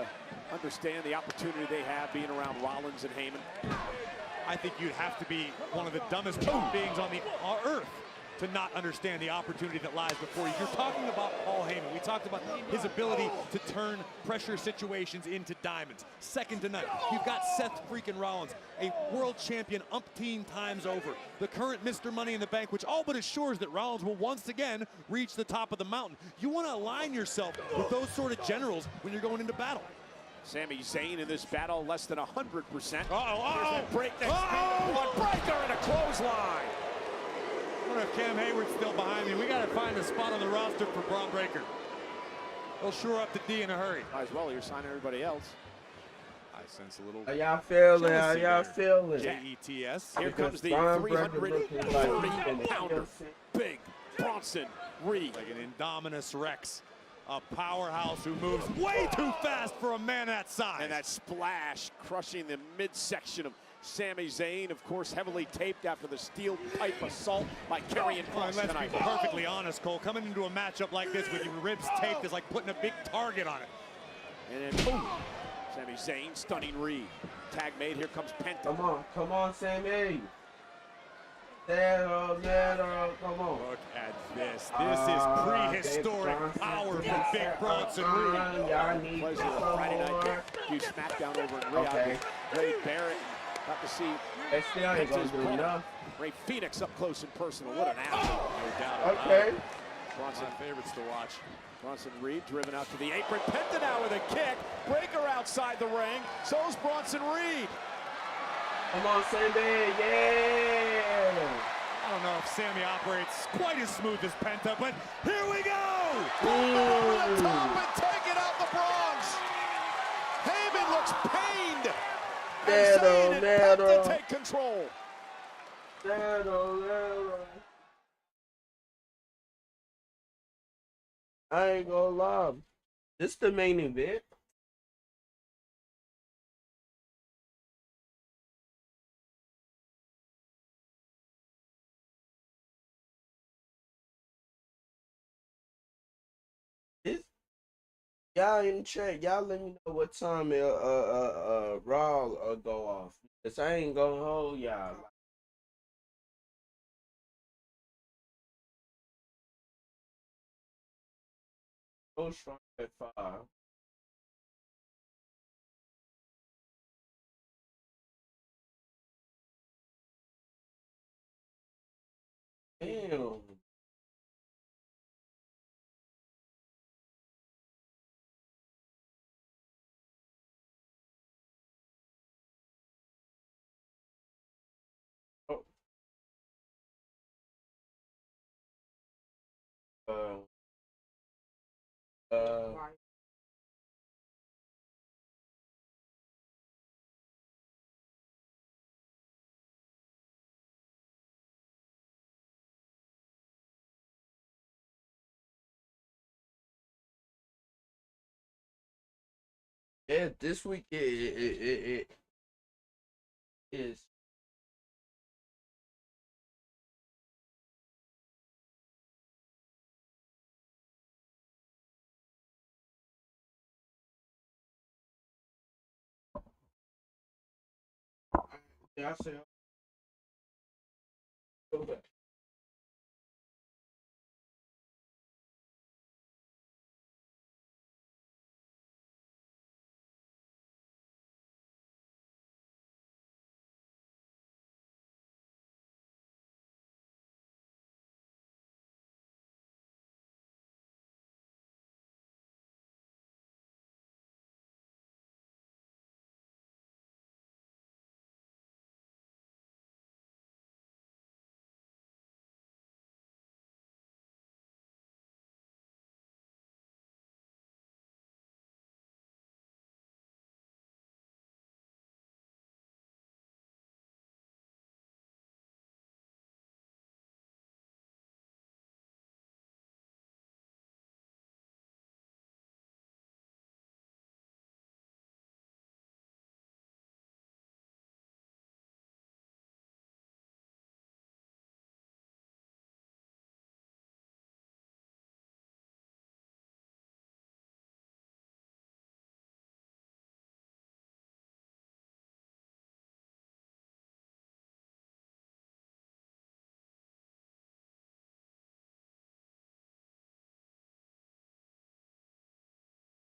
Speaker 1: understand the opportunity they have being around Rollins and Heyman?
Speaker 5: I think you'd have to be one of the dumbest human beings on the earth to not understand the opportunity that lies before you. You're talking about Paul Heyman. We talked about his ability to turn pressure situations into diamonds. Second to none. You've got Seth freaking Rollins, a world champion umpteen times over. The current Mr. Money in the Bank, which all but assures that Rollins will once again reach the top of the mountain. You want to align yourself with those sort of generals when you're going into battle.
Speaker 1: Sami Zayn in this battle, less than 100%.
Speaker 5: Break
Speaker 1: Breaker and a clothesline.
Speaker 5: I wonder if Cam Hayward's still behind me. We got to find a spot on the roster for Braun Breaker. He'll shore up the D in a hurry.
Speaker 1: Might as well, you're signing everybody else.
Speaker 5: I sense a little.
Speaker 3: How y'all feeling? How y'all feeling?
Speaker 5: J-E-T-S.
Speaker 1: Here comes the 330-pounder. Big Bronson Reed.
Speaker 5: Like an Indominus Rex. A powerhouse who moves way too fast for a man that size.
Speaker 1: And that splash crushing the midsection of Sami Zayn, of course, heavily taped after the steel pipe assault by Karrion Kross
Speaker 5: Let's
Speaker 1: tonight.
Speaker 5: be perfectly honest, Cole. Coming into a matchup like this with your ribs taped is like putting a big target on it.
Speaker 1: And then, boom, Sami Zayn stunning Reed. Tag made, here comes Penta.
Speaker 3: Come on, Sami. Come on.
Speaker 5: Look at this. This is prehistoric power from Big Bronson Reed.
Speaker 3: Y'all need
Speaker 1: Pleasure of Friday night do SmackDown over in Riyadh.
Speaker 3: Okay.
Speaker 1: Ray Barrett got to see
Speaker 3: They still ain't gonna
Speaker 1: Penta's
Speaker 3: do
Speaker 1: brother,
Speaker 3: enough.
Speaker 1: Ray Phoenix up close and personal. What an athlete.
Speaker 5: No doubt about
Speaker 3: Okay.
Speaker 5: it. Bronson favorites to watch.
Speaker 1: Bronson Reed driven out to the apron. Penta now with a kick. Breaker outside the ring. So is Bronson Reed.
Speaker 3: Come on, Sami. Yeah.
Speaker 5: I don't know if Sami operates quite as smooth as Penta, but here we go!
Speaker 1: Over the top and taking out the Bronx. Heyman looks pained. And Zayn and Penta take control.
Speaker 3: I ain't gonna lie. This the main event. Y'all in the chat, y'all let me know what time Raw go off. Cause I ain't gonna hold y'all. Go strong at 5. Damn. Yeah, this week it is. Yeah, I say. Okay.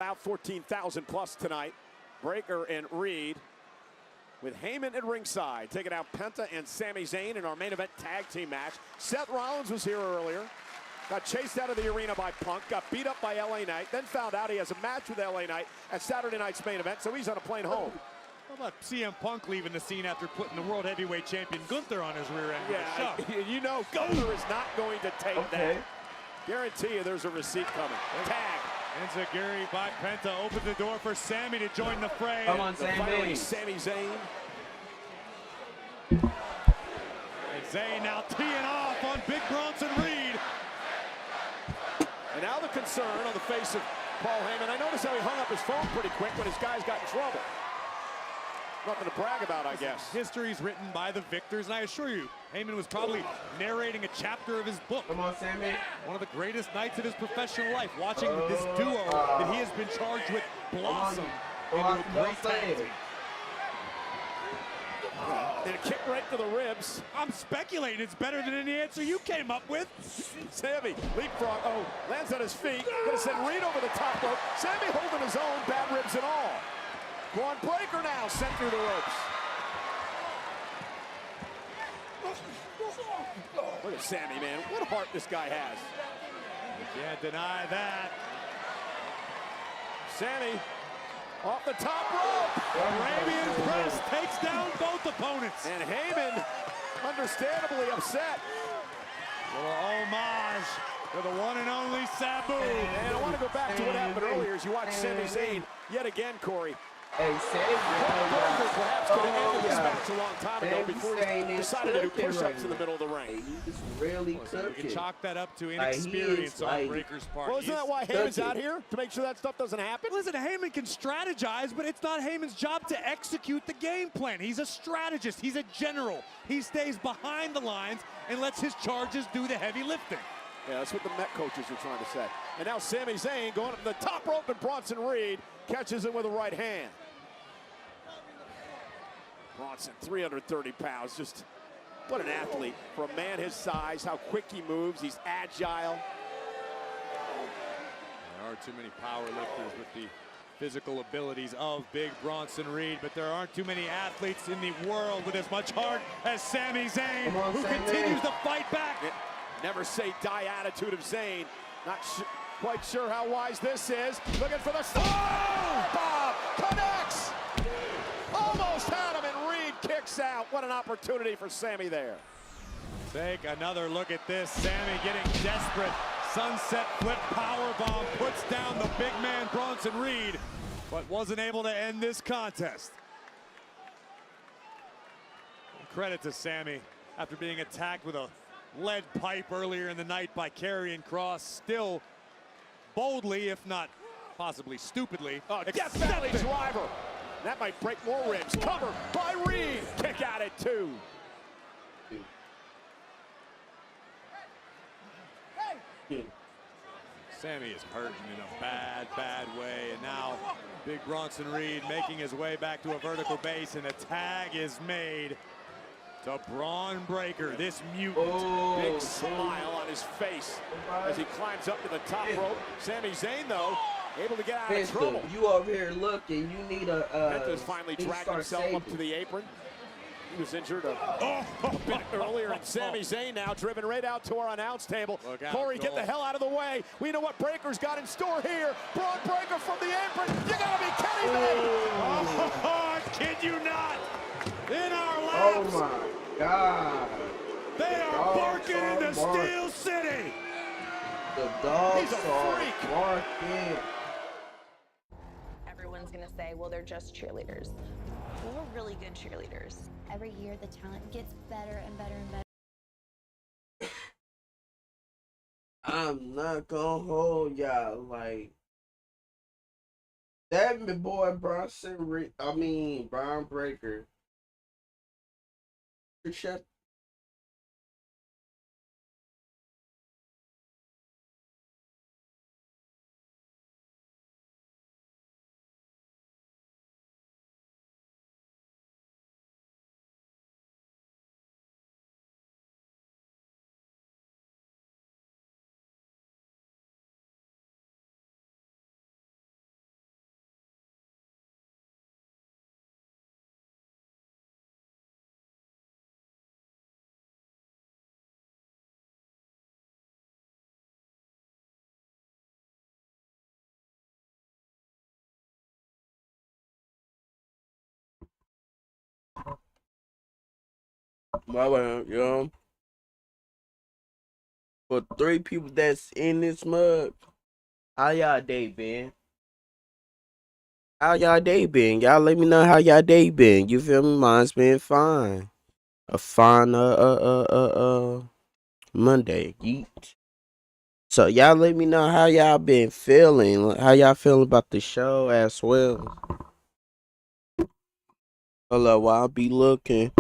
Speaker 1: About 14,000 plus tonight. Breaker and Reed with Heyman at ringside, taking out Penta and Sami Zayn in our main event tag team match. Seth Rollins was here earlier. Got chased out of the arena by Punk, got beat up by LA Knight, then found out he has a match with LA Knight at Saturday night's main event, so he's on a plane home.
Speaker 5: How about CM Punk leaving the scene after putting the World Heavyweight Champion Gunther on his rear end?
Speaker 1: Yeah, you know Gunther is not going to take that. Guarantee you there's a receipt coming. Tag.
Speaker 5: Enziguri by Penta opens the door for Sami to join the fray.
Speaker 3: Come on, Sami.
Speaker 1: Sami Zayn.
Speaker 5: And Zayn now teeing off on Big Bronson Reed.
Speaker 1: And now the concern on the face of Paul Heyman. I noticed how he hung up his phone pretty quick when his guys got in trouble. Nothing to brag about, I guess.
Speaker 5: History's written by the victors, and I assure you, Heyman was probably narrating a chapter of his book.
Speaker 3: Come on, Sami.
Speaker 5: One of the greatest nights of his professional life, watching this duo that he has been charged with blossom into a great tag team.
Speaker 1: And a kick right to the ribs.
Speaker 5: I'm speculating it's better than any answer you came up with.
Speaker 1: Sami, leapfrog, lands on his feet. Gonna send Reed over the top rope. Sami holding his own, bad ribs and all. Braun Breaker now sent through the ropes. Look at Sami, man. What heart this guy has.
Speaker 5: You can't deny that.
Speaker 1: Sami off the top rope.
Speaker 5: Arabian press takes down both opponents.
Speaker 1: And Heyman, understandably upset.
Speaker 5: Little homage to the one and only Sabu.
Speaker 1: And I want to go back to what happened earlier as you watch Sami Zayn yet again, Corey.
Speaker 3: Hey,
Speaker 1: Perhaps could have ended this match a long time ago before he decided to do push-ups in the middle of the ring.
Speaker 3: He's really
Speaker 5: You can chalk that up to
Speaker 3: Like,
Speaker 5: inexperience on
Speaker 3: like-
Speaker 5: Breaker's part.
Speaker 1: Well, isn't that why Heyman's out here? To make sure that stuff doesn't happen?
Speaker 5: Listen, Heyman can strategize, but it's not Heyman's job to execute the game plan. He's a strategist. He's a general. He stays behind the lines and lets his charges do the heavy lifting.
Speaker 1: Yeah, that's what the Met coaches are trying to say. And now Sami Zayn going up to the top rope, and Bronson Reed catches him with a right hand. Bronson, 330 pounds, just what an athlete. For a man his size, how quick he moves, he's agile.
Speaker 5: There are too many power lifters with the physical abilities of Big Bronson Reed, but there aren't too many athletes in the world with as much heart as Sami Zayn, who continues to fight back.
Speaker 1: Never say die attitude of Zayn. Not quite sure how wise this is. Looking for the Bob connects. Almost had him, and Reed kicks out. What an opportunity for Sami there.
Speaker 5: Take another look at this. Sami getting desperate. Sunset flip powerbomb puts down the big man Bronson Reed, but wasn't able to end this contest. Credit to Sami. After being attacked with a lead pipe earlier in the night by Karrion Kross, still boldly, if not possibly stupidly,
Speaker 1: Death Valley driver. That might break more ribs. Cover by Reed. Kick out at 2.
Speaker 5: Sami is hurting in a bad, bad way. And now Big Bronson Reed making his way back to a vertical base, and a tag is made to Braun Breaker, this mutant.
Speaker 1: Big smile on his face as he climbs up to the top rope. Sami Zayn, though, able to get out of trouble.
Speaker 3: You over here looking, you need a
Speaker 1: Penta's finally dragged himself up to the apron. He was injured a bit earlier, and Sami Zayn now driven right out to our announce table. Corey, get the hell out of the way. We know what Breaker's got in store here. Braun Breaker from the apron. You gotta be kidding me!
Speaker 5: Oh, kid you not! In our
Speaker 3: Oh
Speaker 5: laps,
Speaker 3: my God.
Speaker 5: they are barking in the Steel City.
Speaker 3: The dogs
Speaker 1: He's a
Speaker 3: are
Speaker 1: freak.
Speaker 3: barking.
Speaker 12: Everyone's gonna say, well, they're just cheerleaders. We're really good cheerleaders.
Speaker 18: Every year the talent gets better and better and better.
Speaker 3: I'm not gonna hold y'all, like that boy Braun Breaker. Shut You know, for 3 people that's in this mug, how y'all day been? How y'all day been? Y'all let me know how y'all day been. You feel me? Mine's been fine. A fine Monday. Yeet. So y'all let me know how y'all been feeling. How y'all feeling about the show as well. Hello, while I'll be looking.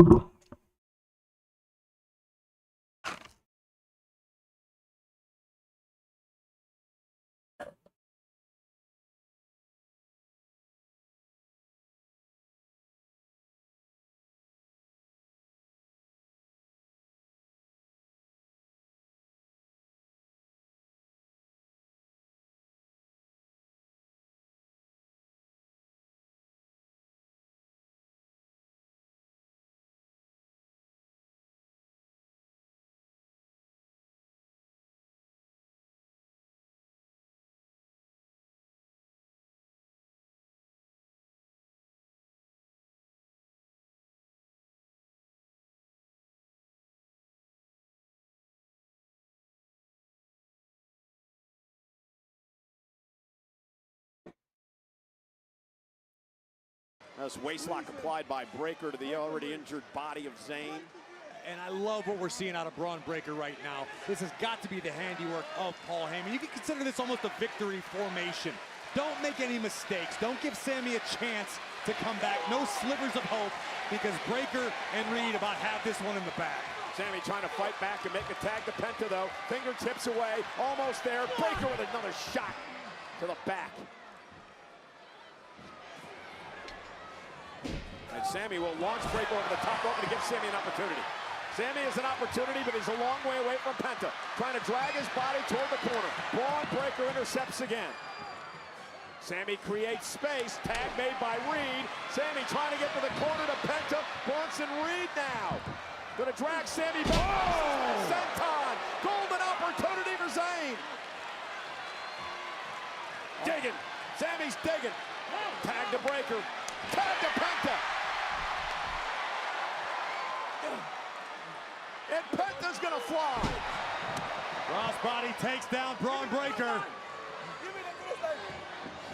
Speaker 1: That's waistlock applied by Breaker to the already injured body of Zayn.
Speaker 5: And I love what we're seeing out of Braun Breaker right now. This has got to be the handiwork of Paul Heyman. You can consider this almost a victory formation. Don't make any mistakes. Don't give Sammy a chance to come back. No slivers of hope, because Breaker and Reed about have this one in the bag.
Speaker 1: Sammy trying to fight back and make a tag to Penta, though. Fingertips away, almost there. Breaker with another shot to the back. And Sammy will launch Breaker over the top rope to give Sammy an opportunity. Sammy has an opportunity, but he's a long way away from Penta. Trying to drag his body toward the corner. Braun Breaker intercepts again. Sammy creates space. Tag made by Reed. Sammy trying to get to the corner to Penta. Bronson Reed now. Gonna drag Sammy back. Oh! Senton. Golden opportunity for Zayn. Digging. Sammy's digging. Tag to Breaker. Tag to Penta. And Penta's gonna fly.
Speaker 5: Crossbody takes down Braun Breaker.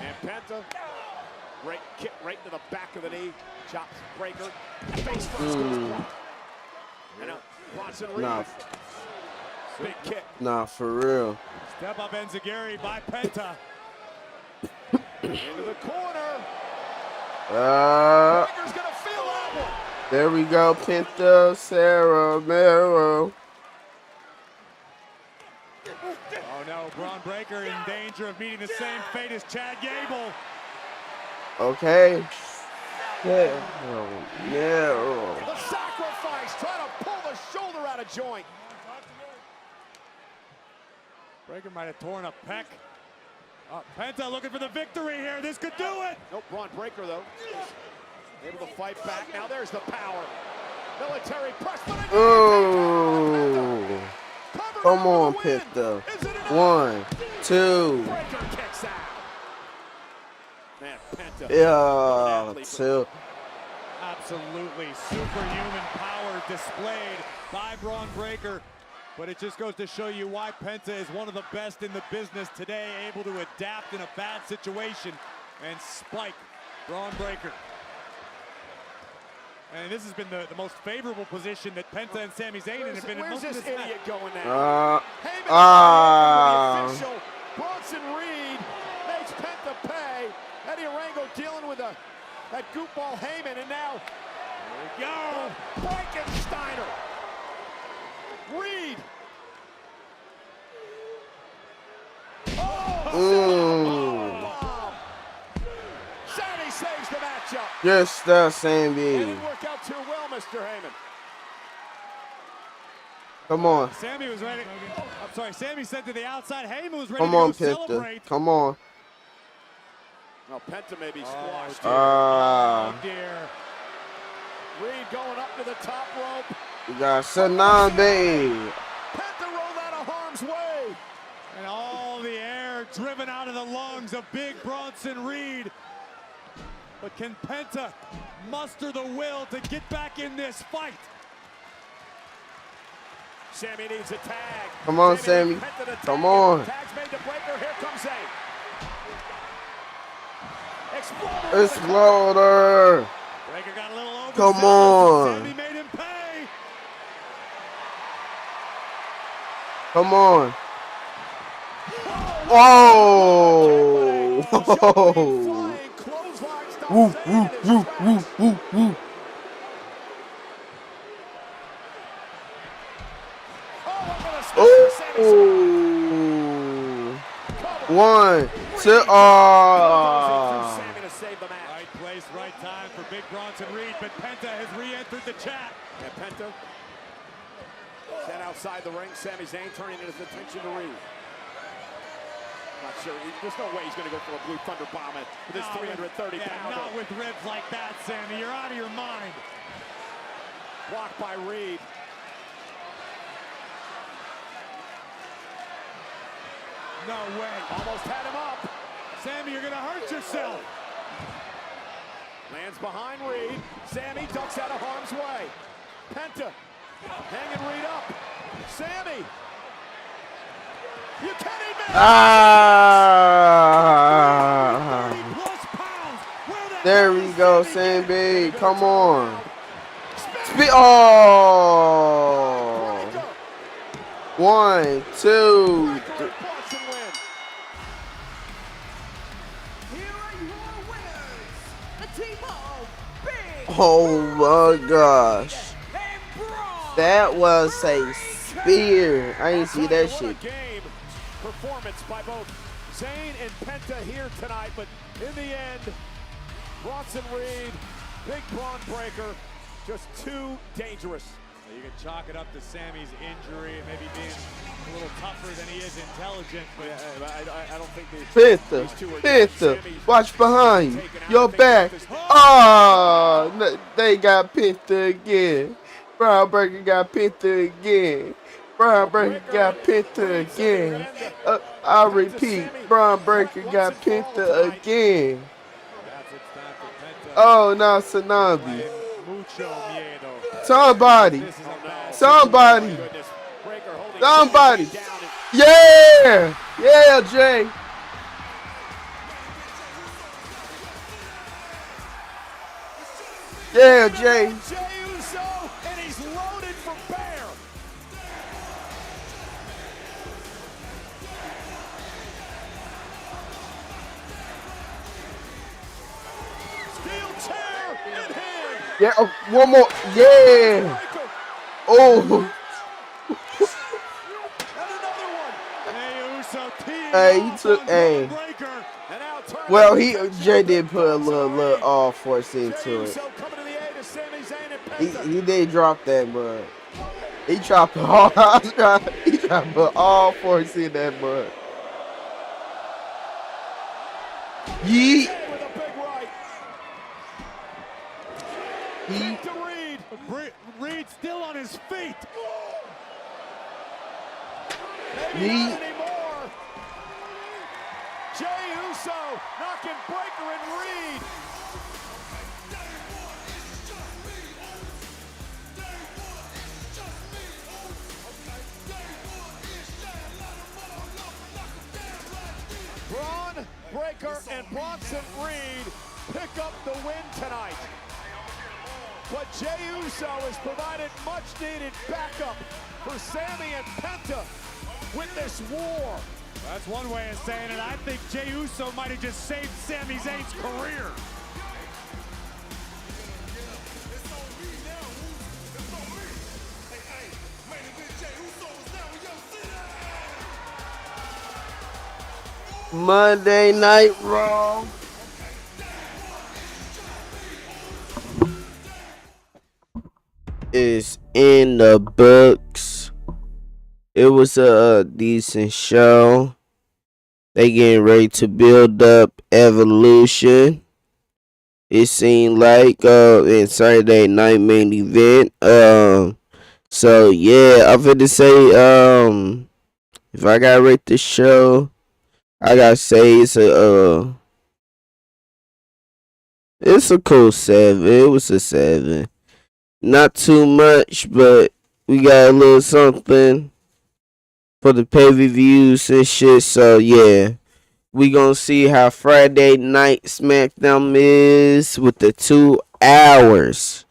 Speaker 1: And Penta, great kick right to the back of the knee. Chops Breaker. Face first goes Braun. And now Bronson Reed.
Speaker 3: Nah.
Speaker 1: Big kick.
Speaker 3: Nah, for real.
Speaker 5: Step up Enziguri by Penta.
Speaker 1: Into the corner.
Speaker 3: Breaker's
Speaker 1: gonna feel that one.
Speaker 3: There we go, Penta, Sarah, Mero.
Speaker 5: Oh no, Braun Breaker in danger of meeting the same fate as Chad Gable.
Speaker 3: Okay. Yeah.
Speaker 1: The sacrifice, trying to pull the shoulder out of joint.
Speaker 5: Breaker might have torn a pec. Penta looking for the victory here. This could do it.
Speaker 1: Nope, Braun Breaker though. Able to fight back. Now there's the power. Military press.
Speaker 3: Ooh. Come on, Penta. 1, 2.
Speaker 1: Breaker kicks out. Man, Penta.
Speaker 3: Yeah, 2.
Speaker 5: Absolutely superhuman power displayed by Braun Breaker. But it just goes to show you why Penta is one of the best in the business today, able to adapt in a bad situation and spike Braun Breaker. And this has been the most favorable position that Penta and Sami Zayn have been in most of this match.
Speaker 1: Where's this idiot going now? Official. Bronson Reed makes Penta pay. Eddie Orango dealing with that goofball Heyman, and now
Speaker 5: there we go.
Speaker 1: Frankensteiner. Reed. Sammy saves the matchup.
Speaker 3: Yes, that's Sammy.
Speaker 1: It didn't work out too well, Mr. Heyman.
Speaker 3: Come on.
Speaker 5: Sammy was ready. I'm sorry, Sammy sent to the outside. Heyman was ready
Speaker 3: Come
Speaker 5: to
Speaker 3: on,
Speaker 5: go
Speaker 3: Penta.
Speaker 5: celebrate.
Speaker 3: Come on.
Speaker 1: Well, Penta may be squashed.
Speaker 5: Oh dear.
Speaker 1: Reed going up to the top rope.
Speaker 3: We got Sanan, babe.
Speaker 1: Penta rolled out of harm's way.
Speaker 5: And all the air driven out of the lungs of big Bronson Reed. But can Penta muster the will to get back in this fight?
Speaker 1: Sammy needs a tag.
Speaker 3: Come on, Sammy. Come on.
Speaker 1: Tag's made to Breaker. Here comes Zayn. Exploder.
Speaker 3: Exploder.
Speaker 5: Breaker got a little over.
Speaker 3: Come on.
Speaker 5: Sammy made him pay.
Speaker 3: Come on. Oh. Woo, woo, woo, woo, woo, woo. Ooh. 1, 2,
Speaker 5: Right place, right time for Big Bronson Reed, but Penta has re-entered the chat.
Speaker 1: And Penta sent outside the ring. Sami Zayn turning his attention to Reed. Not sure. There's no way he's going to go for a Blue Thunder bomb with his 330-pounder.
Speaker 5: Not with ribs like that, Sammy. You're out of your mind.
Speaker 1: Blocked by Reed.
Speaker 5: No way.
Speaker 1: Almost had him up.
Speaker 5: Sammy, you're going to hurt yourself.
Speaker 1: Lands behind Reed. Sammy ducks out of harm's way. Penta hanging Reed up. Sammy. You can't even.
Speaker 3: There we go, Sammy. Come on. Oh. 1, 2, 3. Oh my gosh. That was a spear. I didn't see that shit.
Speaker 1: Performance by both Zayn and Penta here tonight, but in the end, Bronson Reed, big Braun breaker, just too dangerous.
Speaker 5: You can chalk it up to Sammy's injury and maybe being a little tougher than he is intelligent, but I don't think these two are
Speaker 3: Penta, watch behind you. Your back. Oh, they got Penta again. Braun Breaker got Penta again. Braun Breaker got Penta again. I repeat, Braun Breaker got Penta again. Oh, now Tsunami. Somebody. Yeah. Yeah, Jay. Yeah, Jay.
Speaker 1: And he's loaded for bear. Steel chair in hand.
Speaker 3: Yeah, one more. Yeah. Oh. Hey, he took. Hey. Well, Jay did put a little all force into it. He did drop that, but he dropped all. He tried to put all force in that, but. Yeet.
Speaker 5: Reed still on his feet.
Speaker 3: Yeet.
Speaker 1: Jey Uso knocking Breaker and Reed. Braun Breaker and Bronson Reed pick up the win tonight. But Jey Uso has provided much needed backup for Sami and Penta with this war.
Speaker 5: That's one way of saying it. I think Jey Uso might have just saved Sami Zayn's career.
Speaker 3: Monday Night Raw. Is in the books. It was a decent show. They getting ready to build up Evolution. It seemed like in Saturday night main event. So yeah, I'm finna say if I gotta rate the show, I gotta say it's a cool 7. It was a 7. Not too much, but we got a little something for the pay-per-views and shit. So yeah, we gonna see how Friday night SmackDown is with the 2 hours.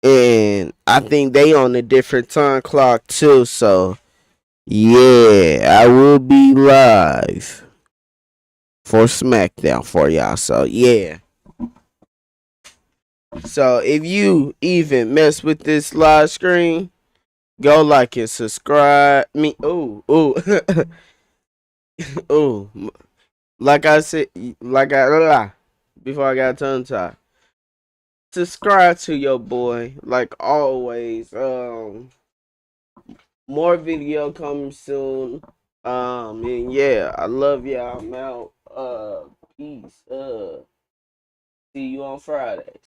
Speaker 3: And I think they on a different time clock too. So yeah, I will be live for SmackDown for y'all. So yeah. So if you even mess with this live stream, go like and subscribe. Ooh. Ooh. Like I said, before I got tongue tied. Subscribe to your boy, like always. More video coming soon. And yeah, I love y'all. I'm out. Peace. See you on Friday.